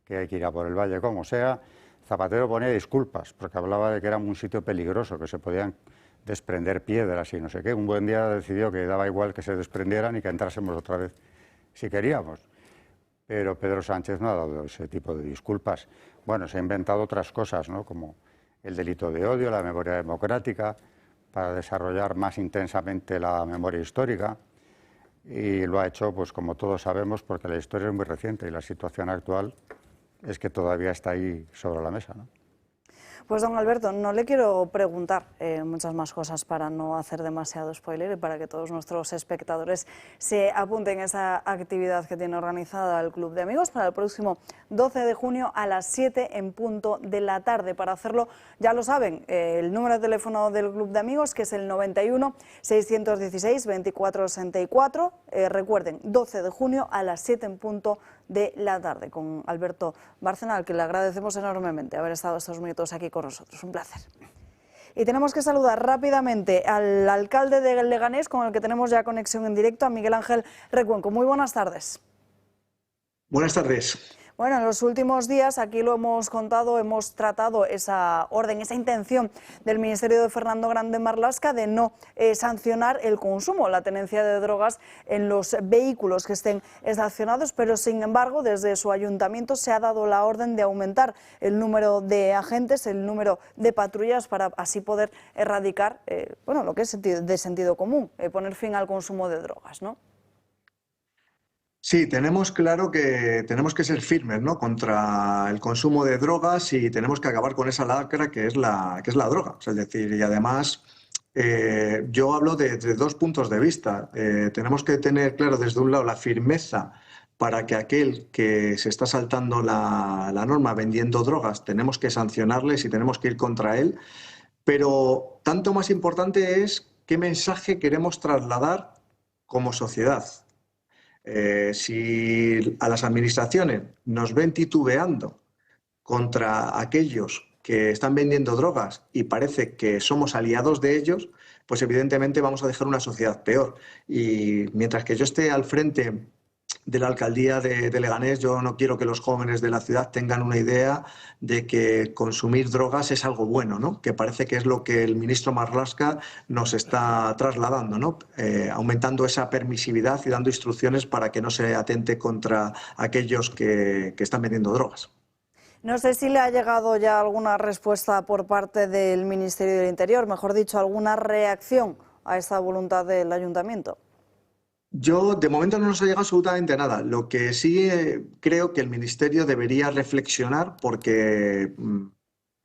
que hay que ir a por el Valle como sea. Zapatero ponía disculpas porque hablaba de que era un sitio peligroso, que se podían desprender piedras y no sé qué. Un buen día decidió que daba igual que se desprendieran y que entrásemos otra vez si queríamos. Pero Pedro Sánchez no ha dado ese tipo de disculpas. Bueno, se ha inventado otras cosas, ¿no?, como el delito de odio, la memoria democrática, para desarrollar más intensamente la memoria histórica, y lo ha hecho, pues como todos sabemos, porque la historia es muy reciente y la situación actual es que todavía está ahí sobre la mesa, ¿no? Pues don Alberto, no le quiero preguntar muchas más cosas para no hacer demasiado spoiler y para que todos nuestros espectadores se apunten a esa actividad que tiene organizada el Club de Amigos para el próximo 12 de junio a las 7 en punto de la tarde. Para hacerlo, ya lo saben, el número de teléfono del Club de Amigos, que es el 91 616 2464. Recuerden, 12 de junio a las 7 en punto de la tarde, con Alberto Bárcena, al que le agradecemos enormemente haber estado estos minutos aquí con nosotros. Un placer. Y tenemos que saludar rápidamente al alcalde de Leganés, con el que tenemos ya conexión en directo, a Miguel Ángel Recuenco. Muy buenas tardes. Buenas tardes. Bueno, en los últimos días, aquí lo hemos contado, hemos tratado esa orden, esa intención del Ministerio de Fernando Grande Marlaska de no sancionar el consumo, la tenencia de drogas en los vehículos que estén estacionados, pero sin embargo desde su ayuntamiento se ha dado la orden de aumentar el número de agentes, el número de patrullas, para así poder erradicar bueno, lo que es de sentido común, poner fin al consumo de drogas, ¿no? Sí, tenemos claro que tenemos que ser firmes, ¿no?, contra el consumo de drogas, y tenemos que acabar con esa lacra que es la droga. Es decir, y además yo hablo de dos puntos de vista. Tenemos que tener claro, desde un lado, la firmeza para que aquel que se está saltando la norma vendiendo drogas, tenemos que sancionarles y tenemos que ir contra él. Pero tanto más importante es qué mensaje queremos trasladar como sociedad. Si a las administraciones nos ven titubeando contra aquellos que están vendiendo drogas y parece que somos aliados de ellos, pues evidentemente vamos a dejar una sociedad peor. Y mientras que yo esté al frente de la alcaldía de Leganés, yo no quiero que los jóvenes de la ciudad tengan una idea de que consumir drogas es algo bueno, ¿no? Que parece que es lo que el ministro Marlaska nos está trasladando, ¿no? Aumentando esa permisividad y dando instrucciones para que no se atente contra aquellos que están vendiendo drogas. No sé si le ha llegado ya alguna respuesta por parte del Ministerio del Interior, mejor dicho, alguna reacción a esta voluntad del Ayuntamiento. Yo, de momento, no nos ha llegado absolutamente nada. Lo que sí creo que el Ministerio debería reflexionar, porque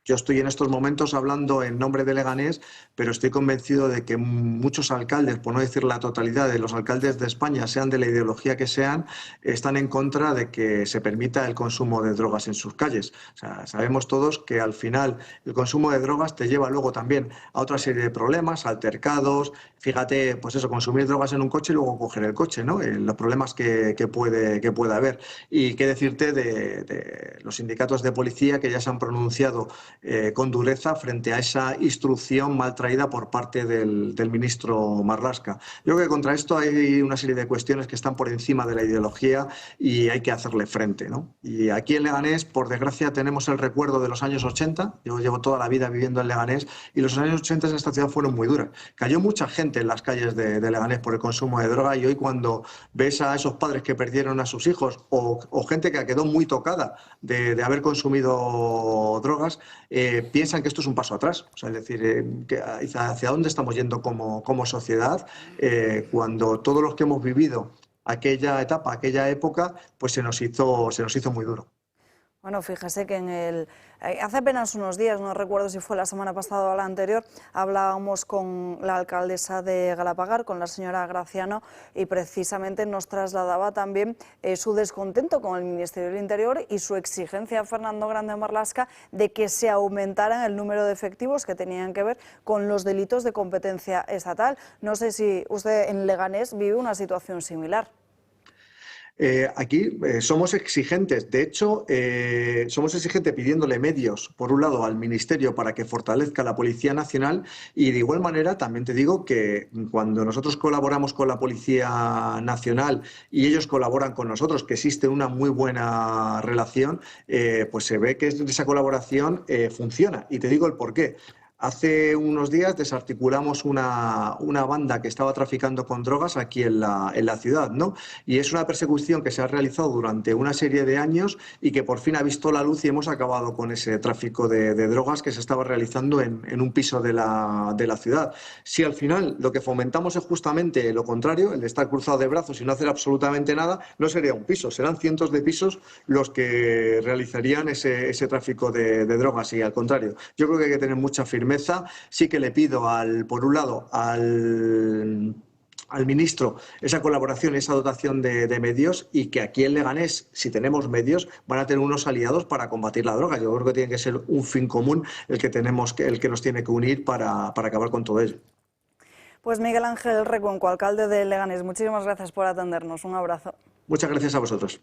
yo estoy en estos momentos hablando en nombre de Leganés, pero estoy convencido de que muchos alcaldes, por no decir la totalidad de los alcaldes de España, sean de la ideología que sean, están en contra de que se permita el consumo de drogas en sus calles. O sea, sabemos todos que al final el consumo de drogas te lleva luego también a otra serie de problemas, altercados. Fíjate, pues eso, consumir drogas en un coche y luego coger el coche, ¿no? Los problemas que puede haber. Y qué decirte de los sindicatos de policía que ya se han pronunciado con dureza frente a esa instrucción mal traída por parte del ministro Marlaska. Yo creo que contra esto hay una serie de cuestiones que están por encima de la ideología y hay que hacerle frente, ¿no? Y aquí en Leganés, por desgracia, tenemos el recuerdo de los años 80. Yo llevo toda la vida viviendo en Leganés y los años 80 en esta ciudad fueron muy duras. Cayó mucha gente en las calles de Leganés por el consumo de droga y hoy cuando ves a esos padres que perdieron a sus hijos o gente que quedó muy tocada de haber consumido drogas, piensan que esto es un paso atrás. O sea, es decir, hacia dónde estamos yendo como sociedad cuando todos los que hemos vivido aquella etapa, aquella época, pues se nos hizo muy duro. Bueno, fíjese que hace apenas unos días, no recuerdo si fue la semana pasada o la anterior, hablábamos con la alcaldesa de Galapagar, con la señora Graciano, y precisamente nos trasladaba también su descontento con el Ministerio del Interior y su exigencia a Fernando Grande Marlaska de que se aumentaran el número de efectivos que tenían que ver con los delitos de competencia estatal. No sé si usted en Leganés vive una situación similar. Aquí somos exigentes, de hecho somos exigentes pidiéndole medios, por un lado al Ministerio para que fortalezca la Policía Nacional y de igual manera también te digo que cuando nosotros colaboramos con la Policía Nacional y ellos colaboran con nosotros, que existe una muy buena relación, pues se ve que esa colaboración funciona y te digo el porqué. Hace unos días desarticulamos una banda que estaba traficando con drogas aquí en la ciudad, ¿no? Y es una persecución que se ha realizado durante una serie de años y que por fin ha visto la luz y hemos acabado con ese tráfico de drogas que se estaba realizando en un piso de la ciudad. Si al final lo que fomentamos es justamente lo contrario, el de estar cruzado de brazos y no hacer absolutamente nada, no sería un piso, serán cientos de pisos los que realizarían ese tráfico de drogas y al contrario. Yo creo que hay que tener mucha firmeza. Sí que le pido, por un lado, al ministro esa colaboración, esa dotación de medios y que aquí en Leganés, si tenemos medios, van a tener unos aliados para combatir la droga. Yo creo que tiene que ser un fin común el que nos tiene que unir para acabar con todo ello. Pues Miguel Ángel Recuenco, alcalde de Leganés, muchísimas gracias por atendernos. Un abrazo. Muchas gracias a vosotros.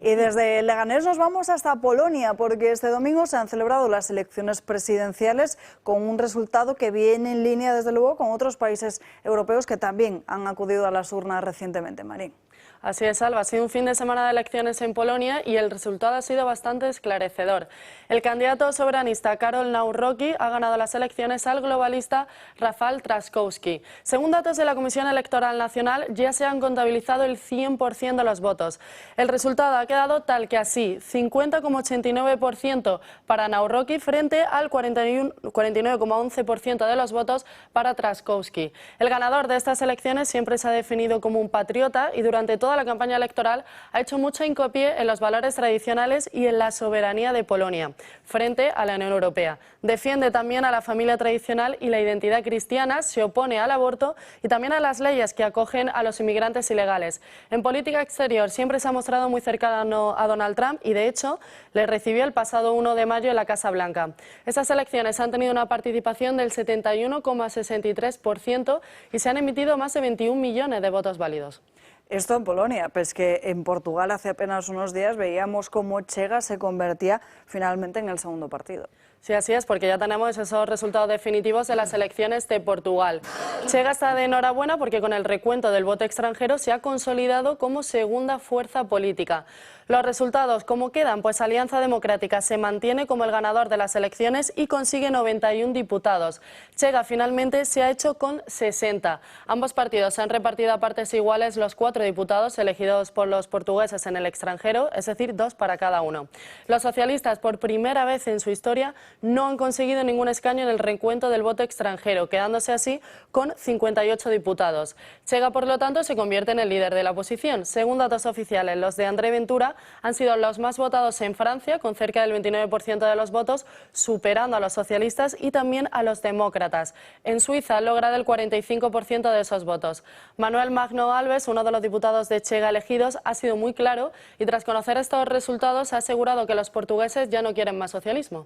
Y desde Leganés nos vamos hasta Polonia, porque este domingo se han celebrado las elecciones presidenciales con un resultado que viene en línea, desde luego, con otros países europeos que también han acudido a las urnas recientemente. Marín. Así es, Alba. Ha sido un fin de semana de elecciones en Polonia y el resultado ha sido bastante esclarecedor. El candidato soberanista Karol Nawrocki ha ganado las elecciones al globalista Rafał Trzaskowski. Según datos de la Comisión Electoral Nacional, ya se han contabilizado el 100% de los votos. El resultado ha quedado tal que así, 50,89% para Nawrocki frente al 49,11% de los votos para Trzaskowski. El ganador de estas elecciones siempre se ha definido como un patriota y durante toda la campaña electoral ha hecho mucho hincapié en los valores tradicionales y en la soberanía de Polonia frente a la Unión Europea. Defiende también a la familia tradicional y la identidad cristiana, se opone al aborto y también a las leyes que acogen a los inmigrantes ilegales. En política exterior siempre se ha mostrado muy cercano a Donald Trump y de hecho le recibió el pasado 1 de mayo en la Casa Blanca. Estas elecciones han tenido una participación del 71,63% y se han emitido más de 21 millones de votos válidos. Esto en Polonia, pues que en Portugal hace apenas unos días veíamos cómo Chega se convertía finalmente en el segundo partido. Sí, así es, porque ya tenemos esos resultados definitivos de las elecciones de Portugal. Chega está de enhorabuena porque con el recuento del voto extranjero se ha consolidado como segunda fuerza política. Los resultados, ¿cómo quedan? Pues Alianza Democrática se mantiene como el ganador de las elecciones y consigue 91 diputados. Chega finalmente se ha hecho con 60. Ambos partidos se han repartido a partes iguales los 4 diputados elegidos por los portugueses en el extranjero, es decir, 2 para cada uno. Los socialistas, por primera vez en su historia, no han conseguido ningún escaño en el recuento del voto extranjero, quedándose así con 58 diputados. Chega, por lo tanto, se convierte en el líder de la oposición. Según datos oficiales, los de André Ventura han sido los más votados en Francia, con cerca del 29% de los votos, superando a los socialistas y también a los demócratas. En Suiza han logrado el 45% de esos votos. Manuel Magno Alves, uno de los diputados de Chega elegidos, ha sido muy claro y tras conocer estos resultados ha asegurado que los portugueses ya no quieren más socialismo.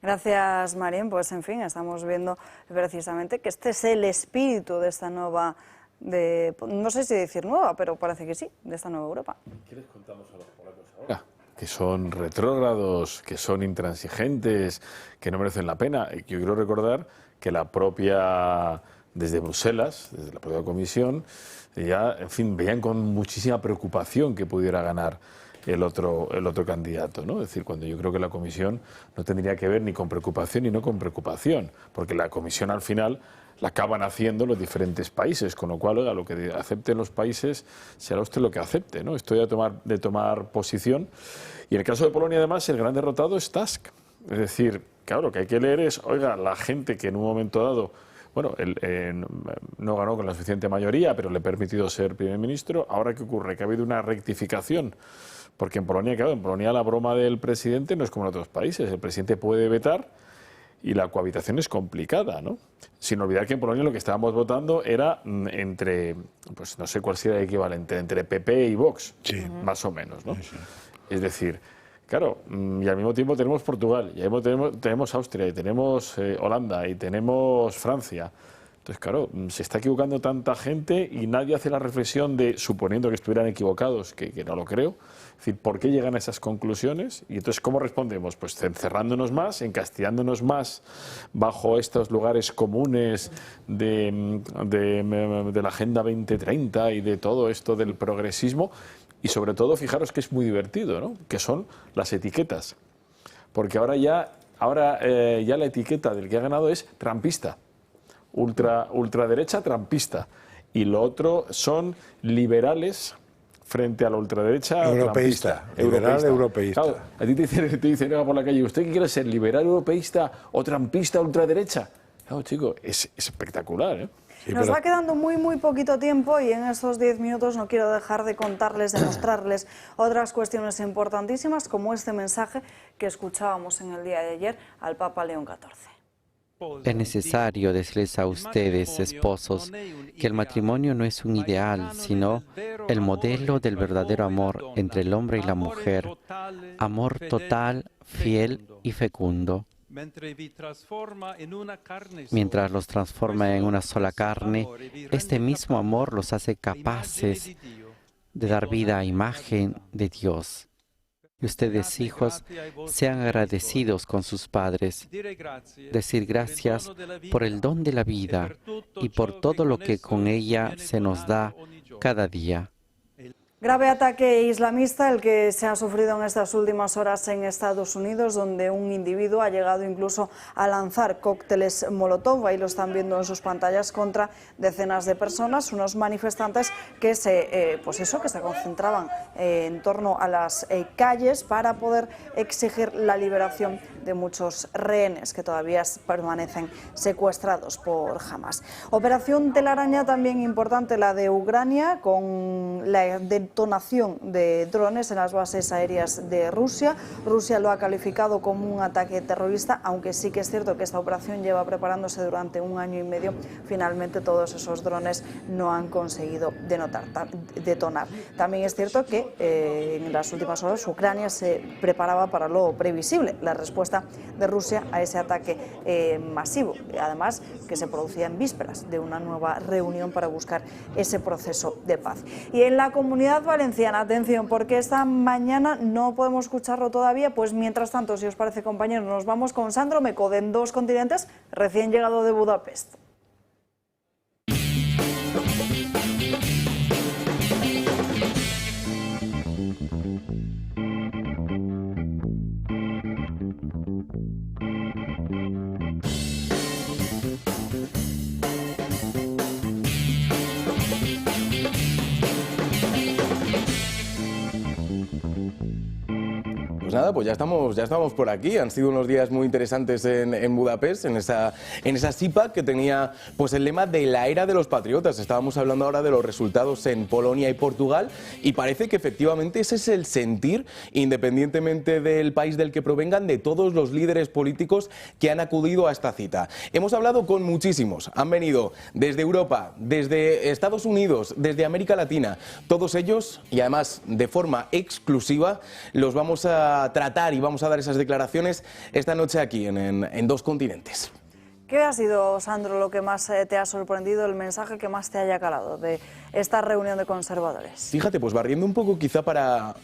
Gracias, Marín. Pues en fin, estamos viendo precisamente que este es el espíritu de esta nueva, no sé si decir nueva, pero parece que sí, de esta nueva Europa. ¿Qué les contamos a los polacos ahora? Que son retrógrados, que son intransigentes, que no merecen la pena. Yo quiero recordar que la propia, desde Bruselas, desde la propia Comisión, ya, en fin, veían con muchísima preocupación que pudiera ganar el otro candidato, ¿no? Es decir, cuando yo creo que la Comisión no tendría que ver ni con preocupación ni no con preocupación, porque la Comisión al final la acaban haciendo los diferentes países, con lo cual, oiga, lo que acepten los países será usted lo que acepte, ¿no? Esto de tomar posición. Y en el caso de Polonia, además, el gran derrotado es Tusk. Es decir, claro, lo que hay que leer es, oiga, la gente que en un momento dado, bueno, no ganó con la suficiente mayoría, pero le ha permitido ser primer ministro. Ahora, ¿qué ocurre? Que ha habido una rectificación. Porque en Polonia, claro, en Polonia la broma del presidente no es como en otros países. El presidente puede vetar y la cohabitación es complicada, ¿no? Sin olvidar que en Polonia lo que estábamos votando era entre, pues no sé cuál sería el equivalente, entre PP y Vox, sí, más o menos, ¿no? Sí, sí. Es decir, claro, y al mismo tiempo tenemos Portugal, y al mismo tiempo tenemos Austria, y tenemos Holanda, y tenemos Francia. Entonces, claro, se está equivocando tanta gente y nadie hace la reflexión de, suponiendo que estuvieran equivocados, que no lo creo, es decir, ¿por qué llegan a esas conclusiones? Y entonces, ¿cómo respondemos? Pues encerrándonos más, encastillándonos más bajo estos lugares comunes de la Agenda 2030 y de todo esto del progresismo. Y sobre todo, fijaros que es muy divertido, ¿no? Que son las etiquetas. Porque ahora ya la etiqueta del que ha ganado es trampista. Ultraderecha trampista, y lo otro son liberales frente a la ultraderecha europeísta, liberal europeísta. Claro, a ti te dicen por la calle, ¿usted qué quiere ser, liberal europeísta o trampista ultraderecha? Claro, chico, es espectacular, ¿eh? Sí, Nos va quedando muy poquito tiempo y en estos 10 minutos no quiero dejar de contarles, de mostrarles otras cuestiones importantísimas como este mensaje que escuchábamos en el día de ayer al Papa León XIV. Es necesario decirles a ustedes, esposos, que el matrimonio no es un ideal, sino el modelo del verdadero amor entre el hombre y la mujer, amor total, fiel y fecundo. Mientras los transforma en una sola carne, este mismo amor los hace capaces de dar vida a imagen de Dios. Y ustedes, hijos, sean agradecidos con sus padres. Decir gracias por el don de la vida y por todo lo que con ella se nos da cada día. Grave ataque islamista el que se ha sufrido en estas últimas horas en Estados Unidos, donde un individuo ha llegado incluso a lanzar cócteles Molotov, ahí lo están viendo en sus pantallas, contra decenas de personas, unos manifestantes que se concentraban en torno a las calles para poder exigir la liberación de muchos rehenes que todavía permanecen secuestrados por Hamas. Operación Telaraña también importante, la de Ucrania, con la detonación de drones en las bases aéreas de Rusia. Rusia lo ha calificado como un ataque terrorista, aunque sí que es cierto que esta operación lleva preparándose durante 1 año y medio. Finalmente todos esos drones no han conseguido detonar. También es cierto que en las últimas horas Ucrania se preparaba para lo previsible, la respuesta de Rusia a ese ataque masivo, además que se producía en vísperas de una nueva reunión para buscar ese proceso de paz. Y en la comunidad Comunidad Valenciana, atención, porque esta mañana no podemos escucharlo todavía, pues mientras tanto, si os parece, compañeros, nos vamos con Sandro Meco, de En Dos Continentes, recién llegado de Budapest. Pues nada, pues ya estamos por aquí. Han sido unos días muy interesantes en Budapest, en esa SIPAC que tenía pues el lema de la era de los patriotas. Estábamos hablando ahora de los resultados en Polonia y Portugal y parece que efectivamente ese es el sentir, independientemente del país del que provengan, de todos los líderes políticos que han acudido a esta cita. Hemos hablado con muchísimos, han venido desde Europa, desde Estados Unidos, desde América Latina, todos ellos, y además de forma exclusiva, los vamos a tratar y vamos a dar esas declaraciones esta noche aquí en Dos Continentes. ¿Qué ha sido, Sandro, lo que más te ha sorprendido, el mensaje que más te haya calado de esta reunión de conservadores? Fíjate, pues barriendo un poco quizá para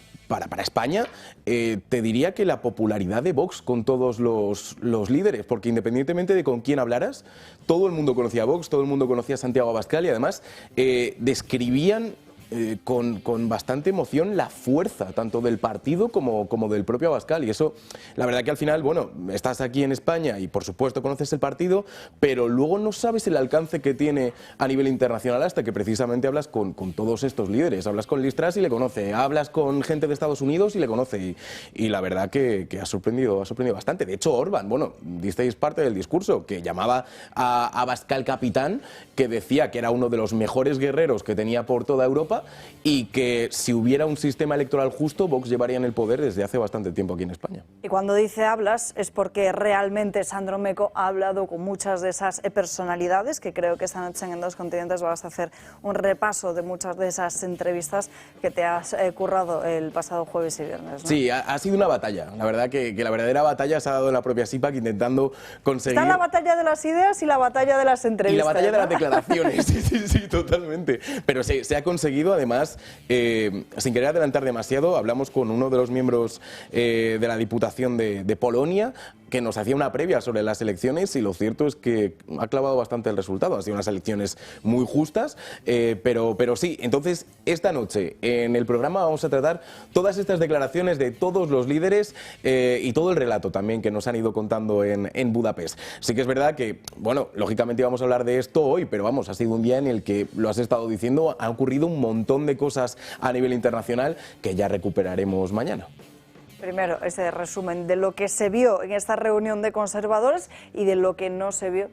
España, te diría que la popularidad de Vox con todos los líderes, porque independientemente de con quién hablaras, todo el mundo conocía a Vox, todo el mundo conocía a Santiago Abascal y además describían con bastante emoción la fuerza tanto del partido como del propio Abascal, y eso, la verdad que al final, bueno, estás aquí en España y por supuesto conoces el partido, pero luego no sabes el alcance que tiene a nivel internacional hasta que precisamente hablas con todos estos líderes. Hablas con Liz Truss y le conoce, hablas con gente de Estados Unidos y le conoce, y la verdad que ha sorprendido bastante. De hecho, Orbán, bueno, disteis parte del discurso, que llamaba a Abascal capitán, que decía que era uno de los mejores guerreros que tenía por toda Europa y que si hubiera un sistema electoral justo, Vox llevaría en el poder desde hace bastante tiempo aquí en España. Y cuando dice hablas es porque realmente Sandro Meco ha hablado con muchas de esas personalidades, que creo que esta noche en Dos Continentes vas a hacer un repaso de muchas de esas entrevistas que te has currado el pasado jueves y viernes, ¿no? Sí, ha sido una batalla. La verdad que la verdadera batalla se ha dado en la propia SIPAC intentando conseguir... Está la batalla de las ideas y la batalla de las entrevistas. Y la batalla de las ¿no? declaraciones, sí, totalmente. Pero se ha conseguido, además, sin querer adelantar demasiado, hablamos con uno de los miembros de la Diputación de Polonia, que nos hacía una previa sobre las elecciones, y lo cierto es que ha clavado bastante el resultado. Han sido unas elecciones muy justas, pero sí. Entonces, esta noche en el programa vamos a tratar todas estas declaraciones de todos los líderes y todo el relato también que nos han ido contando en Budapest. Sí que es verdad que, bueno, lógicamente íbamos a hablar de esto hoy, pero vamos, ha sido un día en el que, lo has estado diciendo, ha ocurrido un montón de cosas a nivel internacional que ya recuperaremos mañana. Primero, ese resumen de lo que se vio en esta reunión de conservadores y de lo que no se vio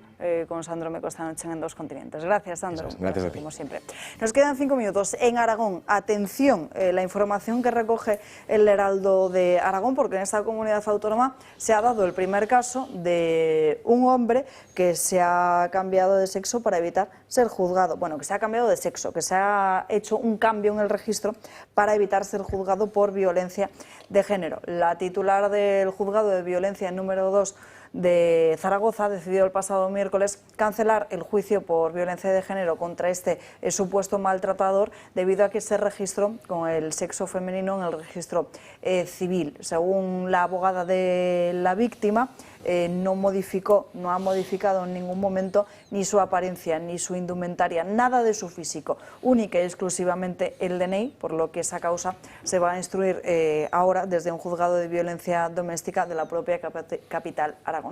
con Sandro Meco esta noche en Dos Continentes. Gracias, Sandro. Gracias a ti. Como siempre. Nos quedan 5 minutos. En Aragón, atención, la información que recoge el Heraldo de Aragón, porque en esta comunidad autónoma se ha dado el primer caso de un hombre que se ha cambiado de sexo para evitar ser juzgado. Bueno, que se ha cambiado de sexo, que se ha hecho un cambio en el registro para evitar ser juzgado por violencia de género. La titular del juzgado de violencia número 2 de Zaragoza decidió el pasado miércoles cancelar el juicio por violencia de género contra este supuesto maltratador debido a que se registró con el sexo femenino en el registro civil. Según la abogada de la víctima, no ha modificado en ningún momento ni su apariencia, ni su indumentaria, nada de su físico, única y exclusivamente el DNI, por lo que esa causa se va a instruir ahora desde un juzgado de violencia doméstica de la propia capital aragonesa.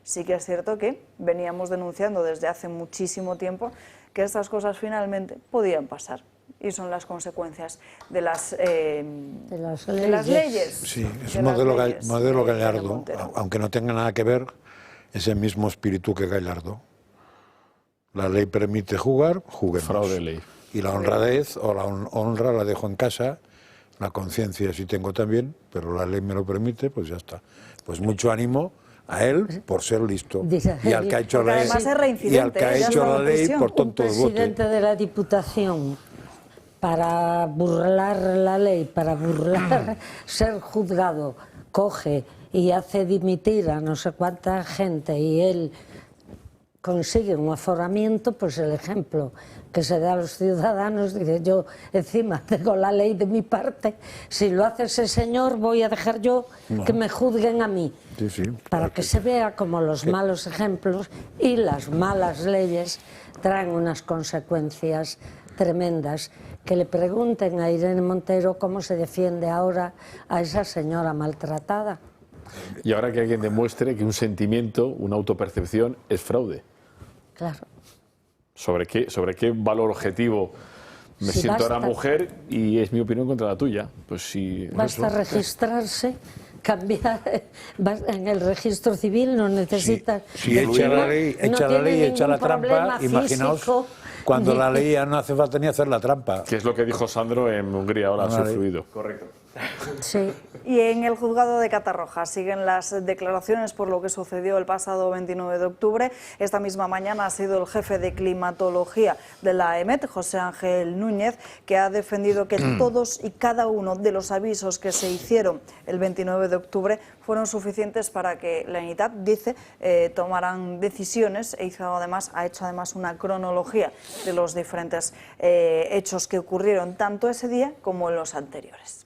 Sí que es cierto que veníamos denunciando desde hace muchísimo tiempo que estas cosas finalmente podían pasar. Y son las consecuencias de las leyes. Sí, es un modelo Gallardo, aunque no tenga nada que ver, es el mismo espíritu que Gallardo. La ley permite jugar, juguemos. Fraude ley. Y la honradez o la honra la dejo en casa, la conciencia sí tengo también, pero la ley me lo permite, pues ya está. Pues mucho ánimo a él por ser listo, y al que ha hecho la ley, y al que ha hecho la ley por tonto voto. El presidente de la Diputación, para burlar la ley, para burlar ser juzgado, coge y hace dimitir a no sé cuánta gente, y él consigue un aforamiento, pues el ejemplo que se da a los ciudadanos, dice, yo encima tengo la ley de mi parte, si lo hace ese señor voy a dejar yo que me juzguen a mí. Sí, sí. Para que se vea como los malos ejemplos y las malas leyes traen unas consecuencias tremendas. Que le pregunten a Irene Montero cómo se defiende ahora a esa señora maltratada. Y ahora que alguien demuestre que un sentimiento, una autopercepción, es fraude. Claro. ¿Sobre qué valor objetivo me Si siento ahora basta- mujer y es mi opinión contra la tuya? Pues sí. Basta registrarse, cambiar en el registro civil, no necesitas... Si echa la ley, echa la trampa, imaginaos cuando la ley ya no hace falta ni hacer la trampa. Que es lo que dijo Sandro en Hungría, ahora soy fluido. Correcto. Sí. Y en el juzgado de Catarroja siguen las declaraciones por lo que sucedió el pasado 29 de octubre. Esta misma mañana ha sido el jefe de climatología de la EMET, José Ángel Núñez, que ha defendido que todos y cada uno de los avisos que se hicieron el 29 de octubre fueron suficientes para que la ENITAP, dice, tomaran decisiones e ha hecho además una cronología de los diferentes hechos que ocurrieron tanto ese día como en los anteriores.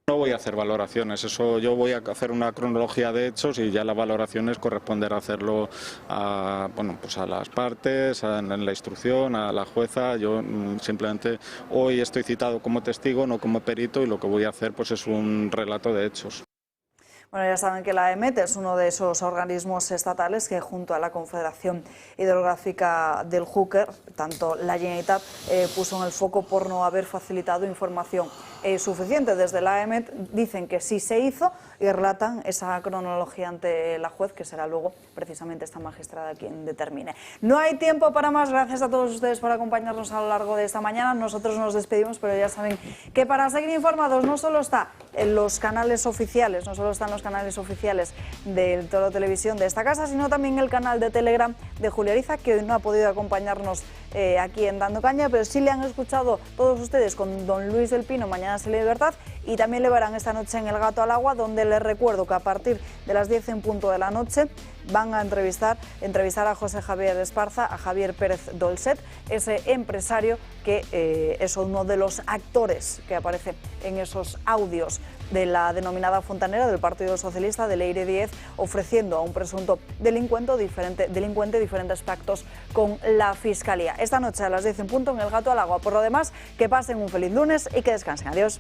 No voy a hacer valoraciones, eso yo voy a hacer una cronología de hechos y ya las valoraciones corresponderá hacerlo a, pues a las partes, en la instrucción, a la jueza. Yo simplemente hoy estoy citado como testigo, no como perito, y lo que voy a hacer pues es un relato de hechos. Bueno, ya saben que la EMET es uno de esos organismos estatales que junto a la Confederación Hidrográfica del Júquer, tanto la Generalitat puso en el foco por no haber facilitado información suficiente. Desde la EMET dicen que sí se hizo y relatan esa cronología ante la juez, que será luego precisamente esta magistrada quien determine. No hay tiempo para más. Gracias a todos ustedes por acompañarnos a lo largo de esta mañana. Nosotros nos despedimos, pero ya saben que para seguir informados no solo está en los canales oficiales, no solo están los canales oficiales del Toro Televisión de esta casa, sino también el canal de Telegram de Julia Ariza, que hoy no ha podido acompañarnos aquí en Dando Caña, pero sí le han escuchado todos ustedes con don Luis del Pino, Mañana se Libertad, y también le verán esta noche en El Gato al Agua, donde les recuerdo que a partir de las 10 en punto de la noche van a entrevistar a José Javier Esparza, a Javier Pérez Dolcet, ese empresario que es uno de los actores que aparece en esos audios de la denominada fontanera del Partido Socialista, de Leire Díez, ofreciendo a un presunto delincuente diferentes pactos con la Fiscalía. Esta noche a las 10 en punto en El Gato al Agua. Por lo demás, que pasen un feliz lunes y que descansen. Adiós.